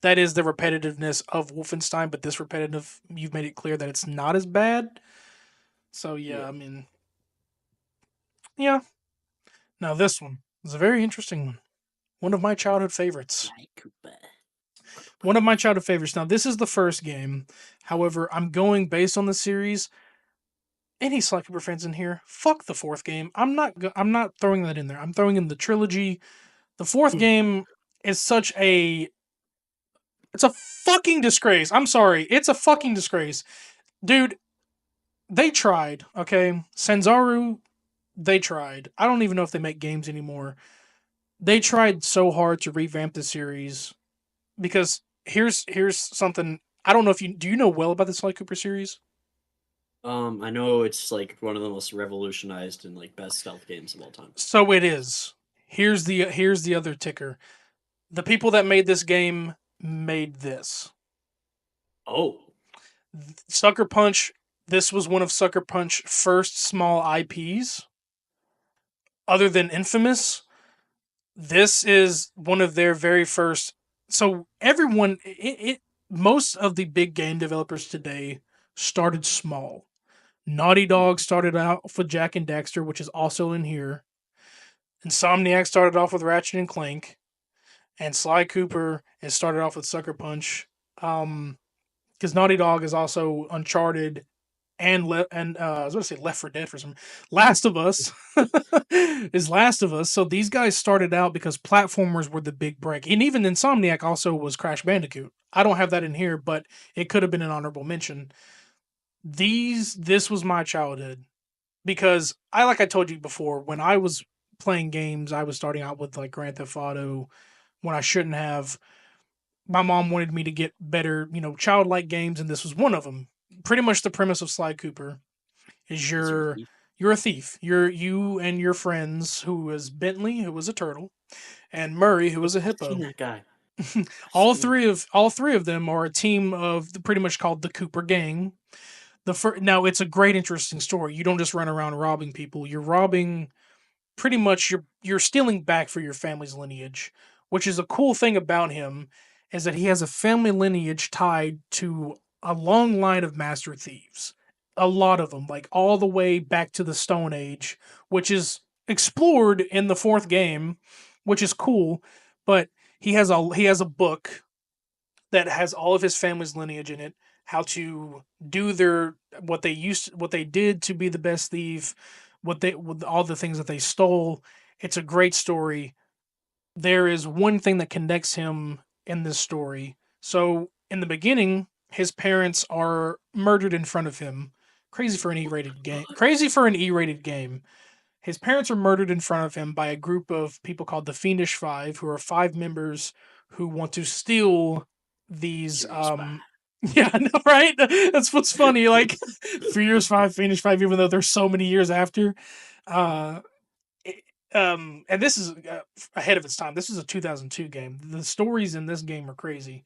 that is the repetitiveness of Wolfenstein. But this repetitive, you've made it clear that it's not as bad. So yeah, yeah, I mean, yeah. Now this one is a very interesting one. One of my childhood favorites. like Koopa. One of my childhood favorites. Now this is the first game. However, I'm going based on the series. any Sly Cooper fans in here, fuck the fourth game. I'm not throwing that in there. I'm throwing in the trilogy. The fourth game is such a it's a fucking disgrace. I'm sorry. It's a fucking disgrace. Dude, they tried, okay? Sanzaru, they tried. I don't even know if they make games anymore. They tried so hard to revamp the series because here's something I don't know if you know well about the Sly Cooper series? I know it's like one of the most revolutionized and like best stealth games of all time. So it is. Here's the other ticker. The people that made this game made this. Oh, Sucker Punch, this was one of Sucker Punch's first small IPs. Other than Infamous, this is one of their very first. So everyone, most of the big game developers today started small. Naughty Dog started out with Jack and Dexter, which is also in here. Insomniac started off with Ratchet and Clank, and Sly Cooper has started off with Sucker Punch. Because Naughty Dog is also Uncharted and I was going to say Left 4 Dead for some. Last of Us is Last of Us. So these guys started out because platformers were the big break, and even Insomniac also was Crash Bandicoot. I don't have that in here, but it could have been an honorable mention. This was my childhood because like I told you before, when I was playing games, I was starting out with like Grand Theft Auto when I shouldn't have. My mom wanted me to get better, childlike games, and this was one of them. Pretty much the premise of Sly Cooper is is you're a thief. you're a thief. You and your friends, who was Bentley, who was a turtle, and Murray, who was a I've seen hippo. that guy. I've all seen him. three of all three of them are a team of pretty much called the Cooper Gang. Now it's a great, interesting story. You don't just run around robbing people. You're robbing pretty much you're stealing back for your family's lineage, which is a cool thing about him is that he has a family lineage tied to a long line of master thieves. A lot of them, like all the way back to the Stone Age, which is explored in the fourth game, which is cool, but he has a book that has all of his family's lineage in it, how to do what they did to be the best thief, with all the things that they stole. It's a great story. There is one thing that connects him in this story. So in the beginning, his parents are murdered in front of him. Crazy for an E-rated game. Crazy for an E-rated game. His parents are murdered in front of him by a group of people called the Fiendish Five, who are five members who want to steal these. Serious spy. Yeah, I know, right? That's what's funny. Like Furious Five, Fiendish Five, even though they're so many years after. Uh, and this is ahead of its time. This is a 2002 game. The stories in this game are crazy.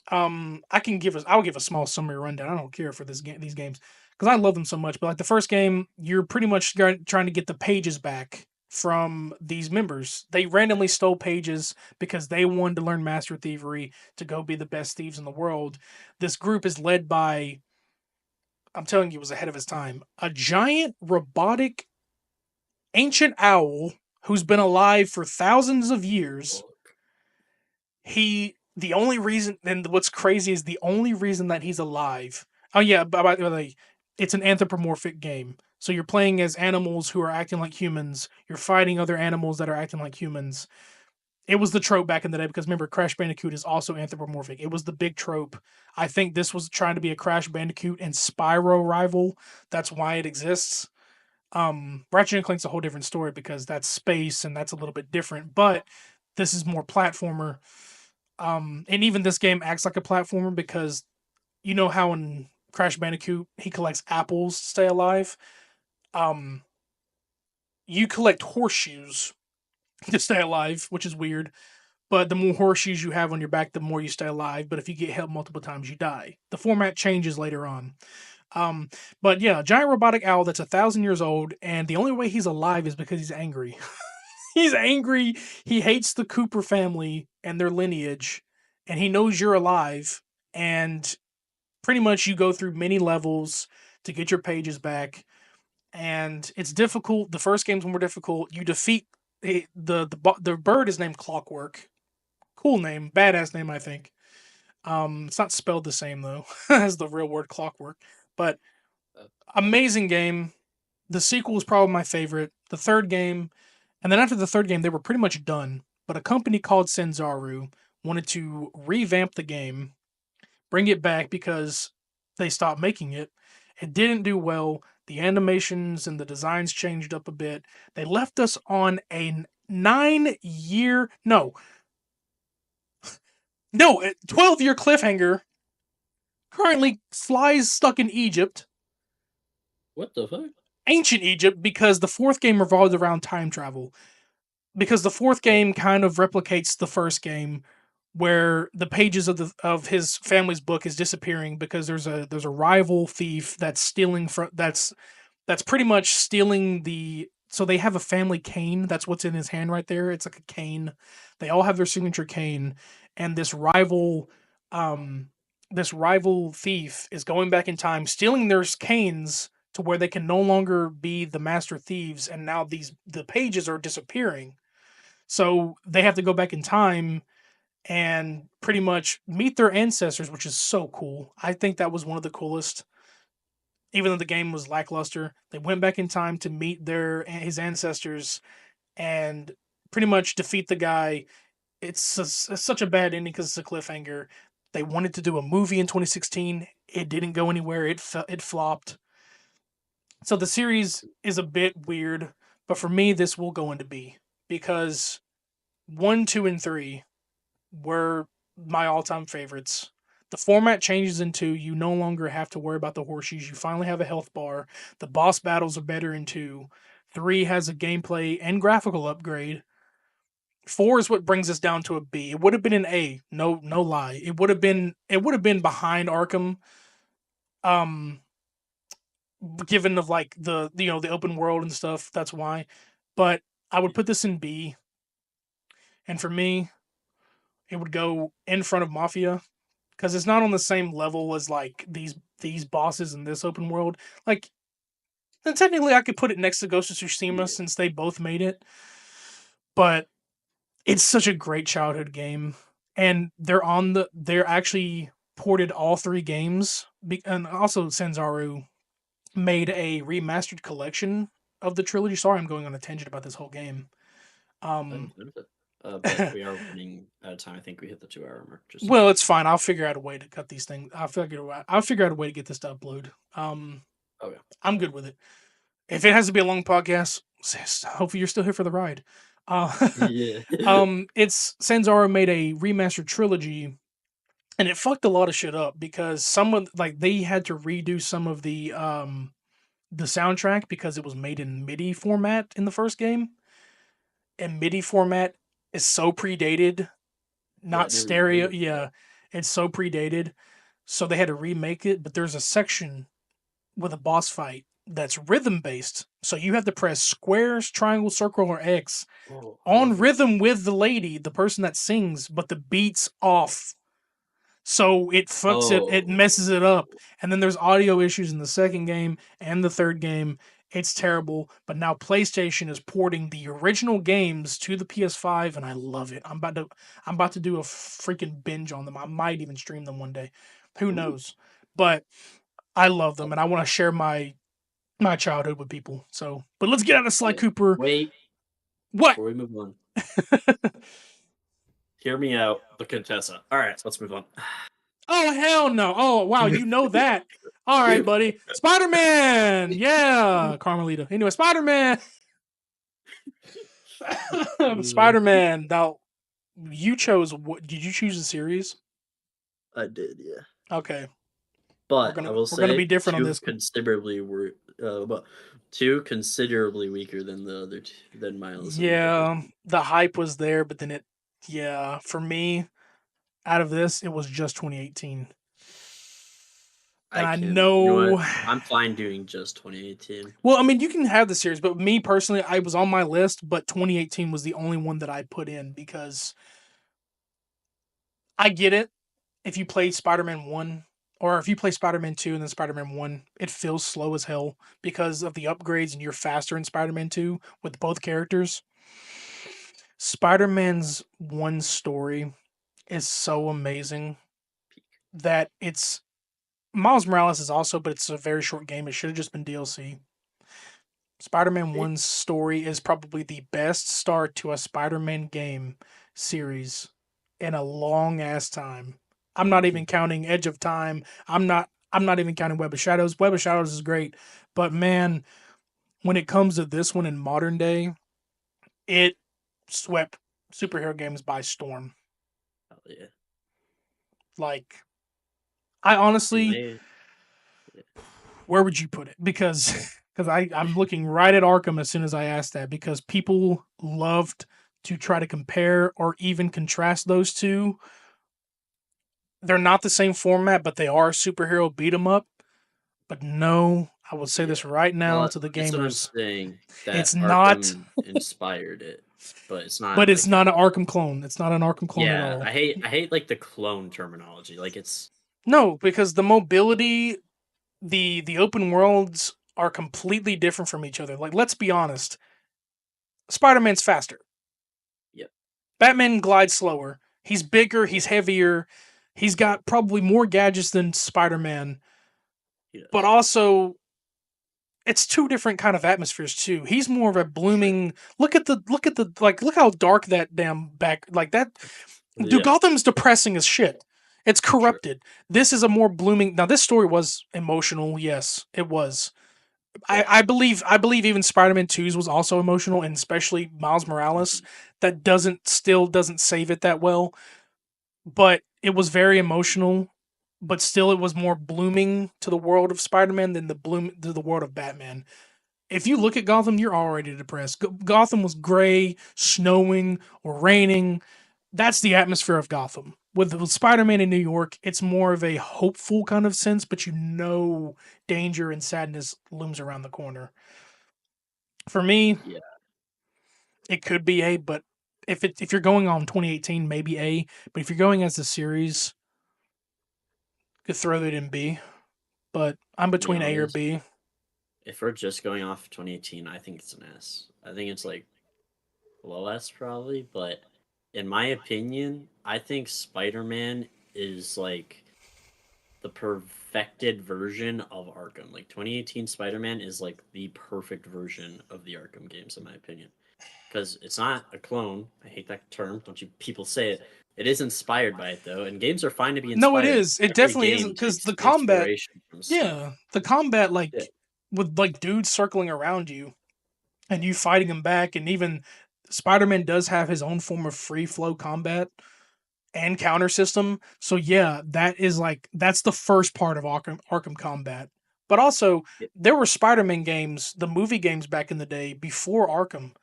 I will give a small summary rundown. I don't care for these games because I love them so much. But like the first game, you're pretty much trying to get the pages back from these members. They randomly stole pages because they wanted to learn master thievery to go be the best thieves in the world. This group is led by, I'm telling you, it was ahead of its time. A giant robotic ancient owl who's been alive for thousands of years. The only reason, and what's crazy is the only reason that he's alive. Oh yeah, by the way, it's an anthropomorphic game. So you're playing as animals who are acting like humans. You're fighting other animals that are acting like humans. It was the trope back in the day because remember, Crash Bandicoot is also anthropomorphic. It was the big trope. I think this was trying to be a Crash Bandicoot and Spyro rival. That's why it exists. Ratchet and Clank's a whole different story because that's space and that's a little bit different. But this is more platformer. And even this game acts like a platformer because you know how in Crash Bandicoot he collects apples to stay alive. Um, you collect horseshoes to stay alive, which is weird. But the more horseshoes you have on your back, the more you stay alive. But if you get hit multiple times, you die. The format changes later on. Um, but yeah, giant robotic owl that's 1,000 years old, and the only way he's alive is because he's angry. He's angry. He hates the Cooper family and their lineage, and he knows you're alive. And pretty much you go through many levels to get your pages back, and it's difficult. The first game's more difficult. You defeat the bird is named Clockwork. Cool name, badass name, I think. It's not spelled the same though as the real word clockwork, but Amazing game. The sequel was probably my favorite. The third game, and then after the third game, they were pretty much done. But a company called Senzaru wanted to revamp the game, bring it back because they stopped making it. It didn't do well. The animations and the designs changed up a bit. They left us on a 9-year, no, 12-year cliffhanger. Currently, Sly's stuck in Egypt, What the fuck? ancient Egypt, because the fourth game revolved around time travel. Because the fourth game kind of replicates the first game, where the pages of his family's book is disappearing because there's a rival thief that's stealing from that's pretty much stealing the. So they have a family cane. That's what's in his hand right there. It's like a cane. They all have their signature cane, and um, this rival thief is going back in time, stealing their canes to where they can no longer be the master thieves, and now the pages are disappearing. So they have to go back in time and pretty much meet their ancestors, which is so cool. I think that was one of the coolest. Even though the game was lackluster, they went back in time to meet his ancestors and pretty much defeat the guy. It's such a bad ending because it's a cliffhanger. They wanted to do a movie in 2016. It didn't go anywhere. It flopped. So the series is a bit weird, but for me, this will go into B because 1, 2, and 3 were my all-time favorites. The format changes into you no longer have to worry about the horseshoes. You finally have a health bar. The boss battles are better in 2. 3 has a gameplay and graphical upgrade. 4 is what brings us down to a B. It would have been an A. No lie. It would have been behind Arkham. Um Given of like the open world and stuff, that's why. But I would put this in B. And for me, it would go in front of Mafia because it's not on the same level as like these bosses in this open world. Like, and technically, I could put it next to Ghost of Tsushima Yeah. since they both made it, but it's such a great childhood game, and they're actually ported all 3 games, and also Sanzaru made a remastered collection of the trilogy. Sorry, I'm going on a tangent about this whole game. Um, But we are running out of time. I think we hit the 2 hour mark. Just so you well, know. it's fine. I'll figure out a way to cut these things. I'll figure out a way to get this to upload. Okay. I'm good with it. If it has to be a long podcast, hopefully you're still here for the ride. Uh, Yeah. it's Sanzaro made a remastered trilogy, and it fucked a lot of shit up because someone like they had to redo some of the soundtrack because it was made in MIDI format in the first game, and MIDI format is so predated, Yeah, I not never even heard stereo. of that. Yeah, it's so predated, so they had to remake it. But there's a section with a boss fight that's rhythm based. So you have to press squares, triangle, circle, or X Oh, I on love this. rhythm with the lady, the person that sings, but the beat's off. So it Oh. messes it up. And then there's audio issues in the second game and the third game. It's terrible. But now PlayStation is porting the original games to the PS5, and I love it. I'm about to do a freaking binge on them. I might even stream them one day. Who Ooh. knows? But I love them, Oh, and I want to share my childhood with people. So, but let's get out of Sly yeah. Cooper. Wait, What? before we move on, hear me out, the Contessa. All right, so let's move on. Oh hell no! Oh wow, you know that. All right, buddy. Spider Man. Yeah, Carmelita. Anyway, Spider Man. Spider Man. Now, you chose what? Did you choose a series? I did, yeah. Okay, we're But I gonna will we're gonna be say different on this. but two considerably weaker than the other two, than Miles and Morales. Yeah, the hype was there, but then yeah, for me, out of this, it was just 2018, and I I can, you know what? know. I'm fine doing just 2018. Well, I mean, you can have the series, but me personally, I was on my list, but 2018 was the only one that I put in because I get it. If you play Spider-Man 1 or if you play Spider-Man 2 and then Spider-Man 1, it feels slow as hell because of the upgrades and you're faster in Spider-Man 2 with both characters. Spider-Man's 1 story is so amazing that Miles Morales is also, but it's a very short game. It should have just been DLC. Spider-Man It, 1's story is probably the best start to a Spider-Man game series in a long ass time. I'm not even counting Edge of Time. I'm not even counting Web of Shadows. Web of Shadows is great, but man, when it comes to this one in modern day, it swept superhero games by storm. oh, yeah. Like I And honestly, they, where would you put it? Because I'm looking right at Arkham as soon as I asked that because people loved to try to compare or even contrast those two. They're not the same format, but they are superhero beat 'em up. But no, I will say yeah. this right now Well, to the that's what I'm gamers. saying. It's That not, Arkham inspired it, but it's but not it's like a. not an Arkham clone. It's not an Arkham clone at Yeah, all. I hate like the clone terminology. Like it's No, because the mobility, the open worlds are completely different from each other. Like let's be honest, Spider-Man's faster. yep, Batman glides slower. He's bigger, he's heavier. He's got probably more gadgets than Spider-Man, he but does. also it's two different kind of atmospheres too. He's more of a True. blooming. Look how dark that damn back like that. Dude, Yeah, Gotham's depressing as shit. It's true. corrupted. This is a more blooming. Now, this story was emotional. Yes, it was. I, Yeah. I believe. I believe even Spider-Man 2's was also emotional, and especially Miles Morales. Mhm. That doesn't save it that well, but it was very emotional. But still, it was more blooming to the world of Spider-Man than the bloom to the world of Batman. If you look at Gotham, you're already depressed. Gotham was gray, snowing, or raining. That's the atmosphere of Gotham. With Spider-Man in New York, it's more of a hopeful kind of sense, but you know danger and sadness looms around the corner. For me, Yeah. it could be A, but if you're going on 2018, maybe A. But if you're going as a series, you could throw it in B. But I'm To be between A or honest, B. if we're just going off 2018, I think it's an S. I think it's like low S probably, but in my opinion, I think Spider-Man is like the perfected version of Arkham. Like 2018 Spider-Man is like the perfect version of the Arkham games in my opinion. Because it's not a clone. I hate that term. Don't you people say it. It is inspired by it though, and games are fine to be No, it inspired. is. It Every definitely isn't game because takes the combat. inspiration from stuff. Yeah, the combat Yeah. with like dudes circling around you and you fighting them back, and even Spider-Man does have his own form of free flow combat and counter system. So yeah, that's the first part of Arkham combat. But also, Yeah. there were Spider-Man games, the movie games back in the day before Arkham,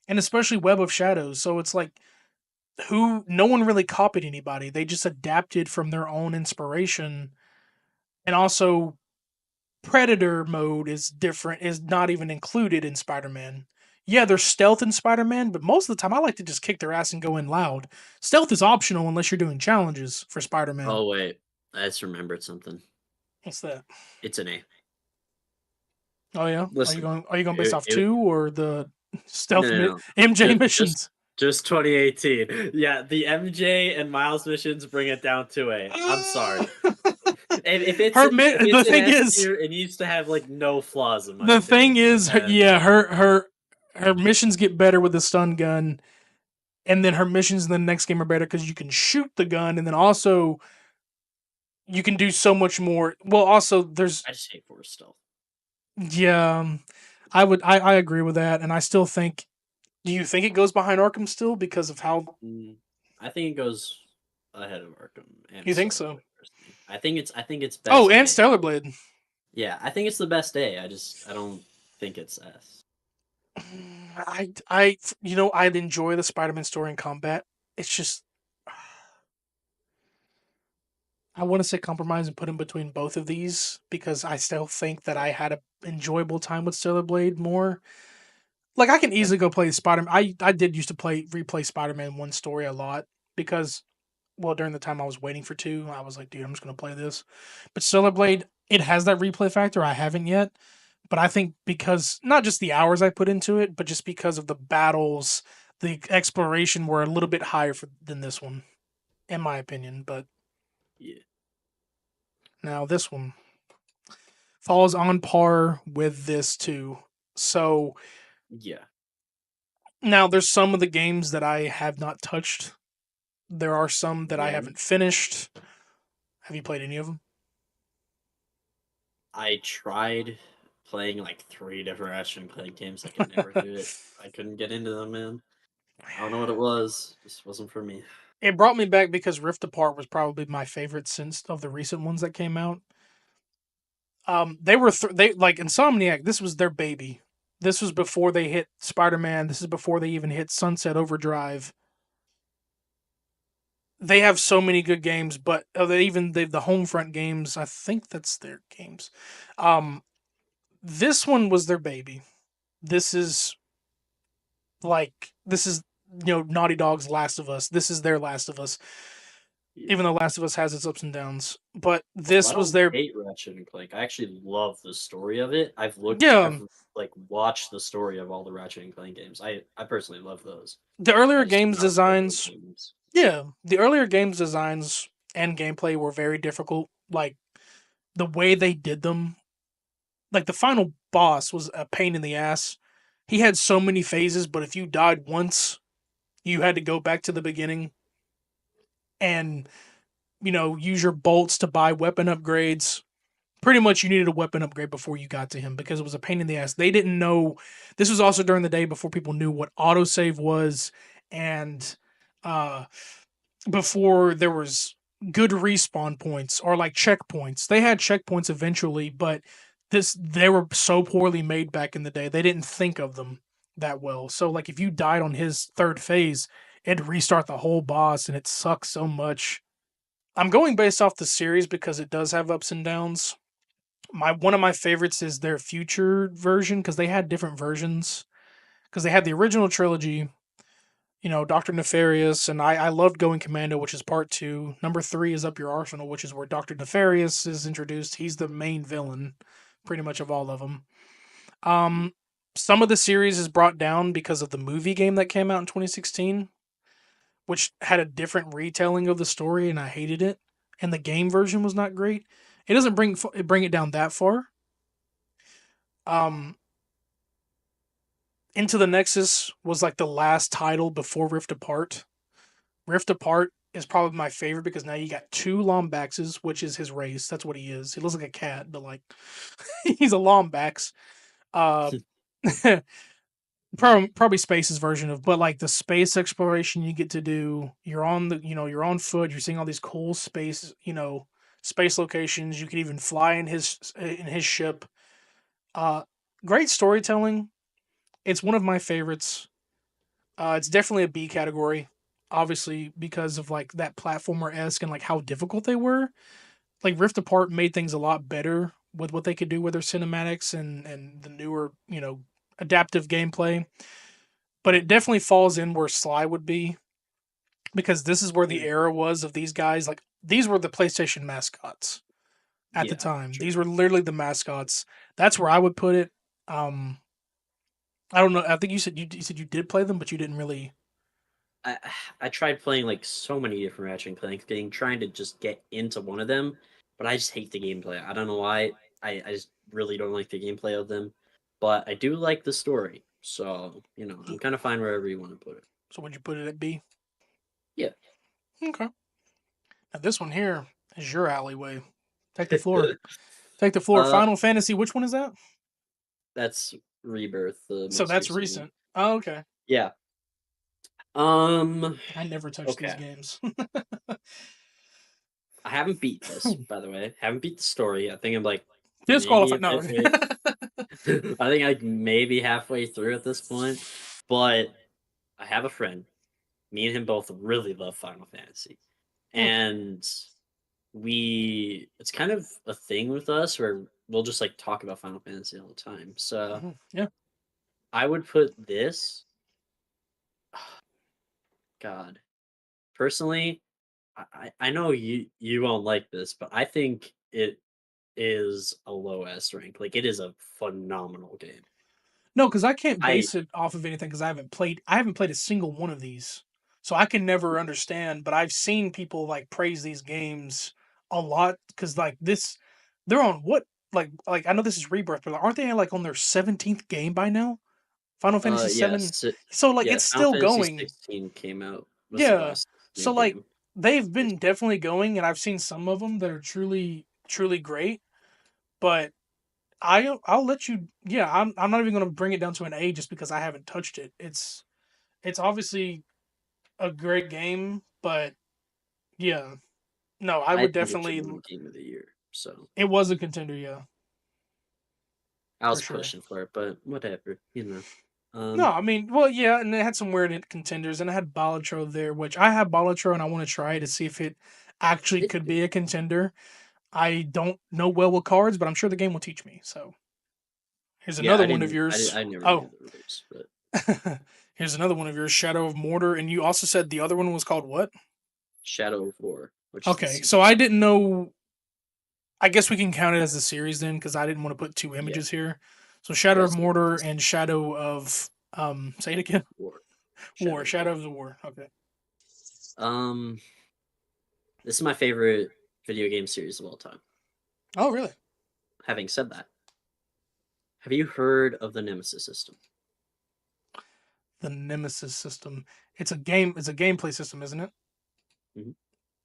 and especially Web of Shadows. So it's like who no one really copied anybody. They just adapted from their own inspiration. And also Predator mode is different, is not even included in Spider-Man. Yeah, there's stealth in Spider-Man, but most of the time I like to just kick their ass and go in loud. Stealth is optional unless you're doing challenges for Spider-Man. Oh wait, I just remembered something. What's that? It's an A. Oh yeah, Listen, are you going based it, off it, two or the no, stealth no, no. MJ Just, just, missions? just 2018. Yeah, the MJ and Miles missions bring it down to A. I'm sorry. If The it's an thing S is, tier, it needs to have like no flaws in my the opinion. thing is, And yeah, her missions get better with the stun gun, and then her missions in the next game are better because you can shoot the gun, and then also you can do so much more. Well, also there's I just hate Force Stealth. yeah, I agree with that, and I still think. Do you think it goes behind Arkham still because of how Mm, I think it goes ahead of Arkham and you think Stellar so? Blade personally. I think it's Oh, best and A. Stellar Blade. Yeah, I think it's the best A. I don't think it's S. I'd enjoy the Spider-Man story in combat. It's just I want to say compromise and put in between both of these because I still think that I had a enjoyable time with Stellar Blade more. Like I can Okay. easily go play Spider. I did used to replay Spider-Man one story a lot because well during the time I was waiting for two, I was like, dude, I'm just gonna play this. But Stellar Blade, it has that replay factor. I haven't yet, but I think because not just the hours I put into it, but just because of the battles, the exploration were a little bit higher than this one, in my opinion. But Yeah. Now this one falls on par with this too. So Yeah. now there's some of the games that I have not touched. There are some that I Yeah. haven't finished. Have you played any of them? I tried playing like three different Ratchet and Clank games. I could never do it. I couldn't get into them, man. I don't know what it was. Just wasn't for me. It brought me back because Rift Apart was probably my favorite since of the recent ones that came out. They were they like Insomniac. This was their baby. This was before they hit Spider Man. This is before they even hit Sunset Overdrive. They have so many good games, but they even the Homefront games. I think that's their games. Um, this one was their baby. This is this is Naughty Dog's Last of Us. This is their Last of Us. Yeah. Even though Last of Us has its ups and downs, but Also, I this was don't their hate Ratchet and Clank. I actually love the story of it. yeah. I've like watched the story of all the Ratchet and Clank games. I personally love those. The earlier I just do games not play those designs, games. yeah, the earlier games designs and gameplay were very difficult. Like the way they did them, like the final boss was a pain in the ass. He had so many phases, but if you died once, you had to go back to the beginning and use your bolts to buy weapon upgrades. Pretty much you needed a weapon upgrade before you got to him because it was a pain in the ass. They didn't know. This was also during the day before people knew what autosave was, and uh before there was good respawn points or like checkpoints. They had checkpoints eventually, but they were so poorly made back in the day. They didn't think of them that well. So like if you died on his third phase, it'd restart the whole boss and it sucks so much. I'm going based off the series because it does have ups and downs. My one of my favorites is their future version because they had different versions. Because they had the original trilogy, Doctor Nefarious, and I loved Going Commando, which is part two. Number three is Up Your Arsenal, which is where Doctor Nefarious is introduced. He's the main villain, pretty much of all of them. Um, some of the series is brought down because of the movie game that came out in 2016, which had a different retelling of the story, and I hated it. And the game version was not great. It doesn't bring it down that far. Um, Into the Nexus was like the last title before Rift Apart. Rift Apart is probably my favorite because now you got two Lombaxes, which is his race. That's what he is. He looks like a cat, but like he's a Lombax. Uh, probably Space's version of, but like the space exploration you get to do. You're on you're on foot. You're seeing all these cool space, space locations. You can even fly in his ship. Uh, Great storytelling. It's one of my favorites. It's definitely a B category, obviously because of like that platformer esque and like how difficult they were. Like Rift Apart made things a lot better with what they could do with their cinematics and the newer adaptive gameplay. But it definitely falls in where Sly would be because this is where the Mm. era was of these guys. Like these were the PlayStation mascots at the Yeah, time. true. These were literally the mascots. That's where I would put it. Um, I don't know. I think you said you did play them, but you didn't really. I I tried playing like so many different Ratchet and Clank games, trying to just get into one of them, but I just hate the gameplay. I don't know why. I just really don't like the gameplay of them, but I do like the story. So I'm kind of fine wherever you want to put it. So would you put it at B? Yeah. Okay. Now this one here is your alleyway. Take the floor. Take the floor. uh, Final Fantasy. Which one is that? that's Rebirth, the So most that's recent one. recent. Oh, okay. Yeah. Um. I never touched these Okay. games. I haven't beat this, by the way. Haven't beat the story. I think I'm like maybe a Disqualified. No. bit way. I think I maybe halfway through at this point, but I have a friend. Me and him both really love Final Fantasy, Okay. and it's kind of a thing with us where we'll just like talk about Final Fantasy all the time. So Yeah. I would put this. God, personally, I know you won't like this, but I think it is a low S rank. Like it is a phenomenal game. No, because I can't I base it off of anything because I haven't played. I haven't played a single one of these, so I can never understand. But I've seen people like praise these games a lot because like this, they're on what like I know this is Rebirth, but aren't they like on their 17th game by now? Final Fantasy VII. Yes. So like Yeah, it's Final still Fantasy going. 16 came out, was the Yeah. last So new like game. they've been definitely going, and I've seen some of them that are truly great. But I'll let you. Yeah, I'm not even gonna bring it down to an A just because I haven't touched it. It's obviously a great game, but yeah, no, I I would think it should definitely. win Game of the Year, so It was a contender, yeah, I for was sure. pushing for it, but whatever, you know. No, Um, I mean, well, yeah, and it had some weird contenders, and I had Balatro there, which I have Balatro, and I want to try to see if it actually it's could good. be a contender. I don't know well with cards, but I'm sure the game will teach me. So here's Yeah, another one of yours. I never knew Oh, the rules, but here's another one of yours, Shadow of Mordor, and you also said the other one was called what? Shadow of War, which is the Okay, so sequel. I didn't know. I guess we can count it as a series then, because I didn't want to put two Yeah, images here. So Shadow of yes, no, Mordor it's and Shadow of say it again. War. War, Shadow of Shadow War. of the War. Okay. Um, this is my favorite video game series of all time. Oh, really? Having said that, have you heard of the Nemesis system? The Nemesis system. It's a game. It's a gameplay system, isn't it? Mhm.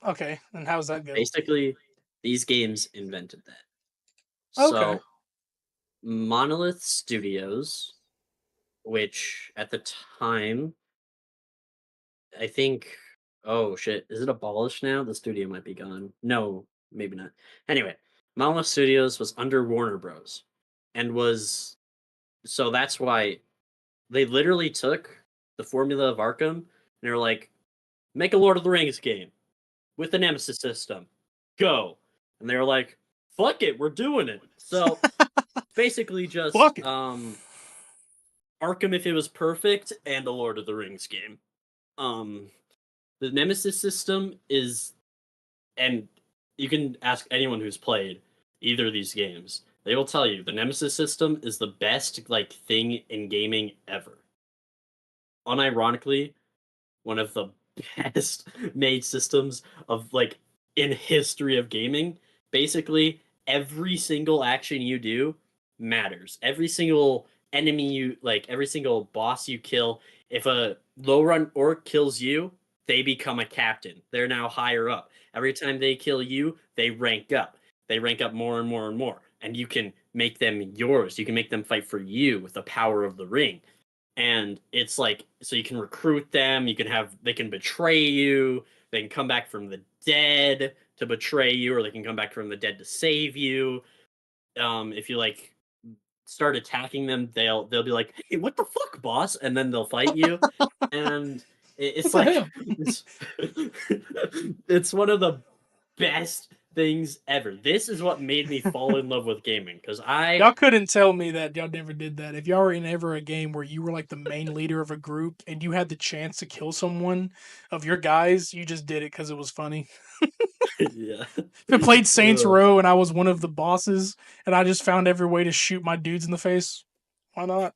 Okay. And how's that go? Basically, these games invented that. Okay. So, Monolith Studios, which at the time, I think, oh shit, is it abolished now? The studio might be gone. No, maybe not. Anyway, Monolith Studios was under Warner Bros. And was, so that's why they literally took the formula of Arkham and they were like, make a Lord of the Rings game with the Nemesis system. Go. And they were like, fuck it, we're doing it. So basically Fuck just it. Arkham if it was perfect and a Lord of the Rings game. Um the Nemesis system is, and you can ask anyone who's played either of these games. They will tell you the Nemesis system is the best like thing in gaming ever. Unironically, one of the best made systems of like in history of gaming. Basically, every single action you do matters. Every single enemy you like, every single boss you kill, if a low run orc kills you, they become a captain. They're now higher up. Every time they kill you, they rank up. They rank up more and more and more. And you can make them yours. You can make them fight for you with the power of the ring, and it's like so you can recruit them, you can have, they can betray you, they can come back from the dead to betray you, or they can come back from the dead to save you. If you like start attacking them, they'll be like, hey, what the fuck, boss, and then they'll fight you. And What it's the like hell? it's, it's one of the best things ever. This is what made me fall in love with gaming, because I Y'all couldn't tell me that y'all never did that. If y'all were in ever a game where you were like the main leader of a group and you had the chance to kill someone of your guys, you just did it because it was funny. yeah. If it played Saints Uh, Row and I was one of the bosses and I just found every way to shoot my dudes in the face, why not?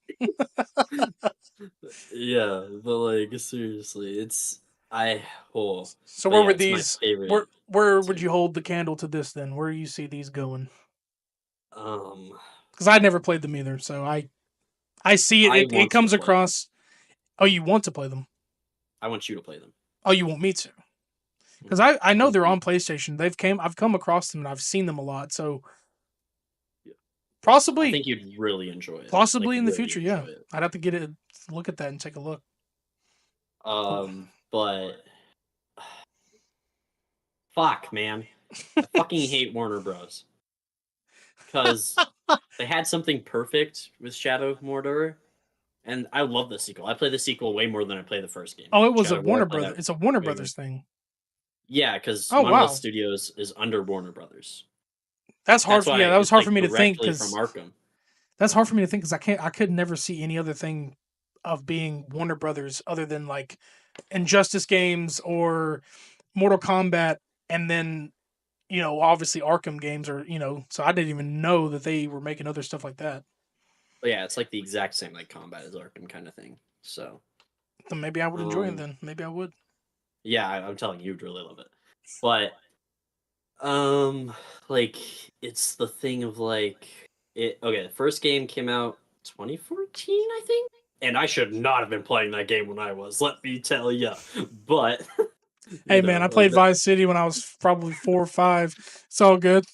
Yeah, but like seriously, it's I oh, So but where yeah, would it's my these? favorite Where would you series. hold the candle to this then? Where do you see these going? Um, Because I never played them either, so I see it. I It want to comes play them. across. Oh, you want to play them? I want you to play them. Oh, you want me to? Because Mhm. I know they're Honestly, on PlayStation. I've come across them and I've seen them a lot. So yeah. I possibly think you'd really enjoy it. Like possibly in the really future, yeah. enjoy it. I'd have to get it look at that and take a look. But fuck, man, I fucking hate Warner Bros. Because they had something perfect with Shadow of Mordor, and I love the sequel. I play the sequel way more than I play the first game. Oh, it was a Shadow of War, I Warner play Brother. that It's a Warner way more. Brothers thing. Yeah, because Oh Monolith wow, Studios is under Warner Brothers. that's hard. That's For, yeah, why that was it's hard for like me to think directly from because Arkham. that's hard for me to think because I could never see any other thing of being Warner Brothers other than like Injustice games or Mortal Kombat, and then obviously Arkham games are So I didn't even know that they were making other stuff like that. But yeah, it's like the exact same like combat as Arkham kind of thing. So Then maybe I would enjoy it. um Then maybe I would. yeah, I'm telling you, you'd really love it. But Like it's the thing of like it. Okay, the first game came out 2014, I think, and I should not have been playing that game when I was. Let me tell you, but Hey man, I played Vice City when I was probably 4 or 5. It's all good.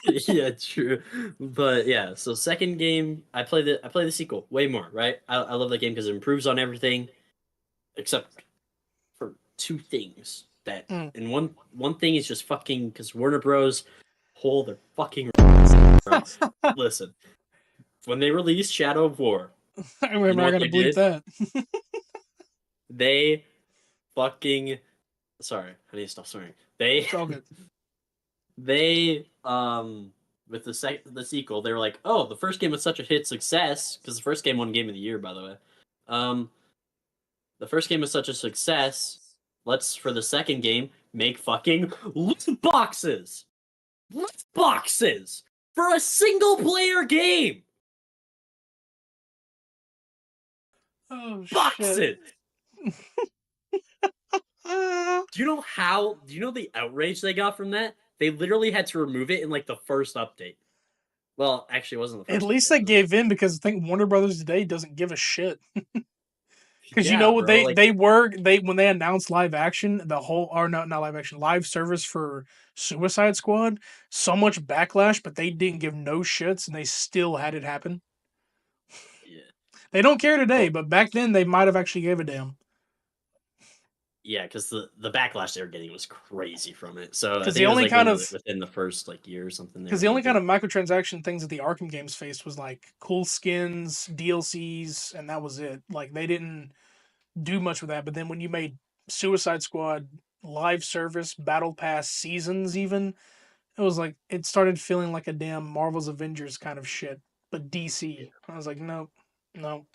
yeah, true. But yeah, so second game, I play the sequel way more. Right, I love that game because it improves on everything except for two things. That Mm. and one thing is just fucking because Warner Bros. Hold their fucking bro. Listen, when they released Shadow of War, I you remember know I what gotta they bleep did? that. They fucking sorry, I need to stop swearing. They It's all good. they with the sequel, they were like, oh, the first game was such a hit success because the first game won Game of the Year, by the way. Um, the first game was such a success. Let's for the second game make fucking loot boxes, loot boxes for a single player game. Oh shit. Boxes. Do you know the outrage they got from that? They literally had to remove it in like the first update. Well, actually, it wasn't the At first least update. they gave in because I think Warner Brothers today doesn't give a shit. Because you know Yeah, what bro. Like, they when they announced live action, the whole or not live action, live service for Suicide Squad, so much backlash, but they didn't give no shits and they still had it happen. yeah. They don't care today, Oh, but back then they might have actually gave a damn. yeah, because the backlash they were getting was crazy from it. So I Because think the it was only like kind of within the first like year or something they because the only removed kind it. of microtransaction things that the Arkham games faced was like cool skins, DLCs, and that was it. Like they didn't do much with that. But then when you made Suicide Squad live service, Battle Pass seasons, even it was like it started feeling like a damn Marvel's Avengers kind of shit, but DC. I was like, nope, no,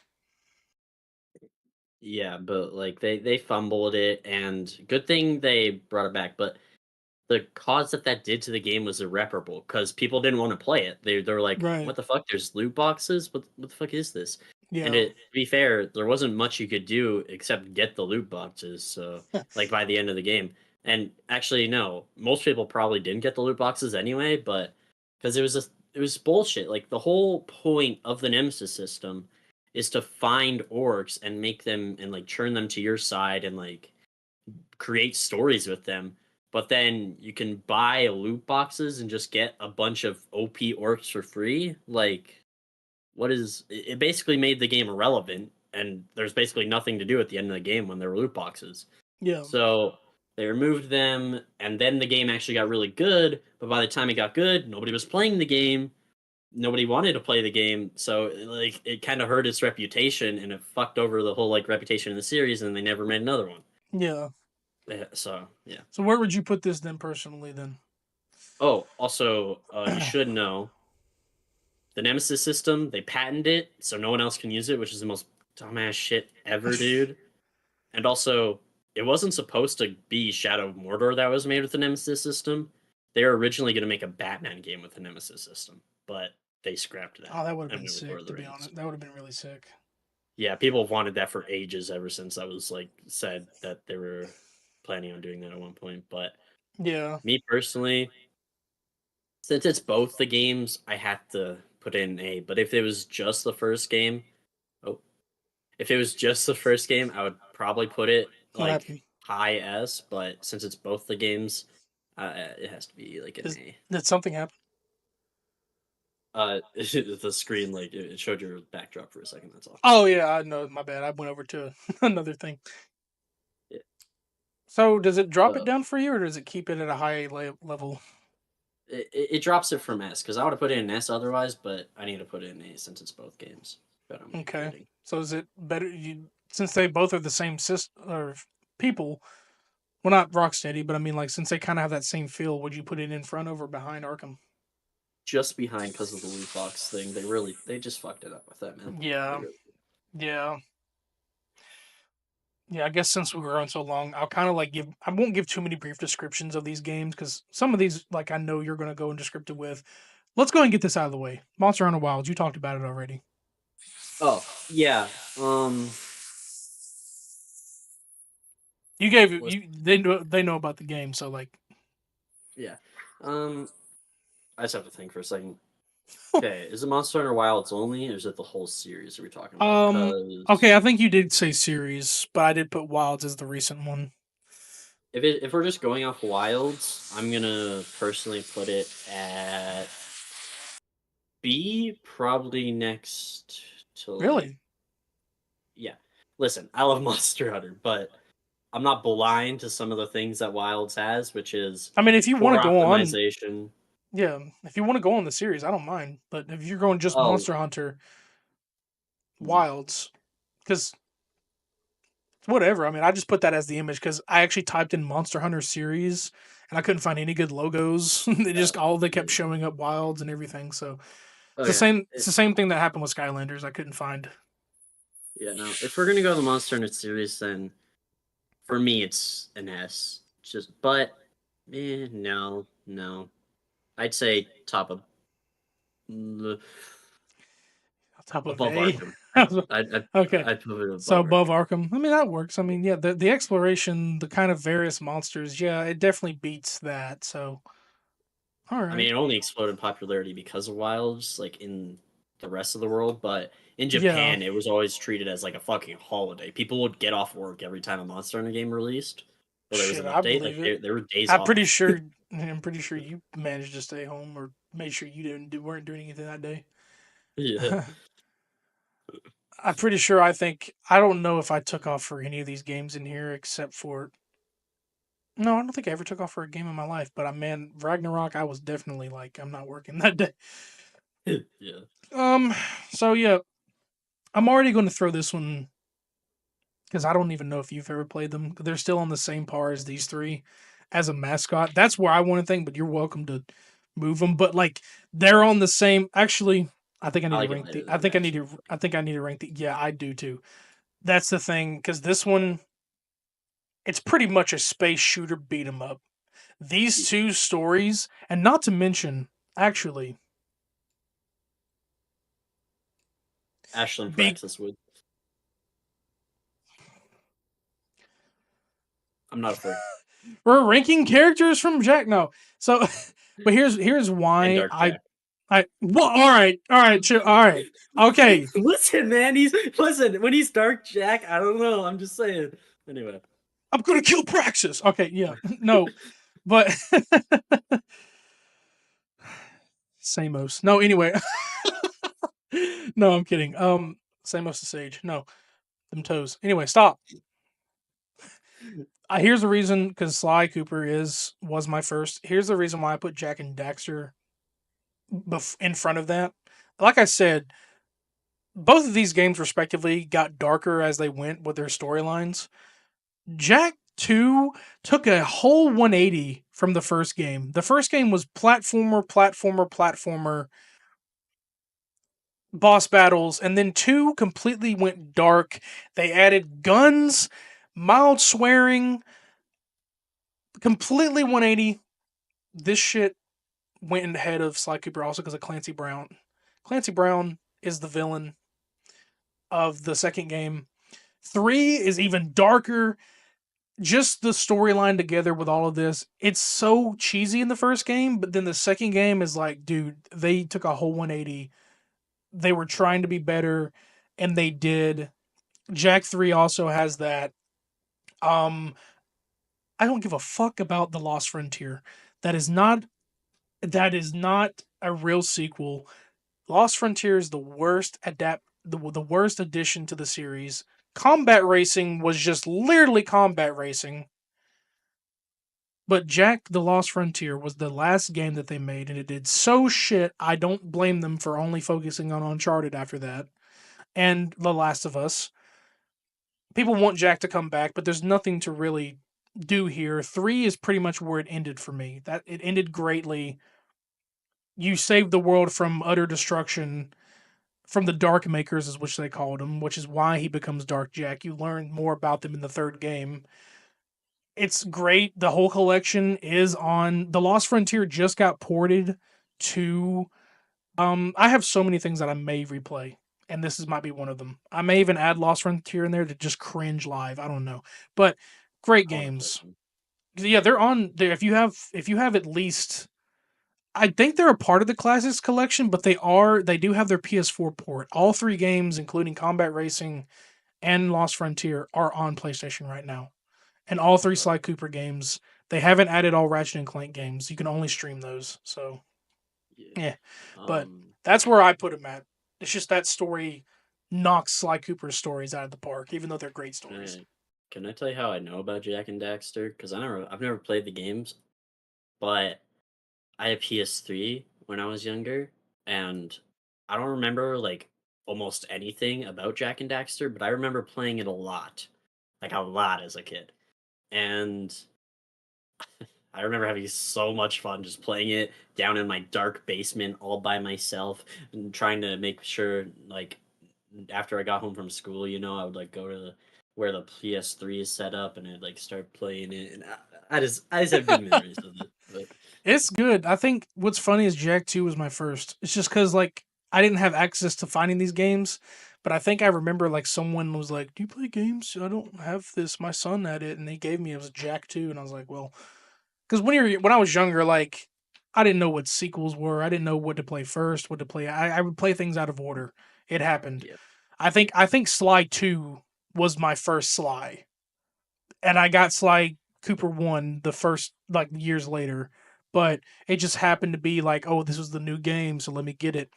Yeah, but like they fumbled it, and good thing they brought it back. But the cause that that did to the game was irreparable because people didn't want to play it. They were like, right, "What the fuck? There's loot boxes. What the fuck is this?" And yeah, it to be fair, there wasn't much you could do except get the loot boxes. So like by the end of the game, and actually no, most people probably didn't get the loot boxes anyway, but because it was bullshit. Like the whole point of the Nemesis system is to find orcs and make them and like turn them to your side and like create stories with them, but then you can buy loot boxes and just get a bunch of OP orcs for free. Like, what is it? Basically made the game irrelevant, and there's basically nothing to do at the end of the game when there were loot boxes. yeah, So they removed them, and then the game actually got really good. But by the time it got good, nobody was playing the game. Nobody wanted to play the game, so like it kind of hurt its reputation, and it fucked over the whole like reputation of the series, and they never made another one. yeah. Yeah, so yeah. So where would you put this then personally then? Oh, also, you should know the Nemesis system. They patented it, so no one else can use it, which is the most dumbass shit ever, dude. And also, it wasn't supposed to be Shadow of Mordor that was made with the Nemesis system. They were originally going to make a Batman game with the Nemesis system, but they scrapped Oh, that that would have and been went with Lord sick of to the be Rings. honest. That would have been really sick. Yeah, people have wanted that for ages ever since I was like said that they were planning on doing that at one point. But Yeah, me personally, since it's both the games, I have to put in A. But if it was just the first game, oh, if it was just the first game, I would probably put it what like happened? high S. But since it's both the games, it has to be like an Is, A. did something happen? The screen like it showed your backdrop for a second. That's all. Oh yeah, I know. My bad. I went over to another thing. Yeah. So does it drop it Uh, down for you, or does it keep it at a high level? it drops it from S because I would have put it in S otherwise, but I need to put it in A since it's both games that I'm Okay. getting. So is it better you since they both are the same system or people? Well, not Rocksteady, but I mean like since they kind of have that same feel, would you put it in front of or behind Arkham? Just behind because of the loot box thing. They just fucked it up with that, man. They Yeah, really yeah, yeah. I guess since we were on so long, I'll kind of like give. I won't give too many brief descriptions of these games because some of these, like I know you're gonna go in descriptive with. Let's go and get this out of the way. Monster Hunter Wilds. You talked about it already. Oh, yeah. You gave Was you. They know about the game, so like. Yeah. I just have to think for a second. Okay, is it Monster Hunter Wilds only, or is it the whole series we're talking about? Um. Because Okay, I think you did say series, but I did put Wilds as the recent one. if we're just going off Wilds, I'm gonna personally put it at B, probably next to like Really? yeah. Listen, I love Monster Hunter, but I'm not blind to some of the things that Wilds has, which is I mean, if you want poor to go on, optimization. yeah, if you want to go on the series, I don't mind. But if you're going just Oh, Monster Hunter mm, Wilds, because whatever. I mean, I just put that as the image because I actually typed in Monster Hunter series and I couldn't find any good logos. They yeah. kept showing up Wilds and everything. So Oh yeah. It's the same thing that happened with Skylanders. I couldn't find. Yeah, no. If we're gonna go the Monster Hunter series, then for me it's an S. Just but no, no. I'd say top of mm, Top of above A. Arkham. Okay. I'd put it So above above Arkham. Arkham. I mean that works. I mean, yeah, the exploration, the kind of various monsters, yeah, it definitely beats that. So all I right. mean, it only exploded in popularity because of Wilds, like in the rest of the world, but in Yeah. Japan, it was always treated as like a fucking holiday. People would get off work every time a Monster Hunter game released, or there was Shit, an I update. Like believe it. there were days I'm pretty off. sure I'm pretty sure you managed to stay home or made sure you weren't doing anything that day. Yeah. I'm pretty sure I don't know if I took off for any of these games in here except for no, I don't think I ever took off for a game in my life, but I man, Ragnarok I was definitely like I'm not working that day. Yeah. Um so yeah, I'm already going to throw this one because I don't even know if you've ever played them. They're still on the same par as these three as a mascot. That's where I want to think, but you're welcome to move them. But like they're on the same. Actually, I think I I need to like it rank better the. I than think I need action. to. I think I need to rank the. Yeah, I do too. That's the thing because this one, it's pretty much a space shooter beat 'em up. These Yeah. two stories, and not to mention, actually, Ashland big. Praxis would. I'm not afraid. We're ranking characters from Jack. No, so, but here's And why Dark Jack. I well, all right, chill, all right, okay. Listen, man, listen when he's Dark Jack. I don't know. I'm just saying. Anyway, I'm gonna kill Praxis. Okay, yeah, no, but Samos. No, anyway, no, I'm kidding. Samos the Sage. No, them toes. Anyway, stop. Here's the reason because Sly Cooper was my first. Here's the reason why I put Jack and Daxter in front of that. Like I said, both of these games respectively got darker as they went with their storylines. Jack 2 took a whole 180 from the first game. The first game was platformer, boss battles, and then 2 completely went dark. They added guns, mild swearing, completely 180. This shit went ahead of Sly Cooper also because of Clancy Brown. Clancy Brown is the villain of the second game. 3 is even darker. Just the storyline together with all of this, it's so cheesy in the first game, but then the second game is like, dude, they took a whole 180. They were trying to be better, and they did. Jack 3 also has that. Um, I don't give a fuck about the Lost Frontier. That is not that is not a real sequel. Lost Frontier is the worst addition to the series. Combat racing was just literally combat racing. But Jack the Lost Frontier was the last game that they made, and it did so shit. I don't blame them for only focusing on Uncharted after that and The Last of Us. People want Jack to come back, but there's nothing to really do here. 3 is pretty much where it ended for me. That it ended greatly. You saved the world from utter destruction from the Dark Makers, is which they called him, which is why he becomes Dark Jack. You learn more about them in the third game. It's great. The whole collection is on the Lost Frontier. Just got ported to. I have so many things that I may replay, and might be one of them. I may even add Lost Frontier in there to just cringe live. I don't know, but great I want to play games. some. Yeah, they're on there. If you have at least, I think they're a part of the Classics collection, but they do have their PS4 port. All three games, including Combat Racing and Lost Frontier, are on PlayStation right now, and all three Uh, Sly Cooper games. They haven't added all Ratchet and Clank games. You can only stream those. So yeah. yeah, but Um, that's where I put them at. It's just that story knocks Sly Cooper's stories out of the park, even though they're great can stories. can I tell you how I know about Jack and Daxter? Because I've never played the games, but I had PS3 when I was younger, and I don't remember like almost anything about Jack and Daxter, but I remember playing it like a lot as a kid. And I remember having so much fun just playing it down in my dark basement all by myself and trying to make sure like after I got home from school, I would like go to where the PS3 is set up and I'd like start playing it and I just have good memories of it. But It's good. I think what's funny is Jack 2 was my first. It's just because, like, I didn't have access to finding these games, but I think I remember, like, someone was like, "Do you play games? I don't have this. My son had it, and they gave me it was Jack 2." And I was like, well, because when I was younger, like, I didn't know what sequels were. I didn't know what to play first, what to play. I would play things out of order. It happened. yeah. I think Sly 2 was my first Sly, and I got Sly Cooper 1 the first like years later, but it just happened to be like, oh, this was the new game, so let me get it.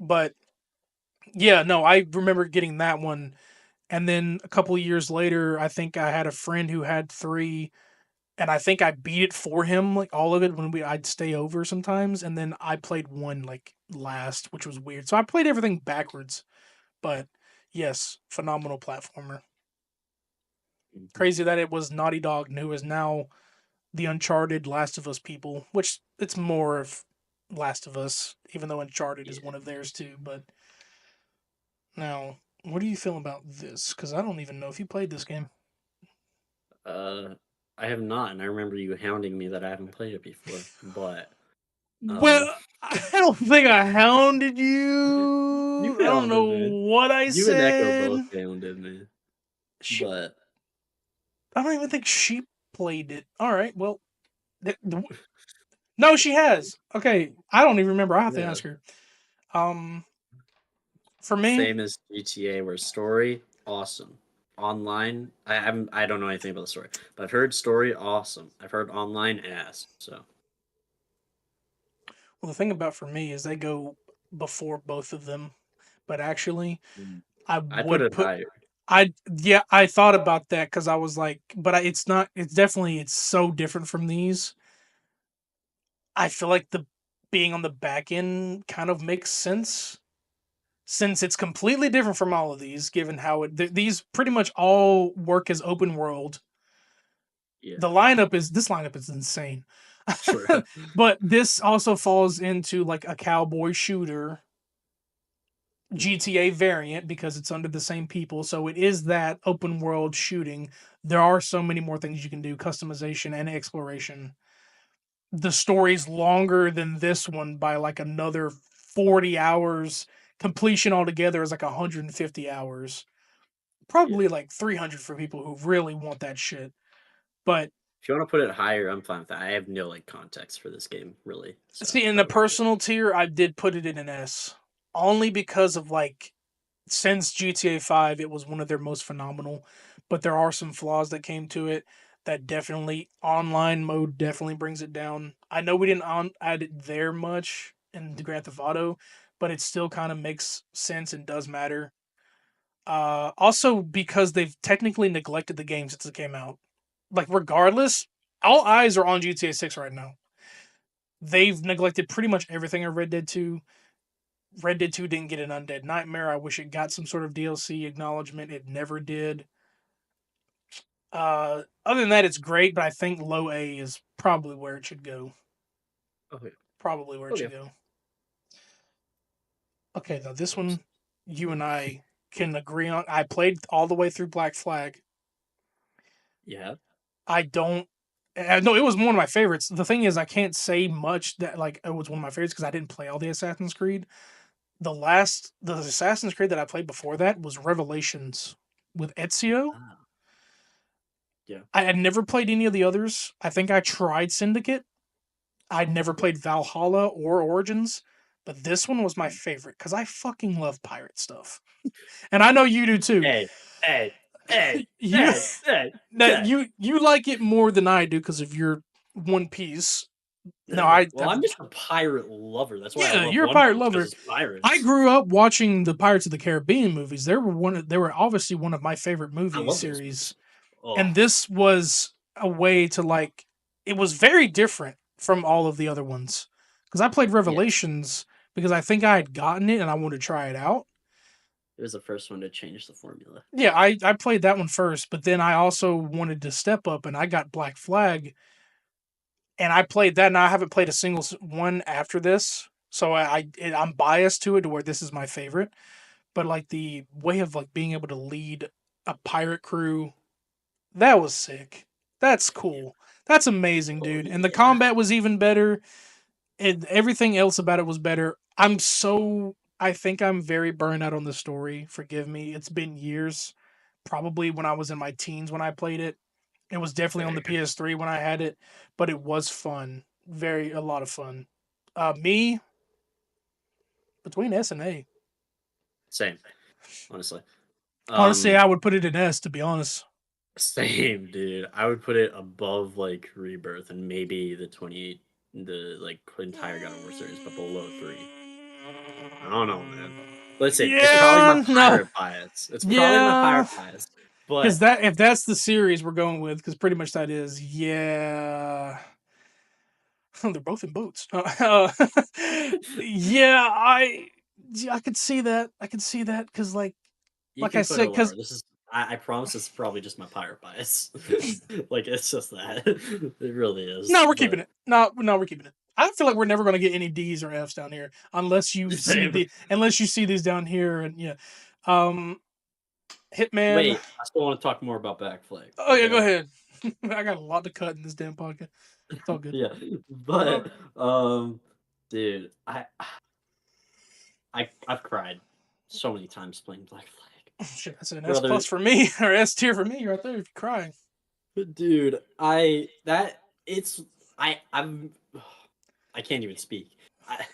But yeah, no, I remember getting that one, and then a couple of years later, I think I had a friend who had 3, and I think I beat it for him, like all of it when I'd stay over sometimes, and then I played 1 like last, which was weird. So I played everything backwards, but yes, phenomenal platformer. Mhm. Crazy that it was Naughty Dog, who is now the Uncharted Last of Us people, which it's more of Last of Us, even though Uncharted is Yeah. one of theirs too. But now, what do you feel about this? Because I don't even know if you played this game. Uh, I have not, and I remember you hounding me that I haven't played it before. But um, Well, I don't think I hounded you you. I don't know hounded me. what I You and Echo both said. hounded me. She, But I don't even think she played it. All right, well, no, she has. Okay, I don't even remember. I have to yeah, ask her. Um, for me, same as GTA, where story awesome, online I don't know anything about the story, but I've heard story awesome. I've heard online ass. So well, the thing about for me is they go before both of them, but actually, mm, I I put would it put. higher. I thought about that because I was like, but it's not. It's definitely it's so different from these. I feel like the being on the back end kind of makes sense since it's completely different from all of these. Given how these pretty much all work as open world. Yeah, This lineup is insane, sure. but this also falls into like a cowboy shooter GTA variant because it's under the same people. So it is that open world shooting. There are so many more things you can do, customization and exploration. The story's longer than this one by like another 40 hours. Completion altogether is like 150 hours. Yeah. Probably like 300 for people who really want that shit. But If you want to put it higher, I'm fine with that. I have no like context for this game really, so see, in the that works. personal tier, I did put it in an S. Only because of like since GTA 5, it was one of their most phenomenal, but there are some flaws that came to it that definitely online mode definitely brings it down. I know we didn't add it there much in the Grand Theft Auto, but it still kind of makes sense and does matter. Also because they've technically neglected the game since it came out. Like regardless, all eyes are on GTA 6 right now. They've neglected pretty much everything in Red Dead 2. Red Dead 2 didn't get an Undead Nightmare. I wish it got some sort of DLC acknowledgement. It never did. Other than that, it's great, but I think low A is probably where it should go. Okay. Probably where it should Okay. go. Okay, now this one, you and I can agree on. I played all the way through Black Flag. Yeah. I don't. No, it was one of my favorites. The thing is, I can't say much that like it was one of my favorites because I didn't play all the Assassin's Creed. The Assassin's Creed that I played before that was Revelations with Ezio. Ah. Yeah. I had never played any of the others. I think I tried Syndicate. I'd never played Valhalla or Origins, but this one was my favorite because I fucking love pirate stuff, and I know you do too. Hey, hey, hey, You hey, hey, that hey. you like it more than I do because of your One Piece. No, Well, I'm just a pirate lover. That's why I yeah, love you're a One pirate Piece because lover. it's I pirates. grew up watching the Pirates of the Caribbean movies. They were obviously one of my favorite I movie love those movies. series, Oh, and this was a way to like. It was very different from all of the other ones because I played yes. Revelations because I think I had gotten it and I wanted to try it out. It was the first one to change the formula. Yeah, I played that one first, but then I also wanted to step up and I got Black Flag and I played that and I haven't played a single one after this. So I'm biased to it to where this is my favorite, but like the way of like being able to lead a pirate crew, that was sick. That's cool. That's amazing, Oh dude. And the yeah. combat was even better. And everything else about it was better. I think I'm very burned out on the story. Forgive me. It's been years. Probably when I was in my teens when I played it. It was definitely on the Fair. PS3 when I had it, but it was fun. Very a lot of fun. Me between S and A. Same, honestly. Honestly, Um, I would put it in S to be honest. Same, dude. I would put it above like Rebirth and maybe the 28, the like entire God of War series, but below three. I don't know, man. Listen, it's probably my Yeah, no, pirate bias. It's probably my yeah, pirate bias, because but that if that's the series we're going with, because pretty much that is, yeah, they're both in boats. Yeah, I could see that. I could see that because you like I can put it said, because lower. This is, I promise, it's probably just my pirate bias. Like it's just that it really is. no, we're keeping But it. No, no, we're keeping it. I feel like we're never going to get any D's or F's down here same. unless you see these down here and yeah. Um, Hitman. Wait, I still want to talk more about Back Flag. Oh yeah, go Okay. ahead. I got a lot to cut in this damn podcast. It's all good. Yeah, but dude, I've cried so many times playing Black Flag, Shit, that's an S brother. plus for me or S tier for me right there. If you're crying. Dude, I that it's I'm I can't even speak. I,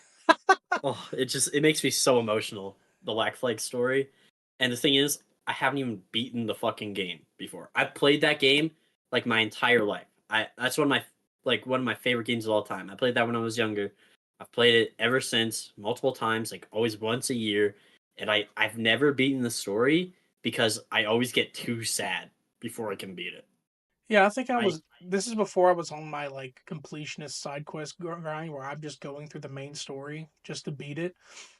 oh, it makes me so emotional. The Black Flag story, and the thing is, I haven't even beaten the fucking game before. I played that game like my entire life. I That's one of my favorite games of all time. I played that when I was younger. I've played it ever since, multiple times, like always once a year, and I've never beaten the story because I always get too sad before I can beat it. Yeah, I think I I was. This is before I was on my like completionist side quest grind, where I'm just going through the main story just to beat it.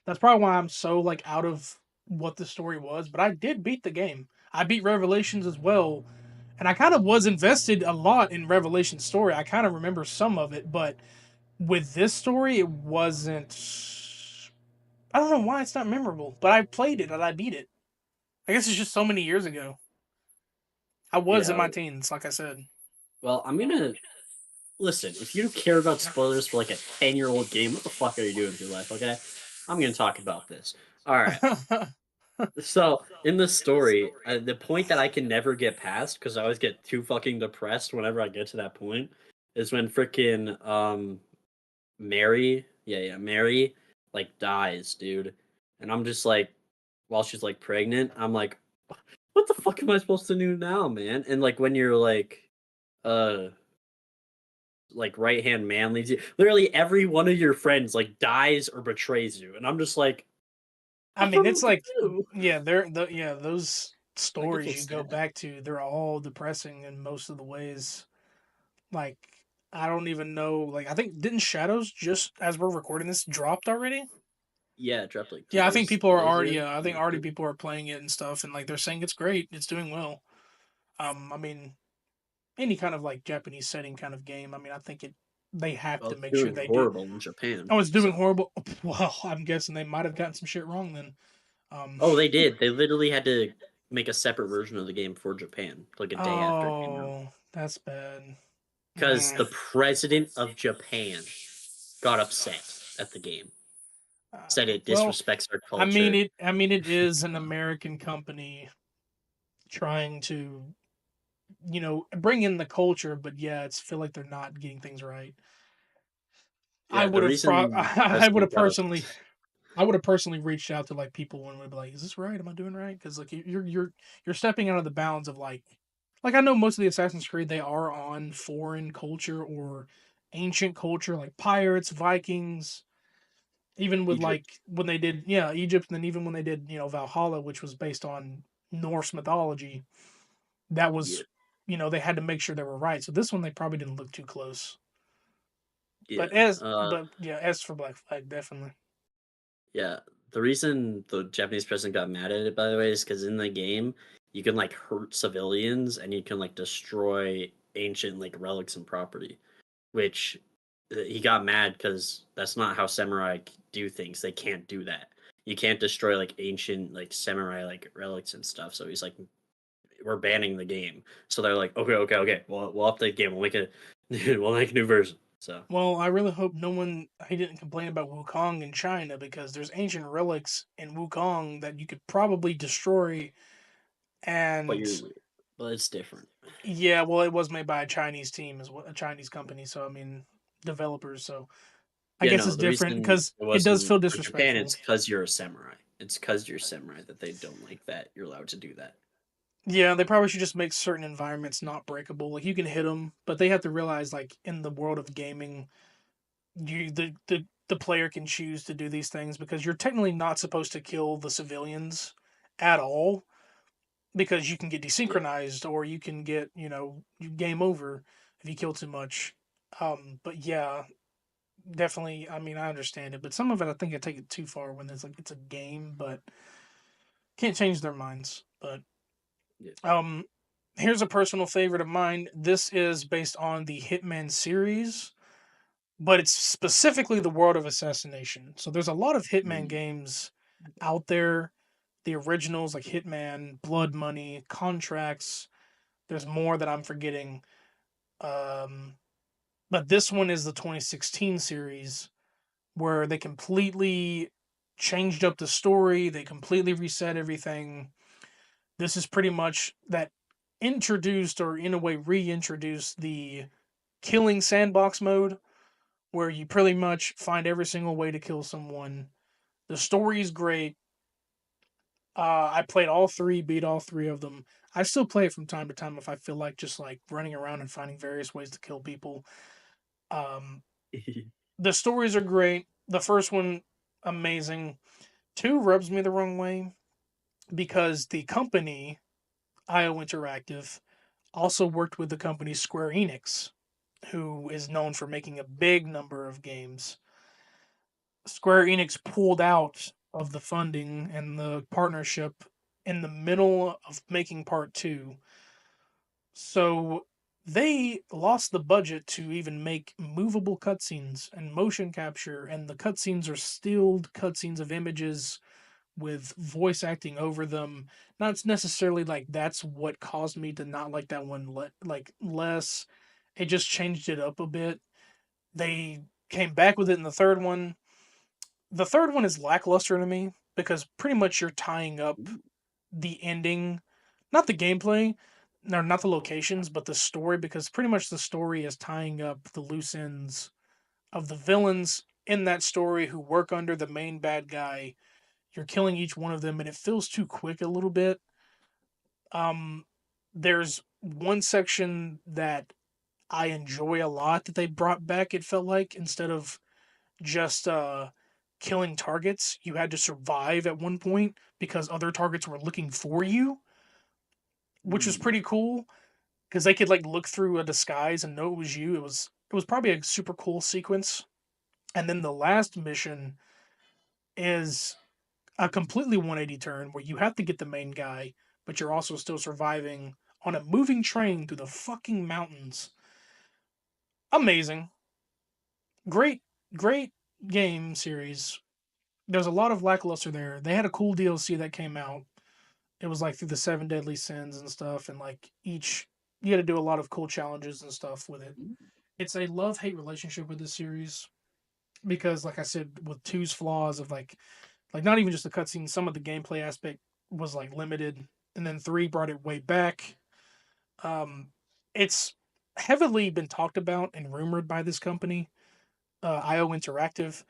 That's probably why I'm so like out of what the story was. But I did beat the game. I beat Revelations as well, and I kind of was invested a lot in Revelation's story. I kind of remember some of it, but with this story, it wasn't. I don't know why it's not memorable, but I played it and I beat it. I guess it's just so many years ago. I was in yeah. my teens, like I said. Well, I'm gonna listen. If you care about spoilers for like a 10-year-old game, what the fuck are you doing with your life? Okay, I'm gonna talk about this. All right. So in the story, the point that I can never get past because I always get too fucking depressed whenever I get to that point is when freaking Mary, yeah, Mary, like dies, dude, and I'm just like, while she's like pregnant, I'm like, what the fuck am I supposed to do now, man? And like when you're uh like right hand man leaves you, literally every one of your friends like dies or betrays you, and I'm just like, I I mean, don't know it's what to like, do. yeah, those Like it stories you gets go sad. back to, they're all depressing in most of the ways. Like, I don't even know. Like, I think didn't Shadows just as we're recording this dropped already? Yeah, it dropped like Yeah, I think people are days already. ago. Yeah, I think Yeah. already people are playing it and stuff, and like they're saying it's great, it's doing well. I mean, any kind of like Japanese setting kind of game. I mean, I think it. They have Well, to it's make sure doing they do. horrible in Japan. Oh, it's doing So, horrible. Well, I'm guessing they might have gotten some shit wrong then. Um, oh, they did. They literally had to make a separate version of the game for Japan, like a day after it came out, oh, that's bad. because Mm. the president of Japan got upset at the game, said it Well, disrespects our culture. I mean, it is an American company trying to. bring in the culture, but yeah, it's feel like they're not getting things right. I Yeah, would the have reason I would have President got personally reached out to like people and would be like, "Is this right? Am I doing right?" Because like you're stepping out of the bounds of like I know most of the Assassin's Creed they are on foreign culture or ancient culture like pirates, Vikings, even with Egypt. like when they did Egypt, and then even when they did Valhalla, which was based on Norse mythology, that Yeah, was they had to make sure they were right. So this one they probably didn't look too close. But yeah. as for Black Flag, definitely. Yeah, the reason the Japanese president got mad at it, by the way, is because in the game you can like hurt civilians and you can like destroy ancient like relics and property, which he got mad because that's not how samurai do things. They can't do that. You can't destroy like ancient like samurai like relics and stuff. So he's like, we're banning the game. So they're like, okay, okay, okay. We'll update the game. We'll make a we'll make a new version. So Well, I really hope no one he didn't complain about Wukong in China because there's ancient relics in Wukong that you could probably destroy. but And you're but it's different. yeah, well, it was made by a Chinese team, as well, a Chinese company. So I mean, developers. So I Yeah, guess no, it's the different reason because it it does wasn't feel for Japan, disrespectful. it's because you're a samurai. It's because you're a samurai that they don't like that you're allowed to do that. Yeah, they probably should just make certain environments not breakable. Like you can hit them, but they have to realize, like in the world of gaming, the player can choose to do these things because you're technically not supposed to kill the civilians at all because you can get Yeah. desynchronized or you can get game over if you kill too much. But yeah, definitely. I mean, I understand it, but some of it I think I take it too far when it's like it's a game, but can't change their minds. But Yeah. um, here's a personal favorite of mine. This is based on the Hitman series, but it's specifically the world of assassination. So there's a lot of Hitman Mm. games out there. The originals like Hitman, Blood Money, Contracts. There's more that I'm forgetting. Um, but this one is the 2016 series where they completely changed up the story. They completely reset everything. This is pretty much that introduced or in a way reintroduced the killing sandbox mode where you pretty much find every single way to kill someone. The story's great. I played all three, beat all three of them. I still play it from time to time if I feel like just like running around and finding various ways to kill people. Um, the stories are great. The first one, amazing. Two rubs me the wrong way because the company, IO Interactive, also worked with the company Square Enix, who is known for making a big number of games. Square Enix pulled out of the funding and the partnership in the middle of making part two. So they lost the budget to even make movable cutscenes and motion capture, and the cutscenes are stilled cutscenes of images with voice acting over them. Not necessarily like that's what caused me to not like that one less. It just changed it up a bit. They came back with it in the third one. The third one is lackluster to me because pretty much you're tying up the ending, not the gameplay, no, not the locations, but the story, because pretty much the story is tying up the loose ends of the villains in that story who work under the main bad guy. You're killing each one of them, and it feels too quick a little bit. Um, there's one section that I enjoy a lot that they brought back. It felt like instead of just killing targets, you had to survive at one point because other targets were looking for you, which was Mm. pretty cool because they could like look through a disguise and know it was you. It was probably a super cool sequence. And then the last mission is a completely 180 turn where you have to get the main guy, but you're also still surviving on a moving train through the fucking mountains. Amazing. Great, great game series. There's a lot of lackluster there. They had a cool DLC that came out. It was like through the seven deadly sins and stuff, and like each you had to do a lot of cool challenges and stuff with it. It's a love hate relationship with this series because, like I said, with two's flaws of like not even just the cutscenes, some of the gameplay aspect was like limited, and then three brought it way back. Um, it's heavily been talked about and rumored by this company, IO Interactive.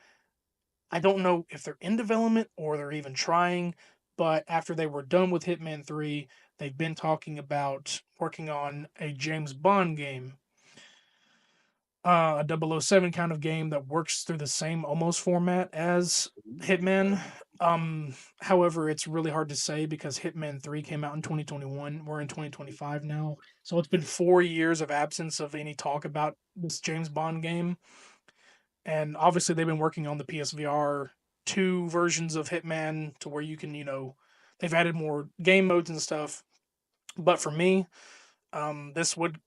I don't know if they're in development or they're even trying, but after they were done with Hitman 3, they've been talking about working on a James Bond game, a 007 kind of game that works through the same almost format as Hitman. However, it's really hard to say because Hitman 3 came out in 2021. We're in 2025 now. So it's been 4 years of absence of any talk about this James Bond game. And obviously, they've been working on the PSVR 2 versions of Hitman to where you can, they've added more game modes and stuff. But for me, this would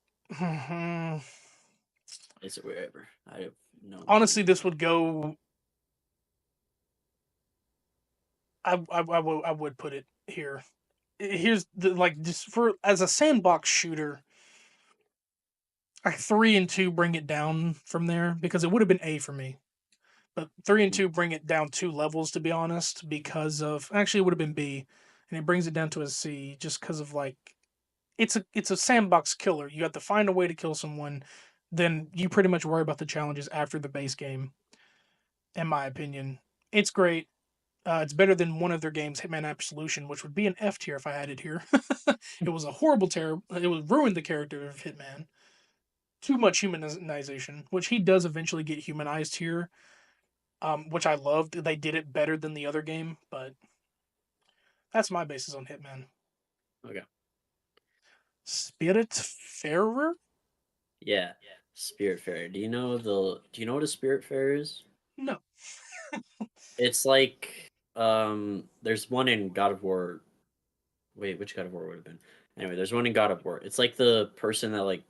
Is it wherever? I have no honestly, clue. this would go. I would put it here. Here's the like just for as a sandbox shooter, like 3 and 2 bring it down from there because it would have been A for me. But 3 and 2 bring it down 2 levels to be honest, because of actually it would have been B, and it brings it down to a C just because of like it's a sandbox killer. You have to find a way to kill someone, then you pretty much worry about the challenges after the base game. In my opinion, it's great. It's better than one of their games, Hitman Absolution, which would be an F tier if I had it here. It was a horrible terror. It would ruin the character of Hitman. Too much humanization, which he does eventually get humanized here, which I loved. They did it better than the other game, but that's my basis on Hitman. Okay. Spiritfarer? Yeah. Spiritfarer. Do you know what a Spiritfarer is? No. It's like there's one in God of War. Wait, which God of War would have been? Anyway, there's one in God of War. It's like the person that like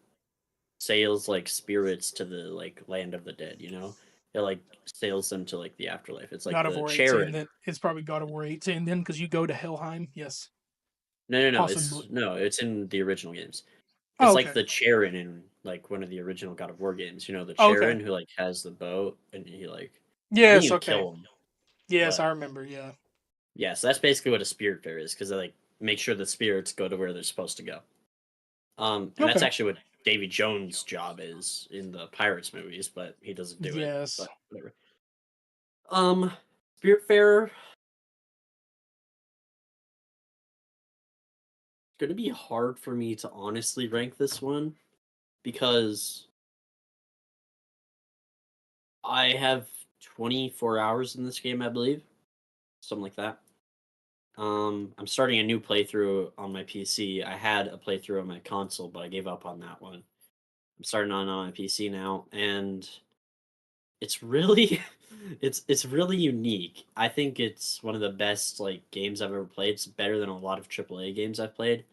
sails like spirits to the like land of the dead, you know? It like sails them to like the afterlife. It's like God of the War 18, Charon. then it's probably God of War 18 then, because you go to Helheim. Yes. No. Possibly. It's in the original games. Oh, It's like okay. the Charon in like one of the original God of War games. You know, the Oh, okay. Charon who like has the boat and he like I think Yes, you okay. kill him, Yes, I but remember. Yeah. yeah, so that's basically what a Spiritfarer is because they like make sure the spirits go to where they're supposed to go. And that's Okay. actually what Davy Jones' job is in the Pirates movies, but he doesn't do it. Yes. But whatever. Um, Spiritfarer gonna be hard for me to honestly rank this one because I have 24 hours in this game, I believe, something like that. I'm starting a new playthrough on my PC. I had a playthrough on my console, but I gave up on that one. I'm starting on my PC now, and it's really it's really unique. I think it's one of the best like games I've ever played. It's better than a lot of AAA games I've played,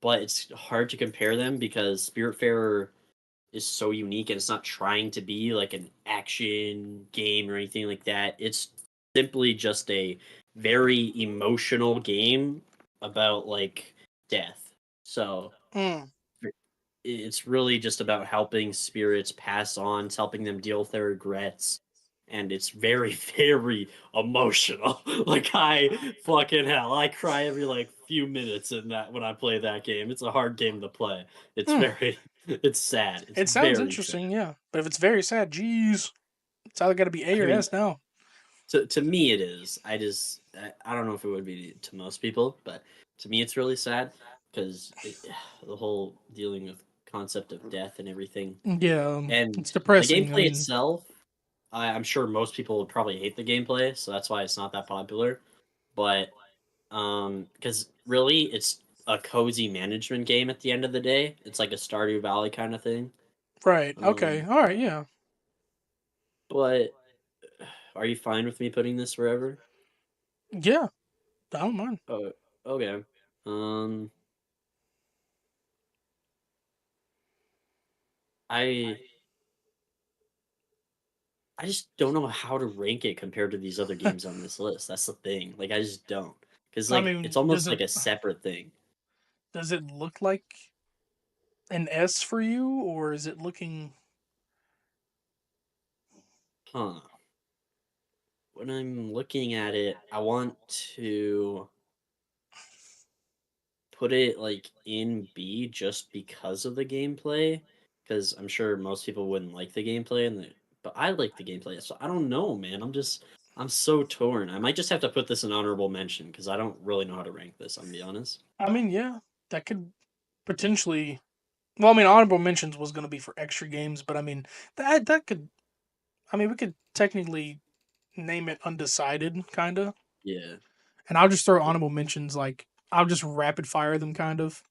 but it's hard to compare them because Spiritfarer is so unique and it's not trying to be like an action game or anything like that. It's simply just a very emotional game about like death. So Mm. it's really just about helping spirits pass on, it's helping them deal with their regrets. And it's very, very emotional. Like I fucking hell, I cry every like few minutes in that when I play that game. It's a hard game to play. It's Mm. very, it's sad. It's It sounds very sad. interesting, yeah. But if it's very sad, geez, it's either got to be A I or mean, S now. to me it is. I don't know if it would be to most people, but to me it's really sad because the whole dealing with concept of death and everything. Yeah, And it's the depressing. I gameplay mean, itself, I'm sure most people would probably hate the gameplay, so that's why it's not that popular. But because really, it's a cozy management game at the end of the day. It's like a Stardew Valley kind of thing. right. Okay. Um, All right. Yeah. but are you fine with me putting this wherever? Yeah. I don't mind. Oh, okay. Um, I I just don't know how to rank it compared to these other games on this list. That's the thing. Like I just don't, because I like it's mean, almost like a separate thing. does it look like an S for you, or is it looking? Huh. When I'm looking at it, I want to put it like in B just because of the gameplay, because I'm sure most people wouldn't like the gameplay, but I like the gameplay. So I don't know, man. I'm so torn. I might just have to put this in honorable mention because I don't really know how to rank this. I'm gonna be honest. I mean, yeah, that could potentially. Well, I mean, honorable mentions was going to be for extra games, but I mean that could. I mean, we could technically name it undecided, kind of. Yeah. And I'll just throw Yeah. honorable mentions like I'll just rapid fire them, kind of. Okay.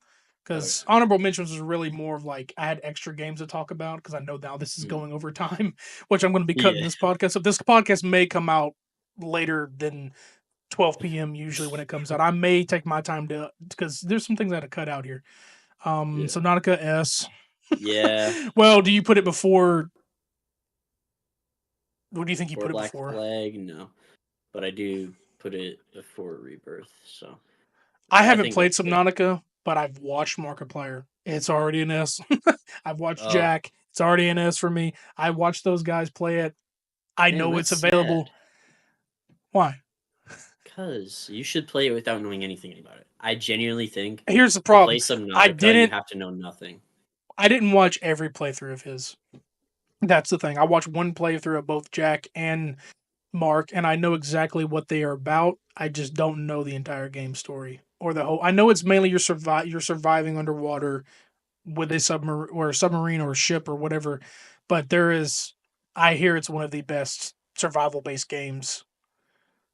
Because honorable mentions is really more of like I had extra games to talk about because I know now this is Mm. going over time, which I'm going to be cutting Yeah. this podcast. So this podcast may come out later than 12 p.m. usually when it comes out. I may take my time to because there's some things I had to cut out here. Yeah. Subnautica S. Yeah. Well, do you put it before? What do you think you For put it Black before? Flag, no, but I do put it before Rebirth. So I I haven't think played that's good. Subnautica, but I've watched Markiplier. It's already an S. I've watched Oh, Jack. It's already an S for me. I watched those guys play it. I damn, know that's it's available. sad. Why? Cause you should play it without knowing anything about it. I genuinely think Here's the to play problem. I Subnautica, you didn't. have to know nothing. I didn't watch every playthrough of his. That's the thing. I watched one playthrough of both Jack and Mark, and I know exactly what they are about. I just don't know the entire game story or the whole. I know it's mainly you're surviving underwater with a submarine or a ship or whatever, but there is. I hear it's one of the best survival based games.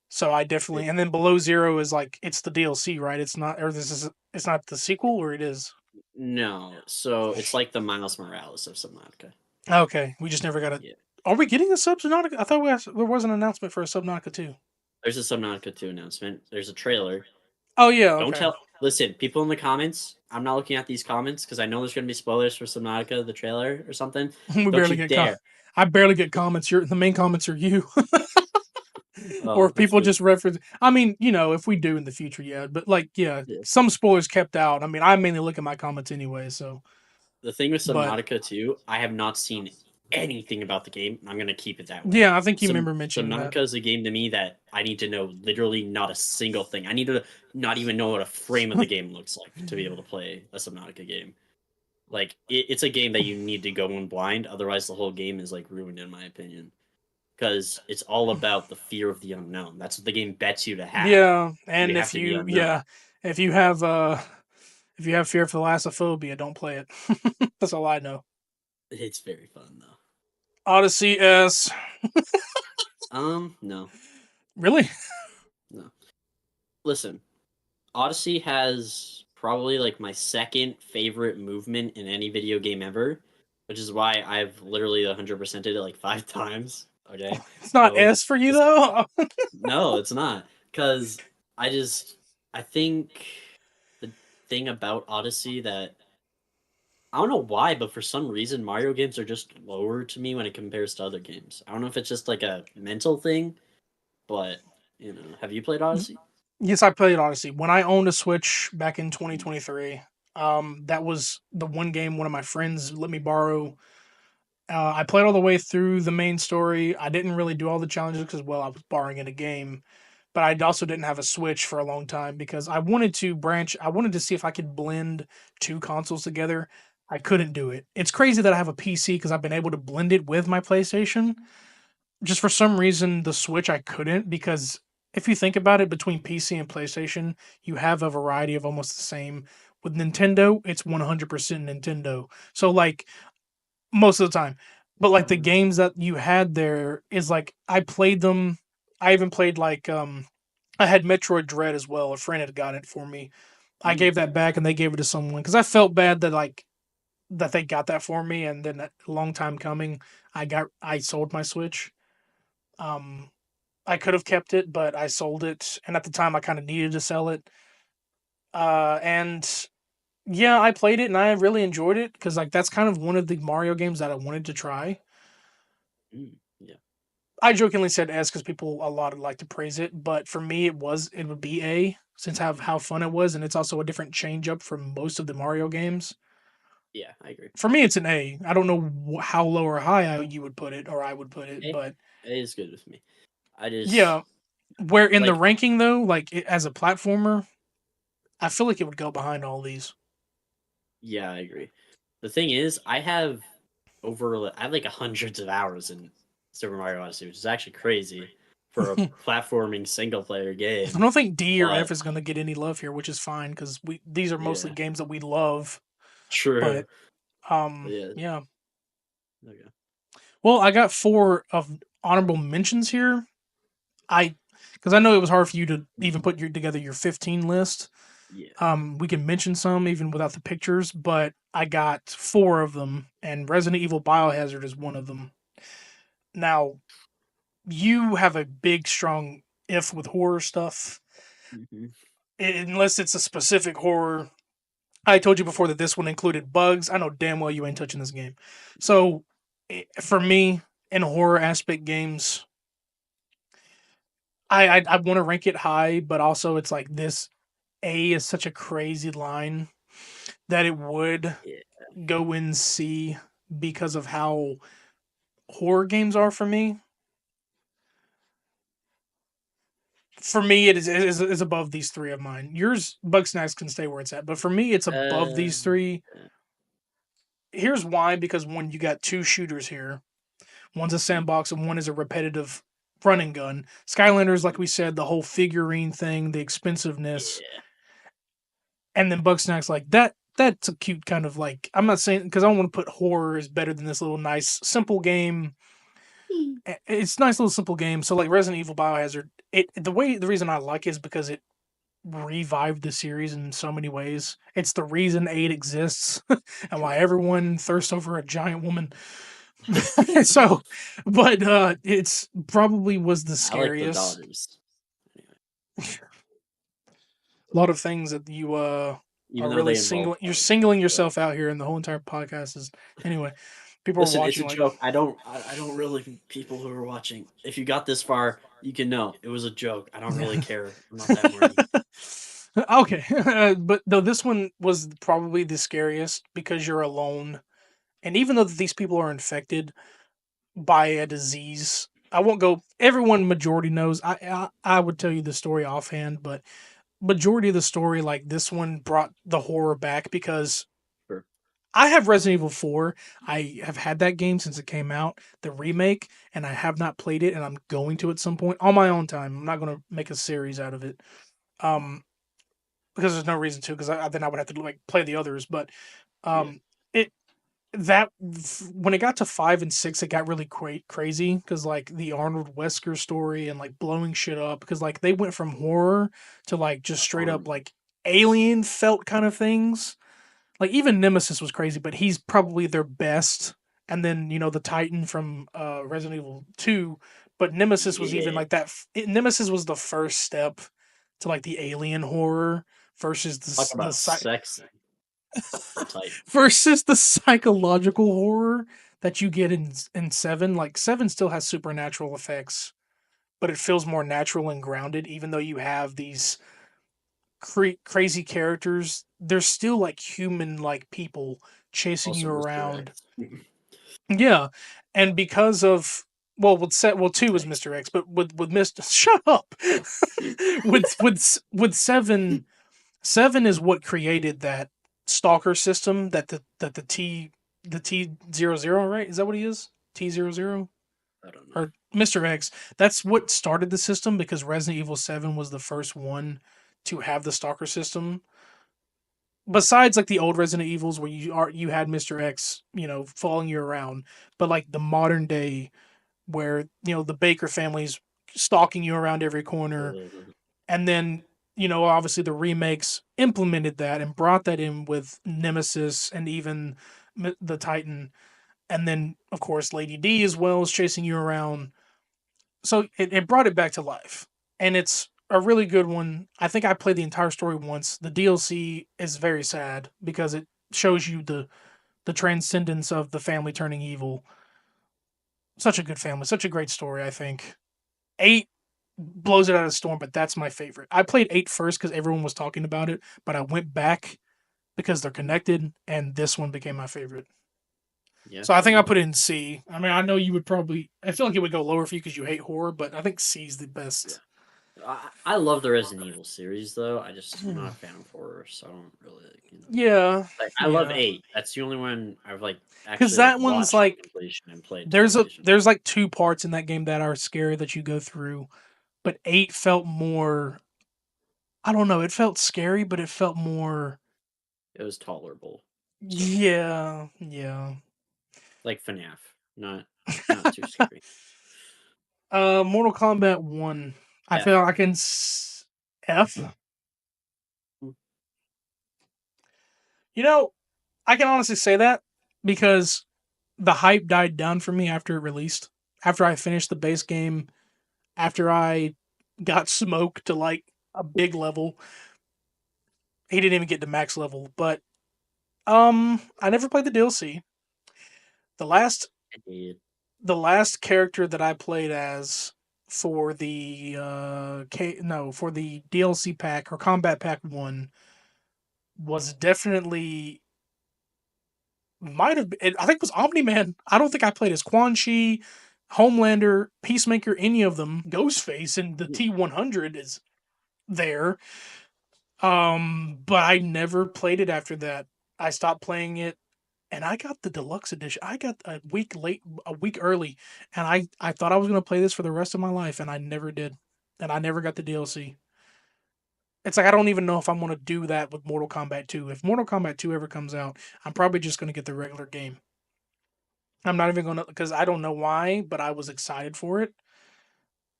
So I It, definitely, and then Below Zero is like it's the DLC, right? It's not, or this is it's not the sequel, or it is. no, so it's like the Miles Morales of Subnautica. Okay, we just never got a. Yeah, Are we getting a Subnautica? I thought there was an announcement for a Subnautica too. there's a Subnautica 2 announcement. There's a trailer. Oh yeah, Don't okay. tell. Listen, people in the comments. I'm not looking at these comments because I know there's gonna be spoilers for Subnautica, the trailer or something. We Don't barely you get dare. I barely get comments. The main comments are you, or Oh, if that's people good. just reference. I mean, if we do in the future, yeah. But like, yeah, Yeah. some spoilers kept out. I mean, I mainly look at my comments anyway. So, The thing with but Subnautica 2, I have not seen anything about the game. I'm gonna keep it that way. yeah, I think you remember mentioning that. Subnautica is a game to me that I need to know literally not a single thing. I need to not even know what a frame of the game looks like to be able to play a Subnautica game. Like it's a game that you need to go in blind, otherwise the whole game is like ruined in my opinion. Because it's all about the fear of the unknown. That's what the game bets you to have. Yeah, You and have if to be you unknown. yeah, if if you have fear of thalassophobia, don't play it. That's all I know. It's very fun though. Odyssey S. No, Really? no. Listen, Odyssey has probably like my second favorite movement in any video game ever, which is why I've literally 100%ed it like 5 times. Okay, It's not so S for you just though. no, it's not because I just I think the thing about Odyssey that I don't know why, but for some reason Mario games are just lower to me when it compares to other games. I don't know if it's just like a mental thing, but have you played Odyssey? Yes, I played Odyssey. When I owned a Switch back in Mm, 2023, that was the one game one of my friends let me borrow. I played all the way through the main story. I didn't really do all the challenges because, well, I was borrowing in a game. But I also didn't have a Switch for a long time because I wanted to branch. I wanted to see if I could blend two consoles together. I couldn't do it. It's crazy that I have a PC because I've been able to blend it with my PlayStation. Just for some reason, the Switch I couldn't because if you think about it, between PC and PlayStation, you have a variety of almost the same. With Nintendo, it's 100% Nintendo. So like most of the time. But like the games that you had there is like I played them. I even played like I had Metroid Dread as well. A friend had got it for me. I mm, gave that back and they gave it to someone because I felt bad that that they got that for me and then a long time coming I sold my Switch. Um I could have kept it, but I sold it and at the time I kind of needed to sell it. And yeah, I played it and I really enjoyed it because like that's kind of one of the Mario games that I wanted to try. yeah. I jokingly said S because people a lot like to praise it, but for me it would be A since how fun it was, and it's also a different change up from most of the Mario games. Yeah, I agree. For me, it's an A. I don't know how low or high you would put it, or I would put it, A, but A is good with me. I just yeah. Where in the like ranking though, like as a platformer, I feel like it would go behind all these. Yeah, I agree. The thing is, I have like hundreds of hours in Super Mario Odyssey, which is actually crazy for a platforming single player I game. don't think D or F But is going to get any love here, which is fine because these are mostly yeah, games that we love. true. But But yeah, yeah. okay. Well, I got 4 of honorable mentions here. I because I know it was hard for you to even put together your 15 list. Yeah, We can mention some even without the pictures, but I got 4 of them, and Resident Evil Biohazard is one of them. Now, you have a big, strong if with horror stuff, hmm unless it's a specific horror. I told you before that this one included bugs. I know damn well you ain't touching this game. yeah, So, for me, in horror aspect games, I want to rank it high, but also it's like this A is such a crazy line that it would yeah. go in C because of how horror games are for me. For me, it is above these 3 of mine. Yours, Bugsnax can stay where it's at, but for me, it's above these 3. Yeah. Here's why: because one, you got 2 shooters here. One's a Mhm. sandbox, and one is a repetitive run and gun. Skylanders, like we said, the whole figurine thing, the expensiveness, Yeah. and then Bugsnax like that. That's a cute kind of like. I'm not saying because I don't want to put horror is better than this little nice simple game. It's a nice little simple game. So like Resident Evil Biohazard, the reason I like it is because it revived the series in so many ways. It's the reason 8 exists and why True. everyone thirsts over a giant woman. So, but it's probably was the I like the scariest. daughters. Anyway, A lot of things that you even are though really they involve singling. You're bugs. singling But yourself out here, and the whole entire podcast is anyway. People are listen, it's watching a like, joke. I don't really people who are watching. If you got this far, you can know it was a joke. I don't really care. I'm not that horny. okay, but though this one was probably the scariest because you're alone, and even though these people are infected by a disease, I won't go. Everyone majority knows. I would tell you the story offhand, but majority of the story, like this one, brought the horror back because Sure. I have Resident Evil 4. I have had that game since it came out, the remake, and I have not played it, and I'm going to at some point on my own time. I'm not going to make a series out of it. Um, because there's no reason to, because then I would have to like play the others. But Yeah. um, it that when it got to 5 and 6, it got really crazy because like the Arnold Wesker story and like blowing shit up because like they went from horror to like just straight up Um. like alien felt kind of things. Like even Nemesis was crazy, but he's probably their best. And then the Titan from Resident Evil 2, but Nemesis was even Yeah. like that. Nemesis was the first step to like the alien horror versus Talk about sexy. The Titan. versus the psychological horror that you get in 7. Like 7 still has supernatural effects, but it feels more natural and grounded even though you have these crazy characters. They're still like human like people chasing you Also, Mr. around. X. Yeah. And because of with set 2 was Thanks. Mr. X, but with Mr. Shut up. With 7 is what created that stalker system that the T00, right? Is that what he is? T00 I don't know. or Mr. X. That's what started the system because Resident Evil 7 was the first one to have the stalker system. Besides like the old Resident Evils where you had Mr. X, following you around, but like the modern day where the Baker family's stalking you around every corner. And then, obviously the remakes implemented that and brought that in with Nemesis and even the Titan. And then, of course, Lady D as well is chasing you around. So it brought it back to life. And it's a really good one. I think I played the entire story once. The DLC is very sad because it shows you the transcendence of the family turning evil. Such a good family, such a great story, I think. 8 blows it out of the storm, but that's my favorite. I played 8 first because everyone was talking about it, but I went back because they're connected, and this one became my favorite. Yeah, So I think I fair. put it in C. I mean, I know you would probably. I feel like it would go lower for you because you hate horror, but I think C is the Yeah. best. I love the Resident Evil series though. I'm not a fan of horror, so I don't really Yeah, like. I love yeah. 8. That's the only one I've Because actually that one's watched like completion and played completion. there's like two parts in that game that are scary that you go through, but 8 felt more. I don't know. It felt scary, but it felt more. It was tolerable, so to speak, Yeah, yeah. like FNAF. Not too scary. Mortal Kombat 1. I feel F. like I can F. You know, I can honestly say that because the hype died down for me after it released. After I finished the base game, after I got smoked to like a big level. He didn't even get to max level, but I never played the DLC. The last I did. the last character that I played as for the for the DLC pack or Combat Pack 1 was definitely might have been, I think it was Omni Man. I don't think I played as Quan Chi, Homelander, Peacemaker, any of them. Ghostface and the T100 is there. But I never played it after that. I stopped playing it and I got the deluxe edition. I got a week early, and I thought I was gonna play this for the rest of my life, and I never did, and I never got the DLC. It's like I don't even know if I'm gonna do that with Mortal Kombat 2. If Mortal Kombat 2 ever comes out, I'm probably just gonna get the regular game. I'm not even gonna because I don't know why, but I was excited for it.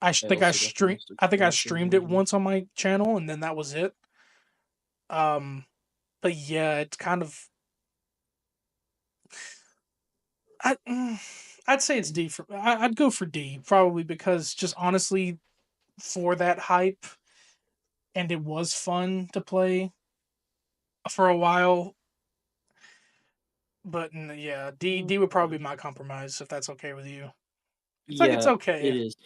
I also got the most I think I expensive streamed it version. once on my channel, and then that was it. Um, but yeah, it's kind of I, I'd say it's D for. I'd go for D probably because just honestly for that hype and it was fun to play for a while. But yeah, D would probably be my compromise if that's okay with you. It's Yeah, it okay. is.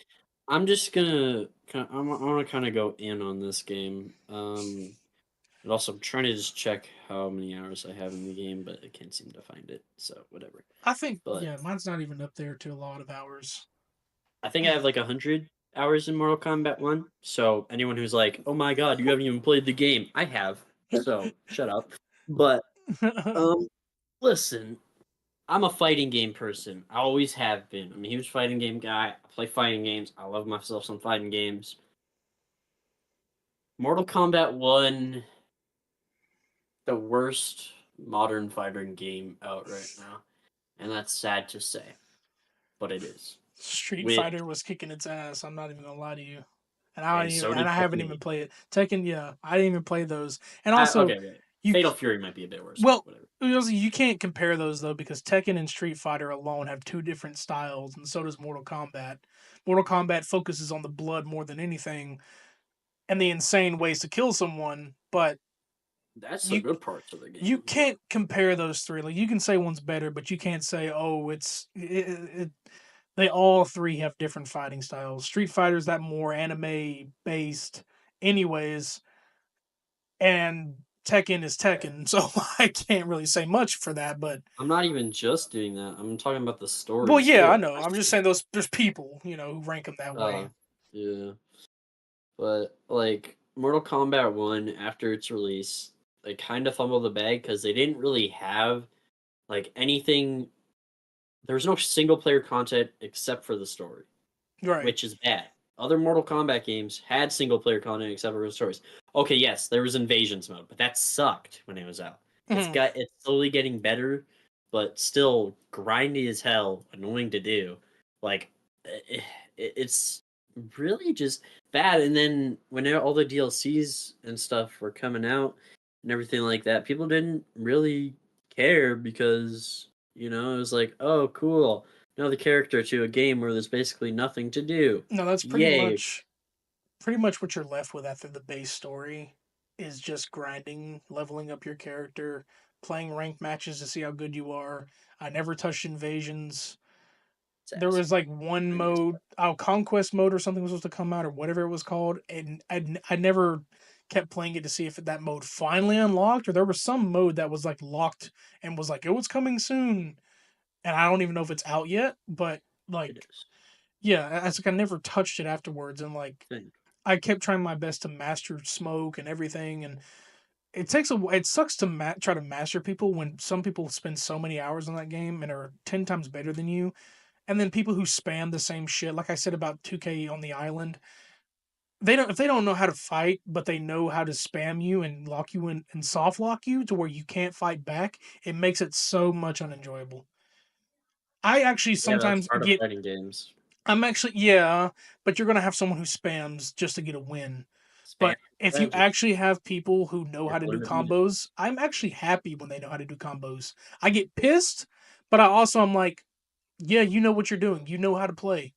I'm just gonna. I want to kind of go in on this game. And also, I'm trying to just check how many hours I have in the game, but I can't seem to find it. So whatever. I think But yeah, mine's not even up there to a lot of hours. I think I have like 100 hours in Mortal Kombat One. So anyone who's like, "Oh my god, you haven't even played the game," I have. So shut up. But um, listen, I'm a fighting game person. I always have been. I'm a huge fighting game guy. I play fighting games. I love myself some fighting games. Mortal Kombat 1, the worst modern fighting game out right now. And that's sad to say, but it is. Street With Fighter was kicking its ass. I'm not even gonna lie to you. and so And did I haven't even Tekken 8. played it. Tekken, yeah, I didn't even play those. And also, Okay, wait. you Fatal Fury might be a bit worse, but well, whatever. you can't compare those though because Tekken and Street Fighter alone have two different styles, and so does Mortal Kombat. Mortal Kombat focuses on the blood more than anything and the insane ways to kill someone, but That's the you good parts of the you game. But can't compare those three. Like you can say one's better, but you can't say they all three have different fighting styles. Street Fighter's that more anime based, anyways, and Tekken is Tekken, so I can't really say much for that. But I'm not even just doing that. I'm talking about the well, stories yeah, too. I Like know. my I'm just saying there's people who rank them that way. yeah. But like Mortal Kombat 1 after its release, they kind of fumbled the bag because they didn't really have like anything. There was no single player content except for the story, Right. which is bad. Other Mortal Kombat games had single player content except for the stories. Okay, yes, there was invasions mode, but that sucked when it was out. Mhm. It's slowly getting better, but still grindy as hell, annoying to do. Like it's really just bad. And then when all the DLCs and stuff were coming out and everything like that, people didn't really care because it was like, oh, cool, another character to a game where there's basically nothing to do. No, that's Yay. pretty much what you're left with after the base story is just grinding, leveling up your character, playing ranked matches to see how good you are. I never touched invasions. It's There ass. was like one Pretty much mode, conquest mode or something was supposed to come out or whatever it was called, and I never kept playing it to see if that mode finally unlocked or there was some mode that was like locked and was like it was coming soon, and I don't even know if it's out yet, but it like is. yeah, I never touched it afterwards, and like Thing. I kept trying my best to master smoke and everything, and it sucks to try to master people when some people spend so many hours on that game and are 10 times better than you, and then people who spam the same shit, like I said about 2K on the island, they don't if they don't know how to fight, but they know how to spam you and lock you in and soft lock you to where you can't fight back. It makes it so much unenjoyable. I actually Yeah, that's sometimes part of get fighting games. I'm actually yeah, but you're gonna have someone who spams just to get a win. Spam But if you strategy. actually have people who know how Get to do balloon beat. combos, I'm actually happy when they know how to do combos. I get pissed, but I'm like, yeah, you know what you're doing. You know how to play.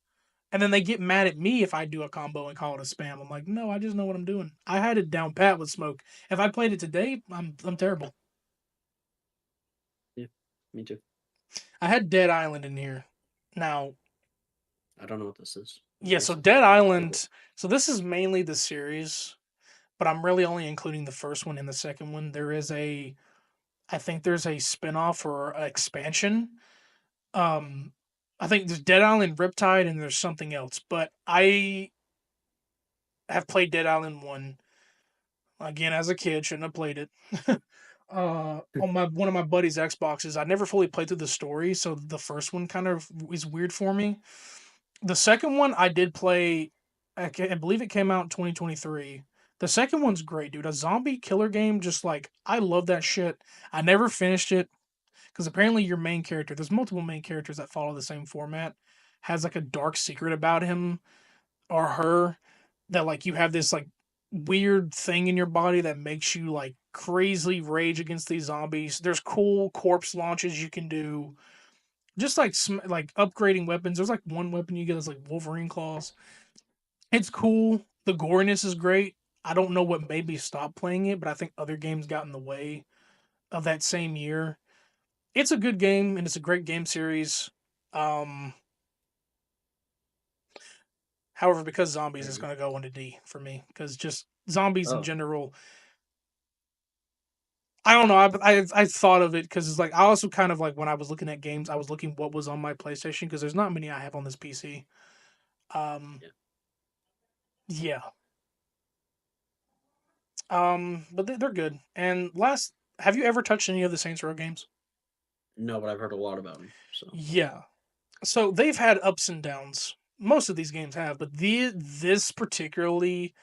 And then they get mad at me if I do a combo and call it a spam. I'm like, no, I just know what I'm doing. I had it down pat with smoke. If I played it today, I'm terrible. Yeah, me too. I had Dead Island in here. Now, I don't know what this is. yeah, What so is it? Dead Island. So this is mainly the series, but I'm really only including the first one and the second one. I think there's a spinoff or a expansion. Um, I think there's Dead Island Riptide and there's something else, but I have played Dead Island 1 again as a kid, shouldn't have played it. On my one of my buddy's Xboxes. I never fully played through the story, so the first one kind of is weird for me. The second one I did play. I believe it came out in 2023. The second one's great, dude. A zombie killer game, just like I love that shit. I never finished it because apparently your main character, there's multiple main characters that follow the same format, has like a dark secret about him or her that like you have this like weird thing in your body that makes you like crazily rage against these zombies. There's cool corpse launches you can do. Just like like upgrading weapons. There's like one weapon you get is like Wolverine claws. It's cool. The goriness is great. I don't know what made me stop playing it, but I think other games got in the way of that same year. It's a good game and it's a great game series. Um, However, because zombies is Maybe. going to go into D for me because just zombies in Oh, general. I don't know. I thought of it because it's like I also kind of like when I was looking at games, I was looking what was on my PlayStation because there's not many I have on this PC. Um, yeah. yeah. But they're good. And last, have you ever touched any of the Saints Row games? No, but I've heard a lot about him. So. Yeah. So they've had ups and downs. Most of these games have, but this particularly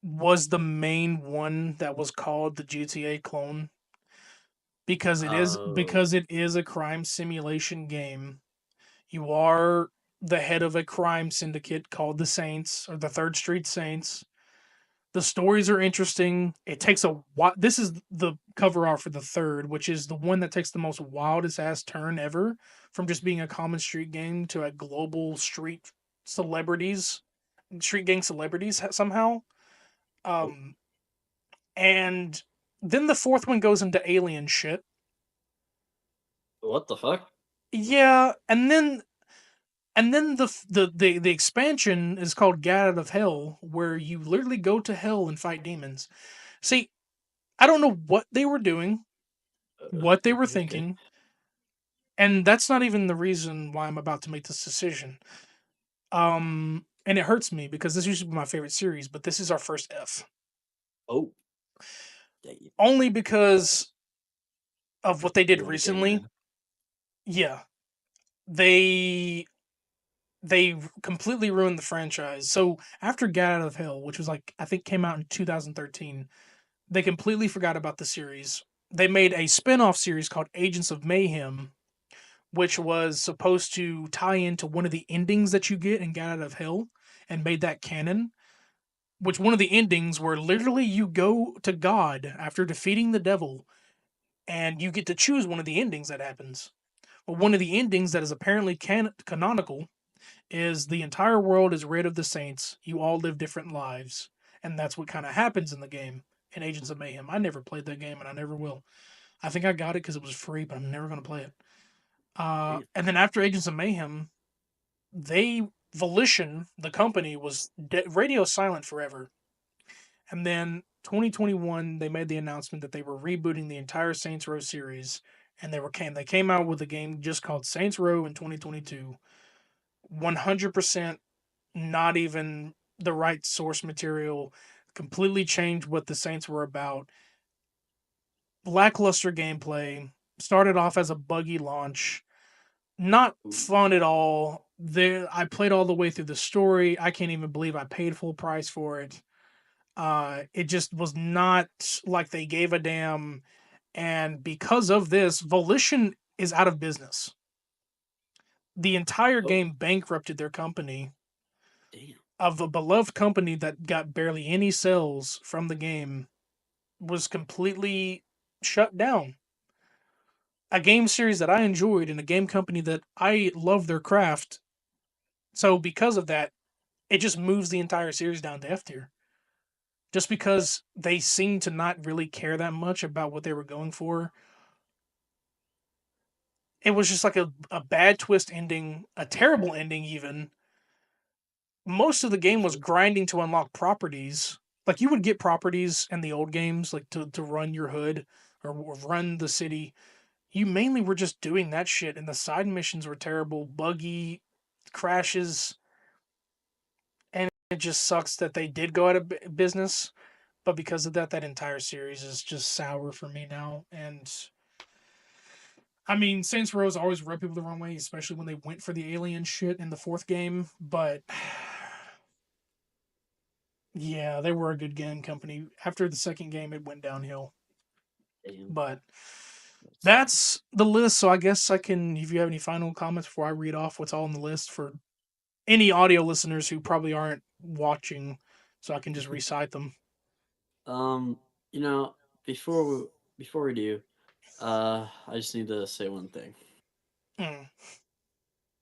was the main one that was called the GTA clone Oh. because it is a crime simulation game. You are the head of a crime syndicate called the Saints or the Third Street Saints. The stories are interesting. It takes a while. This is the cover art for the third, which is the one that takes the most wildest ass turn ever from just being a common street game to a global street gang celebrities somehow. Oh. Um, and then the fourth one goes into alien shit. What the fuck? Yeah, and then the expansion is called Get Out of Hell, where you literally go to hell and fight demons. See, I don't know what they were doing, what they were Okay. thinking, and that's not even the reason why I'm about to make this decision. And it hurts me because this used to be my favorite series, but this is our first F. Oh. Yeah, Only because of what they did you want to get it recently. in. Yeah, they they completely ruined the franchise. So after Get Out of Hell, which was like I think came out in 2013, they completely forgot about the series. They made a spin-off series called Agents of Mayhem, which was supposed to tie into one of the endings that you get in Get Out of Hell and made that canon. Which one of the endings where literally you go to God after defeating the devil and you get to choose one of the endings that happens. Well, one of the endings that is apparently canonical is the entire world is rid of the saints. You all live different lives. And that's what kind of happens in the game in Agents of Mayhem. I never played that game and I never will. I think I got it because it was free, but I'm never going to play it. Damn. And then after Agents of Mayhem, they Volition, the company, was radio silent forever. And then 2021, they made the announcement that they were rebooting the entire Saints Row series, and they came out with a game just called Saints Row in 2022. 100% not even. the right source material, completely changed what the Saints were about. Lackluster gameplay, started off as a buggy launch, not Ooh. fun at all. There, I played all the way through the story. I can't even believe I paid full price for it. It just was not like they gave a damn. And because of this, Volition is out of business. The entire Oh, game bankrupted their company, damn. of a beloved company that got barely any sales from the game, was completely shut down. A game series that I enjoyed and a game company that I love their craft. So because of that, it just moves the entire series down to F tier. Just because they seem to not really care that much about what they were going for. It was just like a bad twist ending, a terrible ending even. Most of the game was grinding to unlock properties. Like you would get properties in the old games, like to run your hood or run the city. You mainly were just doing that shit, and the side missions were terrible, buggy, crashes, and it just sucks that they did go out of business. But because of that, that entire series is just sour for me now. And I mean, Saints Row's always rubbed people the wrong way, especially when they went for the alien shit in the fourth game. But yeah, they were a good game company. After the second game, it went downhill. Damn. But That sucks. that's the list. So I guess I can, if you have any final comments before I read off what's all on the list for any audio listeners who probably aren't watching, so I can just recite them. Um, you know, before we do, I just need to say one thing. Mm.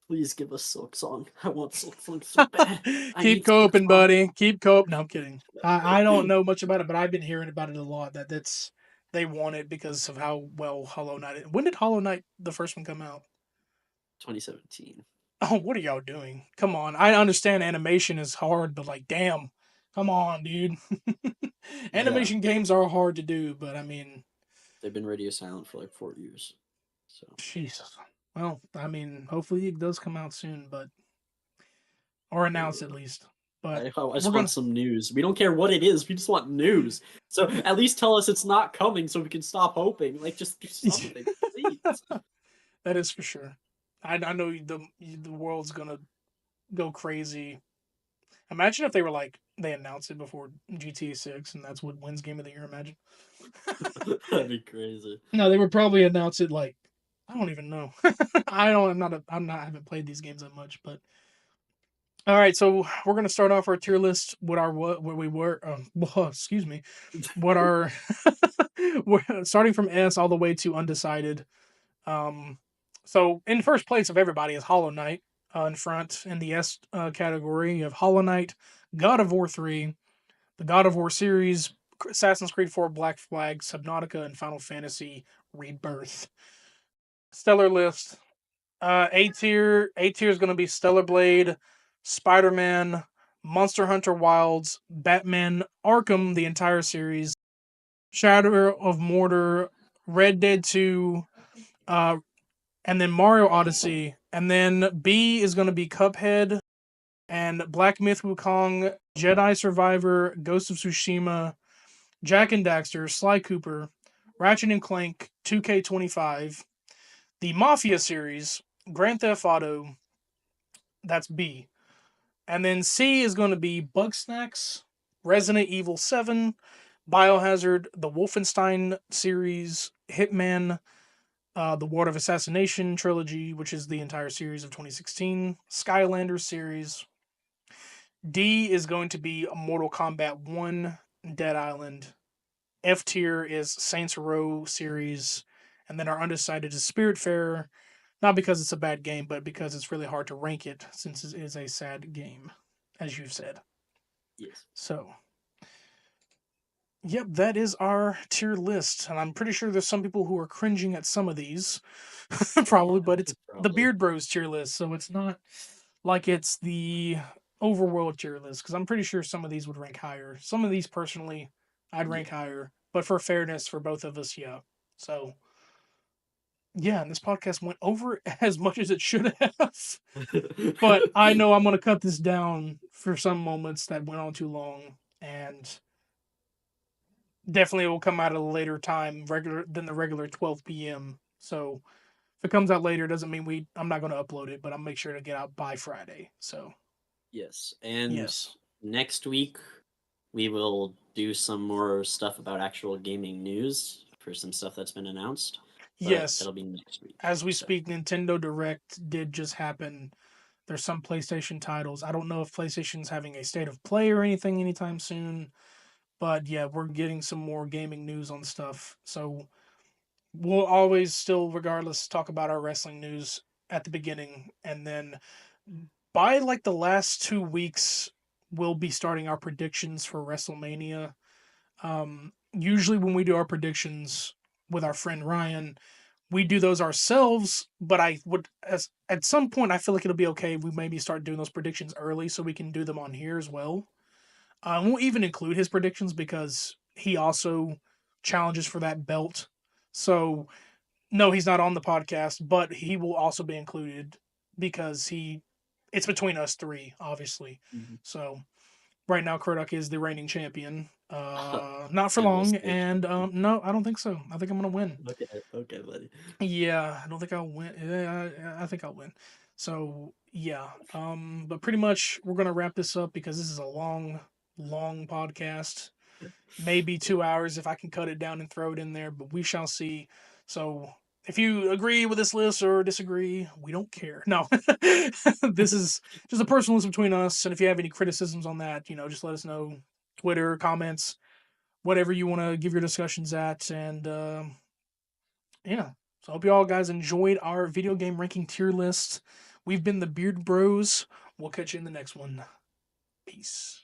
Please give us Silk Song. I want Silk Song so bad. I Keep need Silk coping, Song. buddy. Keep coping. No, I'm kidding. I don't know much about it, but I've been hearing about it a lot. That's they want it because of how well Hollow Knight. When did Hollow Knight the first one come out? 2017. Oh, what are y'all doing? Come on. I understand animation is hard, but like, damn, come on, dude. Yeah, Animation games are hard to do, but I mean, they've been radio silent for like 4 years. So Jesus. Well, I mean, hopefully it does come out soon, but or announce at uh, least. But I we're just want gonna. some news. We don't care what it is. We just want news. So at least tell us it's not coming, so we can stop hoping. Like just do something, please. That is for sure. I know the world's gonna go crazy. Imagine if they were like they announced it before GTA 6 and that's what wins Game of the Year. Imagine. That'd be crazy. No, they would probably announce it like I don't even know. I don't. I'm not. I haven't played these games that much, but all right. So we're gonna start off our tier list. What we were. Excuse me. What our we're starting from S all the way to undecided. Um, so in first place of everybody is Hollow Knight. In front in the S category, you have Hollow Knight, God of War 3, the God of War series, Assassin's Creed 4, Black Flag, Subnautica, and Final Fantasy Rebirth. Stellar list. A tier is going to be Stellar Blade, Spider Man, Monster Hunter Wilds, Batman Arkham, the entire series, Shadow of Mordor, Red Dead 2, uh, and then Mario Odyssey. And then B is going to be Cuphead and Black Myth Wukong, Jedi Survivor, Ghost of Tsushima, Jack and Daxter, Sly Cooper, Ratchet and Clank, 2K25, the Mafia series, Grand Theft Auto, that's B. And then C is going to be Bugsnax, Resident Evil 7, Biohazard, the Wolfenstein series, Hitman, the Ward of Assassination trilogy, which is the entire series of 2016, Skylanders series. D is going to be Mortal Kombat 1, Dead Island. F tier is Saints Row series. And then our undecided is Spiritfarer, not because it's a bad game, but because it's really hard to rank it since it is a sad game, as you've said. Yes. So, yep, that is our tier list. And I'm pretty sure there's some people who are cringing at some of these, Yeah, probably, but it's the probably. Beard Bros tier list. So it's not like it's the overworld tier list, because I'm pretty sure some of these would rank higher. Some of these, personally, I'd rank Yeah. higher. But for fairness, for both of us, yeah. So, Yeah, and this podcast went over as much as it should have. But I know I'm going to cut this down for some moments that went on too long, and definitely it will come out at a later time, regular than the regular 12 p.m. So if it comes out later, doesn't mean I'm not going to upload it, but I'll make sure to get out by Friday. So Yes, and yes, next week we will do some more stuff about actual gaming news for some stuff that's been announced, but yes. that'll be next week. As we So, speak, Nintendo Direct did just happen. There's some PlayStation titles. I don't know if PlayStation's having a state of play or anything anytime soon, but yeah, we're getting some more gaming news on stuff. So we'll always still, regardless, talk about our wrestling news at the beginning, and then by like the last 2 weeks, we'll be starting our predictions for WrestleMania. Usually, when we do our predictions with our friend Ryan, we do those ourselves. But I would, as at some point, I feel like it'll be okay if we maybe start doing those predictions early, so we can do them on here as well. We'll even include his predictions because he also challenges for that belt. So no, he's not on the podcast, but he will also be included because it's between us three, obviously. mhm. So right now, Kurduk is the reigning champion. Not for And we'll long, stay and champion. no, I don't think so. I think I'm gonna win. Okay, okay, buddy. Yeah, I don't think I'll win. I think I'll win. So yeah, but pretty much we're gonna wrap this up because this is a long, long podcast. Maybe 2 hours if I can cut it down and throw it in there, but we shall see. So if you agree with this list or disagree, we don't care. No, this is just a personal list between us. And if you have any criticisms on that, just let us know. Twitter, comments, whatever you want to give your discussions at. And yeah, so I hope you all guys enjoyed our video game ranking tier list. We've been the Beard Bros. We'll catch you in the next one. Peace.